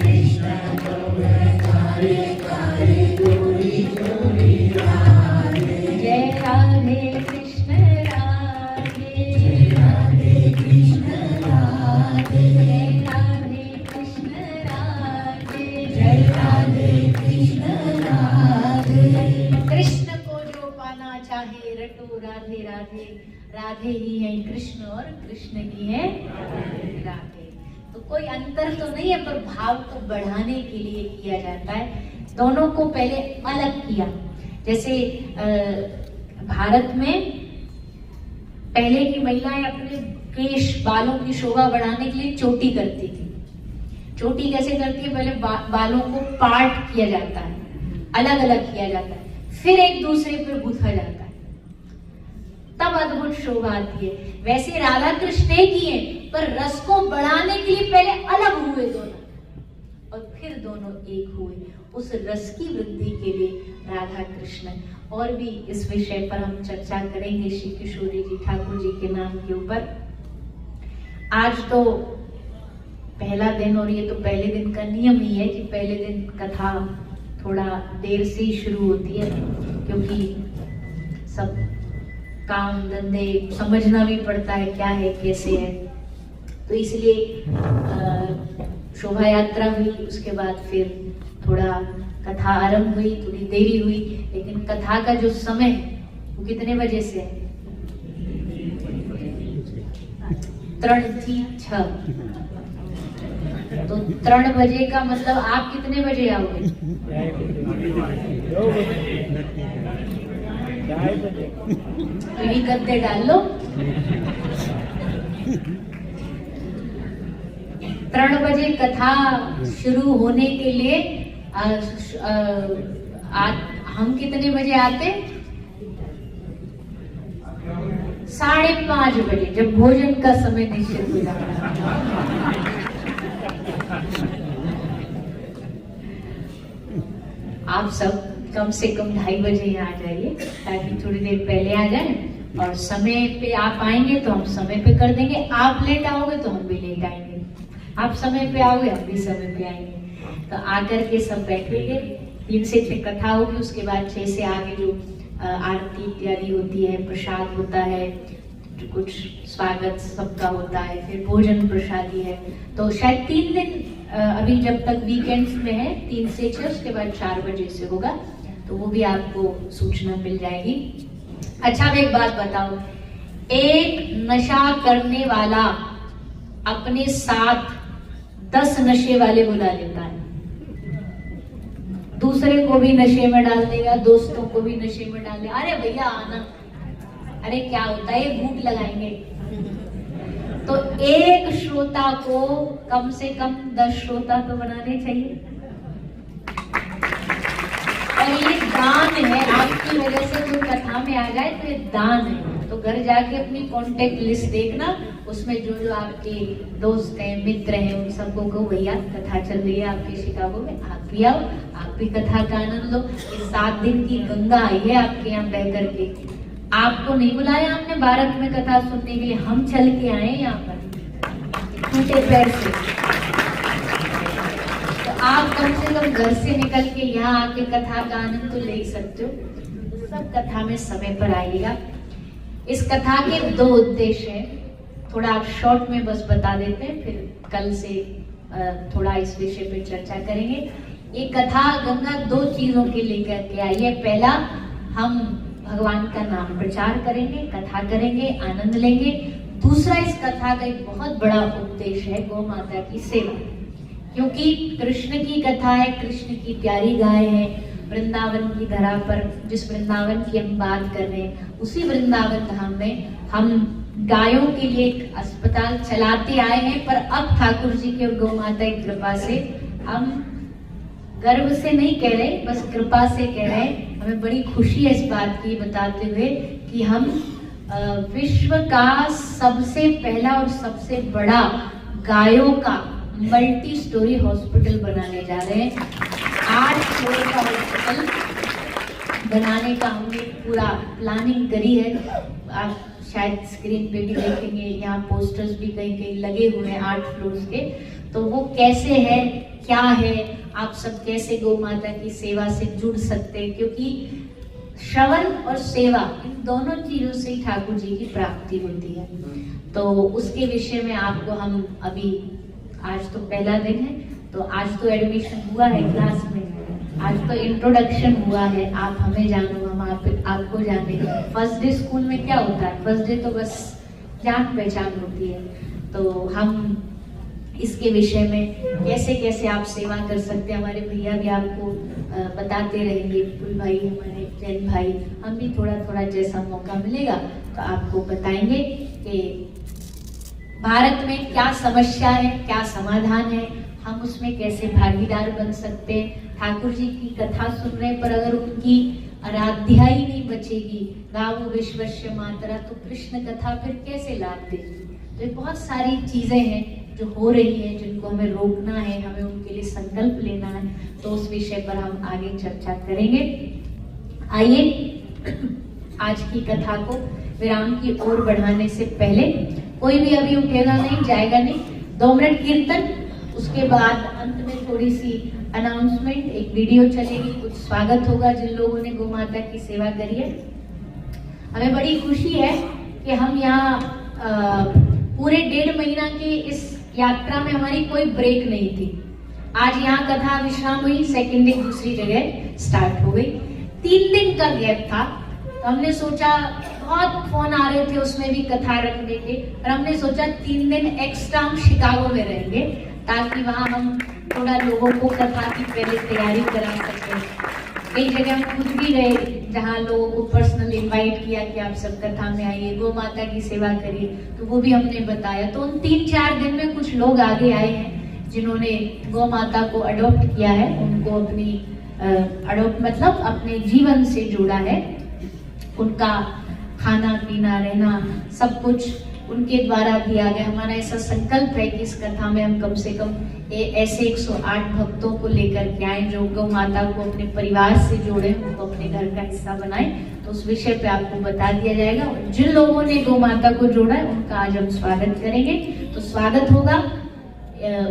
कृष्ण तो है कारे कारे गोरी गोरी राधे, जय राधे कृष्ण राधे, जय राधे कृष्ण राधे, जय राधे कृष्ण राधे, जय राधे कृष्ण राधे। कृष्ण को जो पाना चाहे रटो राधे राधे, राधे ही है कृष्ण और कृष्ण ही है राधे। तो कोई अंतर तो नहीं है, पर भाव को बढ़ाने के लिए किया जाता है। दोनों को पहले अलग किया। जैसे भारत में पहले की महिलाएं अपने केश बालों की शोभा बढ़ाने के लिए चोटी करती थी। चोटी कैसे करती है, पहले बालों को पार्ट किया जाता है, अलग अलग किया जाता है, फिर एक दूसरे पर गुथा जाता है, तब अद्भुत शोभा आती है। वैसे राधा कृष्ण किए, पर रस को बढ़ाने के लिए पहले अलग हुए दोनों, और फिर दोनों एक हुए। उस रस की वृद्धि के लिए राधा कृष्ण। और भी इस विषय पर हम चर्चा करेंगे श्री किशोरी जी ठाकुर जी के नाम के ऊपर। आज तो पहला दिन, और ये तो पहले दिन का नियम ही है कि पहले दिन कथा थोड़ा देर से ही शुरू होती है, क्योंकि सब काम धंधे समझना भी पड़ता है क्या है कैसे है, तो इसलिए शोभा यात्रा हुई, उसके बाद फिर थोड़ा कथा आरंभ हुई, थोड़ी देरी हुई। लेकिन कथा का जो समय है वो कितने बजे से है? 3 થી 6। तो 3 बजे का मतलब आप कितने बजे आओगे? 2 बजे। तो ये गद्दे डाल लो। 3 बजे कथा शुरू होने के लिए हम कितने बजे आते? 5:30 बजे, जब भोजन का समय निश्चित हो जाता है। आप सब कम से कम 2:30 बजे यहाँ आ जाइए, ताकि थोड़ी देर पहले आ जाए, और समय पे आप आएंगे तो हम समय पे कर देंगे। आप लेट आओगे तो हम भी लेट आएंगे, आप समय पे आओगे हम भी समय पे आएंगे। तो आकर के सब बैठेंगे, 3 से 6 कथा होगी, उसके बाद 6 से आगे जो आरती इत्यादि होती है, प्रसाद होता है, कुछ स्वागत सबका होता है, फिर भोजन प्रसादी है। तो शायद 3 दिन अभी जब तक वीकेंड्स में है 3 से 6, उसके बाद 4 बजे से होगा, तो वो भी आपको सूचना मिल जाएगी। अच्छा, अब एक बात बताओ, एक नशा करने वाला अपने साथ 10 नशे वाले बुला लेता है, दूसरे को भी नशे में डाल देगा, दोस्तों को भी नशे में डाल देगा। अरे भैया आना, अरे क्या होता है, घूंट लगाएंगे। तो एक श्रोता को कम से कम 10 श्रोता तो बनाने चाहिए, और ये दान है। आपकी वजह से कोई कथा में आ जाए तो ये दान है। तो घर जाके अपनी कांटेक्ट लिस्ट देखना, उसमें जो जो आपके दोस्त हैं, मित्र हैं, उन सबको कहो भैया कथा चल रही है आपके शिकागो में, आप भी आओ, आप भी कथा का आनंद लो। ये 7 दिन की गंगा आई है आपके यहाँ बह करके। आपको नहीं बुलाया हमने भारत में कथा सुनने के लिए, हम चल के आए यहाँ पर टूटे पैर से। तो आप कम से कम घर से निकल के यहाँ आके कथा का आनंद तो ले ही सकते हो। सब कथा में समय पर आइएगा। इस कथा के 2 उद्देश्य हैं, थोड़ा आप शॉर्ट में बस बता देते हैं, फिर कल से थोड़ा इस विषय पे चर्चा करेंगे। ये कथा गंगा 2 चीजों के लेकर के आई है। पहला, हम भगवान का नाम प्रचार करेंगे, कथा करेंगे, आनंद लेंगे। दूसरा, इस कथा का एक बहुत बड़ा उद्देश्य है गौ माता की सेवा, क्योंकि कृष्ण की कथा है, कृष्ण की प्यारी गाय है। वृंदावन की धरा पर, जिस वृंदावन की हम बात कर रहे हैं, उसी वृंदावन धाम में हम गायों के लिए एक अस्पताल चलाते आए हैं। पर अब ठाकुर जी की और गौ माता की कृपा से, हम गर्व से नहीं कह रहे, बस कृपा से कह रहे हैं। हमें बड़ी खुशी है इस बात की बताते हुए कि हम विश्व का सबसे पहला और सबसे बड़ा गायों का मल्टी स्टोरी हॉस्पिटल बनाने जा रहे हैं। 8 फ्लोर का हॉस्पिटल बनाने का हमने पूरा प्लानिंग करी है। आप शायद स्क्रीन पे भी देखेंगे, यहाँ पोस्टर्स भी कहीं कहीं लगे हुए हैं 8 फ्लोर्स के। तो वो कैसे है, क्या है, आप सब कैसे गौ माता की सेवा से जुड़ सकते हैं, क्योंकि श्रवण और सेवा, इन दोनों चीजों से ही ठाकुर जी की प्राप्ति होती है। तो उसके विषय में आपको हम अभी, आज तो पहला दिन है, तो आज तो एडमिशन हुआ है क्लास में, आज तो इंट्रोडक्शन हुआ है। आप हमें जानो, हम आपको जाने। फर्स्ट डे स्कूल में क्या होता है, फर्स्ट डे तो बस जान पहचान होती है। तो हम इसके विषय में कैसे कैसे आप सेवा कर सकते हैं, हमारे भैया भी आपको बताते रहेंगे, फुल भाई, हमारे जैन भाई, हम भी थोड़ा थोड़ा जैसा मौका मिलेगा तो आपको बताएंगे कि भारत में क्या समस्या है, क्या समाधान है, हम उसमें कैसे भागीदार बन सकते हैं। ठाकुर जी की कथा सुनने पर अगर उनकी आराध्या ही नहीं बचेगी, गावो विश्वस्य मातरा, तो कृष्ण कथा फिर कैसे लाभ देगी। तो ये बहुत सारी चीजें हैं जो हो रही है, जिनको हमें रोकना है, हमें उनके लिए संकल्प लेना है। तो उस विषय पर हम आगे चर्चा करेंगे। आइए आज की कथा को विराम की ओर बढ़ाने से पहले, कोई भी अभी उठेगा नहीं, जाएगा नहीं, 2 मिनट कीर्तन, उसके बाद अंत में थोड़ी सी अनाउंसमेंट, एक वीडियो चलेगी, कुछ स्वागत होगा जिन लोगों ने गौ माता की सेवा करी है। हमें बड़ी खुशी है कि हम यहाँ पूरे 1.5 महीना की इस यात्रा में हमारी कोई ब्रेक नहीं थी। आज यहाँ कथा विश्राम हुई, सेकंड डे दूसरी जगह स्टार्ट हो गई। 3 दिन का गैप था, तो हमने सोचा, बहुत फोन आ रहे थे उसमें भी कथा रखने के, और हमने सोचा 3 दिन एक्स्ट्रा हम शिकागो में रहेंगे, ताकि वहाँ हम थोड़ा लोगों को कथा की पहले तैयारी करा सकें। कई जगह हम खुद भी गए, जहाँ लोगों को पर्सनल इनवाइट किया कि आप सब कथा में आइए, गौ माता की सेवा करिए, तो वो भी हमने बताया। तो उन 3-4 दिन में कुछ लोग आगे आए हैं जिन्होंने गौ माता को अडॉप्ट किया है, उनको अपनी अडॉप्ट मतलब अपने जीवन से जोड़ा है। उनका खाना पीना रहना सब कुछ उनके द्वारा दिया गया। हमारा ऐसा संकल्प है कि इस कथा में हम कम से कम ऐसे 108 भक्तों को लेकर के आए जो गौ माता को अपने परिवार से जोड़े, उनको अपने घर का हिस्सा बनाए। तो उस विषय पे आपको बता दिया जाएगा। जिन लोगों ने गौ माता को जोड़ा है उनका आज हम स्वागत करेंगे। तो स्वागत होगा,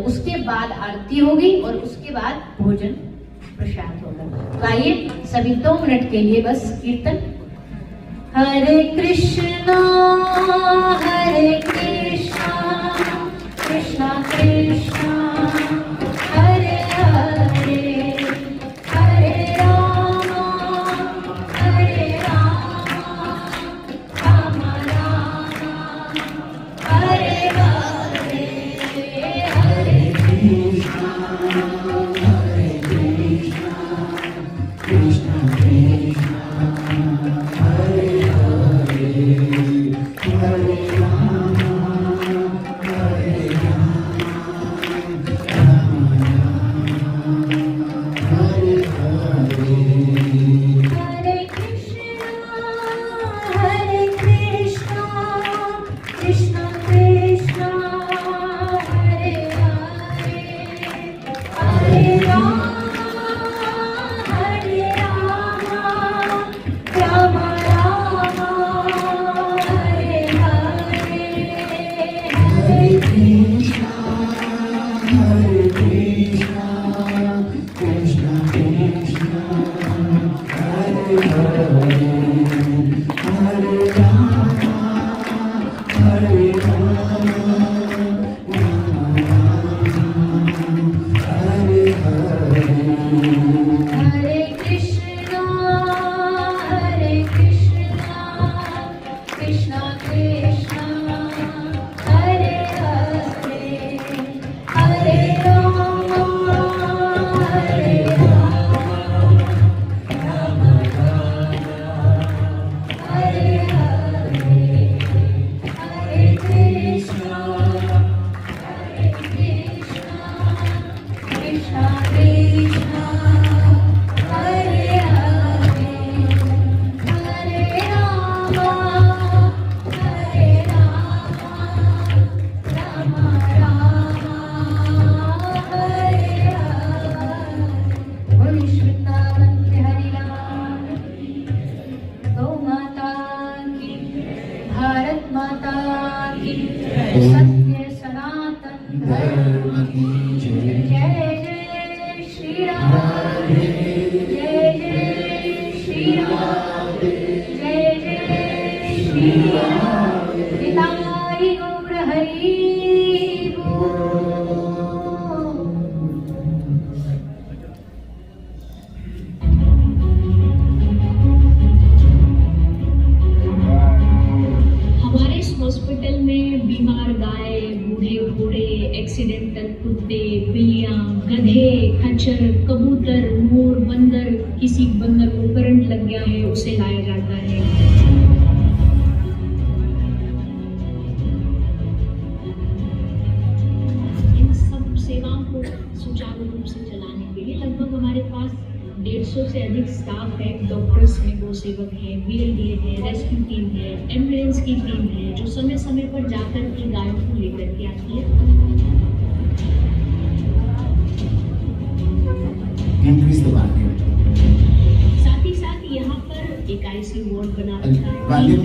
उसके बाद आरती होगी और उसके बाद भोजन प्रसाद होगा। तो आइए सभी 2 मिनट के लिए बस कीर्तन। हरे कृष्णा कृष्णा कृष्णा हरे हरे, हरे राम राम राम हरे हरे, हरे कृष्णा कृष्णा कृष्णा हरे हरे राम सत्य सनातन धर्म की जय। जय जय श्री राम, जय जय श्री राम, जय जय श्री राम। निताई गौर हरि बोल। हमारे इस हॉस्पिटल में बीमार गाय, बूढ़े घोड़े, एक्सीडेंटल कुत्ते, बिल्लियां, गधे, खच्चर, कबूतर, मोर, बंदर, किसी बंदर को करंट लग गया है उसे लाया जाता है। इन सब सेवाओं को सुचारू रूप से चलाने के लिए लगभग हमारे पास 150 से अधिक स्टाफ है। डॉक्टर्स हैं, गौ सेवक हैं, VLDA है, रेस्क्यू टीम है, एम्बुलेंस की टीम है जो समय समय पर जाकर के गायों को लेकर के आती है। साथ ही साथ यहाँ पर एक ICU वार्ड बना रखा है, गायों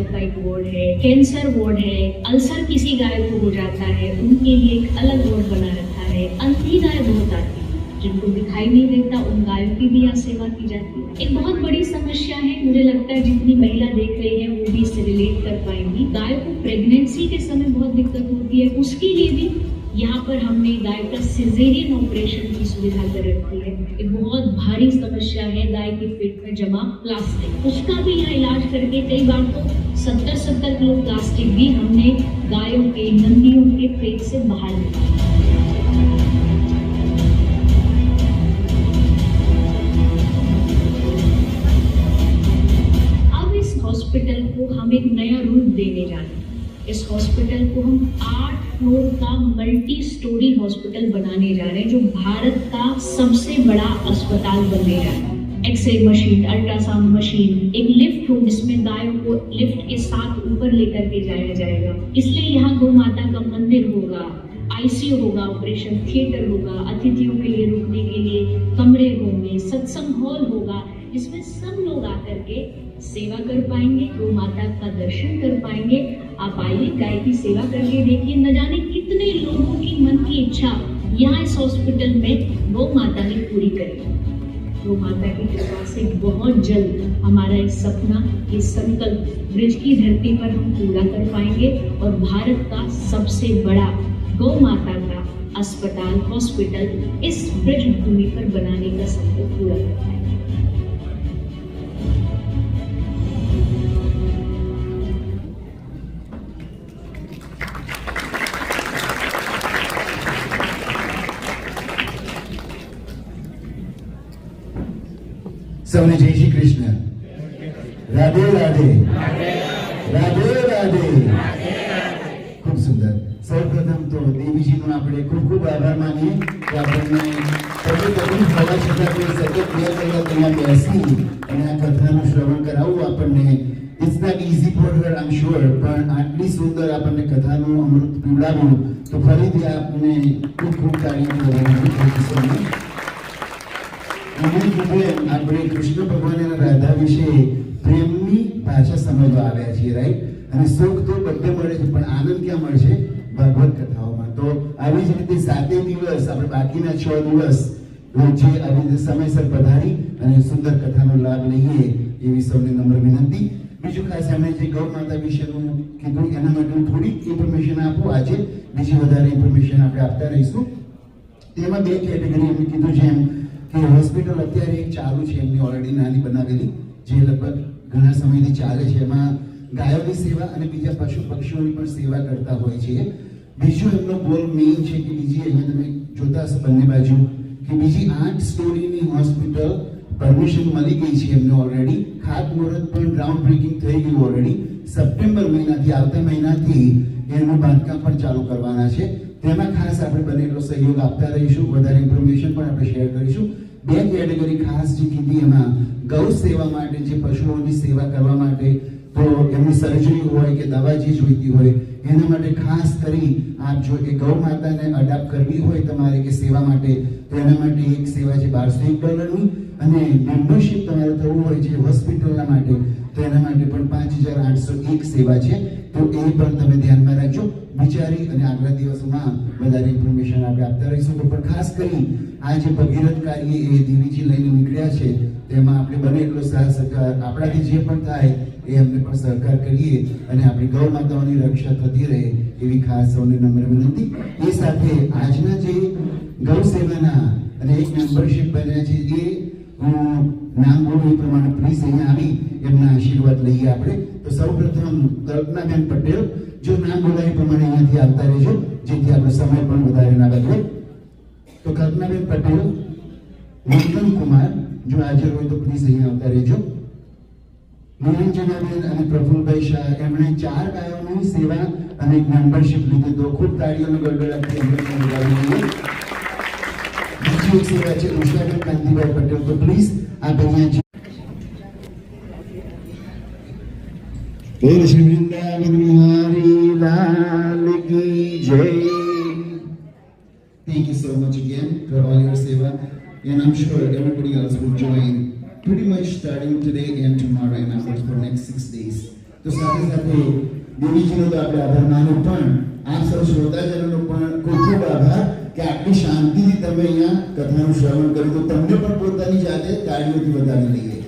का एक वार्ड है, कैंसर वार्ड है, अल्सर किसी गाय को हो जाता है उनके लिए एक अलग वार्ड बना रखा है। अंधी गाय बहुत आती है जिनको दिखाई नहीं देता, उन गायों की भी यहाँ सेवा की जाती है। एक बहुत बड़ी समस्या है, मुझे लगता है जितनी महिला देख रही है वो भी इससे रिलेट कर पाएंगी। गायों को प्रेगनेंसी के समय बहुत दिक्कत होती है, उसके लिए भी यहाँ पर हमने गाय का सिजेरियन ऑपरेशन की सुविधा कर रखी है। एक बहुत भारी समस्या है गाय के पेट में जमा प्लास्टिक, उसका भी यहाँ इलाज करके कई बार तो 70-70 किलो प्लास्टिक भी हमने गायों के, नंदियों के पेट से बाहर निकाला। हम एक नया रूप देने जा रहे हैं। इस हॉस्पिटल को हम 8 फ्लोर का मल्टी स्टोरी हॉस्पिटल बनाने जा रहे हैं, जो भारत का सबसे बड़ा अस्पताल बनने जा रहा है। एक्सरे मशीन, अल्ट्रासाउंड मशीन, एक लिफ्ट होगी जिसमें गायों को लिफ्ट के साथ ऊपर लेकर के जाया जाएगा। इसलिए यहाँ गौ माता का मंदिर होगा, आईसीयू होगा, ऑपरेशन थिएटर होगा, अतिथियों के लिए रुकने के लिए कमरे होंगे, सत्संग हॉल होगा, जिसमें सब लोग आकर के सेवा कर पाएंगे, गौ माता का दर्शन कर पाएंगे। आप आइए, गाय की सेवा करके देखिए, न जाने कितने लोगों की मन की इच्छा यहाँ इस हॉस्पिटल में गौ माता ने पूरी करी। गौ माता की कृपा से बहुत जल्द हमारा एक सपना, ये संकल्प ब्रिज की धरती पर हम पूरा कर पाएंगे और भारत का सबसे बड़ा गौ माता का अस्पताल, हॉस्पिटल इस ब्रिज भूमि पर बनाने का संकल्प पूरा कर पाएंगे। સૌને જય શ્રી કૃષ્ણ, રાધે રાધે, રાધે રાધે. ખૂબ સુંદર. સૌપ્રથમ તો દેવીજીનો આપણે ખૂબ ખૂબ આભાર માનીએ કે આપણને તકલીફ થવા છતાં કોઈ સતત 2 કલાક અહીંયા બેસી અને આ કથાનું શ્રવણ કરાવવું આપણને it's not easy for her, I am sure. પણ આટલી સુંદર આપણને કથાનું અમૃત પીવડાવ્યું તો ફરીથી આપને ખૂબ ખૂબ તાળીઓ બધાને. આપણે કૃષ્ણ ભગવાન અને રાધા વિશે પ્રેમની ભાષા સમજવા આવ્યા છીએ, રાઈટ? અને સુખ તો બધે મળે છે, પણ આનંદ ક્યાં મળશે? ભાગવત કથાઓમાં. તો આવી જ રીતે 7 દિવસ આપણે બાકીના 6 દિવસ રોજે આવી રીતે સમયસર પધારી અને સુંદર કથાનો લાભ લઈએ એવી સૌને નમ્ર વિનંતી. બીજું ખાસ એમણે જે ગૌ માતા વિશેનું કીધું એના માટે હું થોડીક ઇન્ફોર્મેશન આપું. આજે બીજી વધારે ઇન્ફોર્મેશન આપણે આપતા રહીશું. તેમાં 2 કેટેગરી એમણે કીધું છે એમ કે હોસ્પિટલ અત્યારે એક ચાલુ છે એમની ઓલરેડી નાની બનાવેલી, જે લગભગ ઘણા સમયથી ચાલે છે. એમાં ગાયોની સેવા અને બીજા પશુ પક્ષીઓની પણ સેવા કરતા હોય છે. બીજું એમનો ગોલ મેઇન છે કે બીજી અહીંયા તમે જોતા હશો બંને બાજુ કે બીજી 8 સ્ટોરીની હોસ્પિટલ પરમિશન મળી ગઈ છે એમને ઓલરેડી. ખાતમુહૂર્ત પણ ગ્રાઉન્ડ બ્રેકિંગ થઈ ગયું ઓલરેડી. સપ્ટેમ્બર મહિનાથી, આવતા મહિનાથી એનું બાંધકામ પણ ચાલુ કરવાના છે. તેમાં ખાસ આપણે બને એટલો સહયોગ આપતા રહીશું. વધારે ઇન્ફોર્મેશન પણ આપણે શેર કરીશું. 2 કેટેગરી ખાસ જે કીધી એમાં ગૌ સેવા માટે, જે પશુઓની સેવા કરવા માટે, તો એમની સર્જરી હોય કે દવા જે જોઈતી હોય એના માટે ખાસ કરી આપ જો એ ગૌ માતાને અડાપ્ટ કરવી હોય તમારે કે સેવા માટે, તો એના માટે એક સેવા છે $1201 અને મેમ્બરશિપ તમારે થવું હોય છે હોસ્પિટલના માટે, તો એના માટે પણ 5801 સેવા છે. તો એ પણ તમે ધ્યાનમાં રાખજો. વિચારી અને આગલા દિવસોમાં વધારે ઇન્ફોર્મેશન આપણે આપતા રહીશું. તો પણ ખાસ કરી આ જે ભગીરથ કાર્ય એ દેવીજી લઈને નીકળ્યા છે તેમાં આપણે બને એટલો સાથ સહકાર આપણાથી જે પણ થાય એ અમને પણ સહકાર કરીએ અને આપણી ગૌ માતાઓની રક્ષા થતી રહે એવી ખાસ સૌને નમ્ર વિનંતી. એ સાથે આજના જે ગૌ સેવાના અને એક મેમ્બરશિપ બન્યા છે એ નામ બોલું એ પ્રમાણે પ્લીઝ અહીંયા આવી એમના આશીર્વાદ લઈએ આપણે. તો સૌપ્રથમ કલ્પનાબેન પટેલ, જો નામ બોલાય એ પ્રમાણે અહીંયાથી આવતા રહેજો જેથી આપણો સમય પણ વધારે ના બગડે. તો કલ્પનાબેન પટેલ, નંદન કુમાર જો હાજર હોય તો પ્લીઝ અહીંયા આવતા રહેજો. નિરંજનાબેન અને પ્રફુલભાઈ શાહ, એમણે 4 ગાયોની સેવા અને એક મેમ્બરશિપ લીધી. તો ખૂબ તાળીઓનો ગડગડાટથી એમને પણ બોલાવી લઈએ. બીજી એક સેવા છે ઉષાબેન કાંતિભાઈ પટેલ, તો પ્લીઝ આપ અહીંયા બોલ શ્રી વૃંદાવન બિહારી લાલ કી જય. Thank you so much again for all your seva, and I'm sure everybody else will join pretty much starting today and tomorrow and after for next 6 days. તો સાથે સાથે દેવીજીનો તો આપણે આભાર માનો, પણ આપ સૌ શ્રોતાજનોનો પણ ખૂબ ખૂબ આભાર કે આટલી શાંતિથી તમે અહીંયા કથાનું શ્રવણ કર્યું. તો તમને પણ પોતાની જાતે તાળીઓથી વધાવી લઈએ.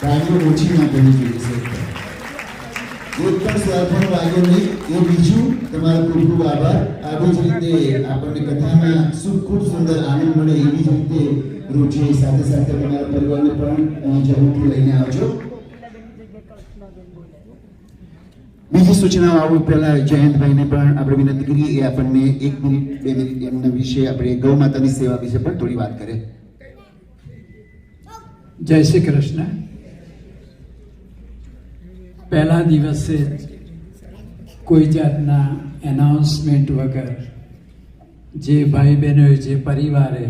તાળીઓ ઓછી ના કરવી જોઈએ. એક પણ સ્વાર્થનો વાગ્યો નહીં. એ બીજું તમારો ખૂબ ખૂબ આભાર. આવી જ રીતે આપણને કથામાં ખૂબ સુંદર આનંદ મળે એવી જ રીતે રોજે સાથે સાથે તમારા પરિવારને પણ જરૂરથી લઈને આવજો. બીજી સૂચનાઓ આવું પહેલા જયંતભાઈને પણ આપણે વિનંતી કરીએ એ આપણને 1 મિનિટ 2 મિનિટ એમના વિશે, આપણે ગૌ માતાની સેવા વિશે પણ થોડી વાત કરે. જય શ્રી કૃષ્ણ. પહેલા દિવસે કોઈ જાતના એનાઉન્સમેન્ટ વગર જે ભાઈ બહેનોએ જે પરિવારે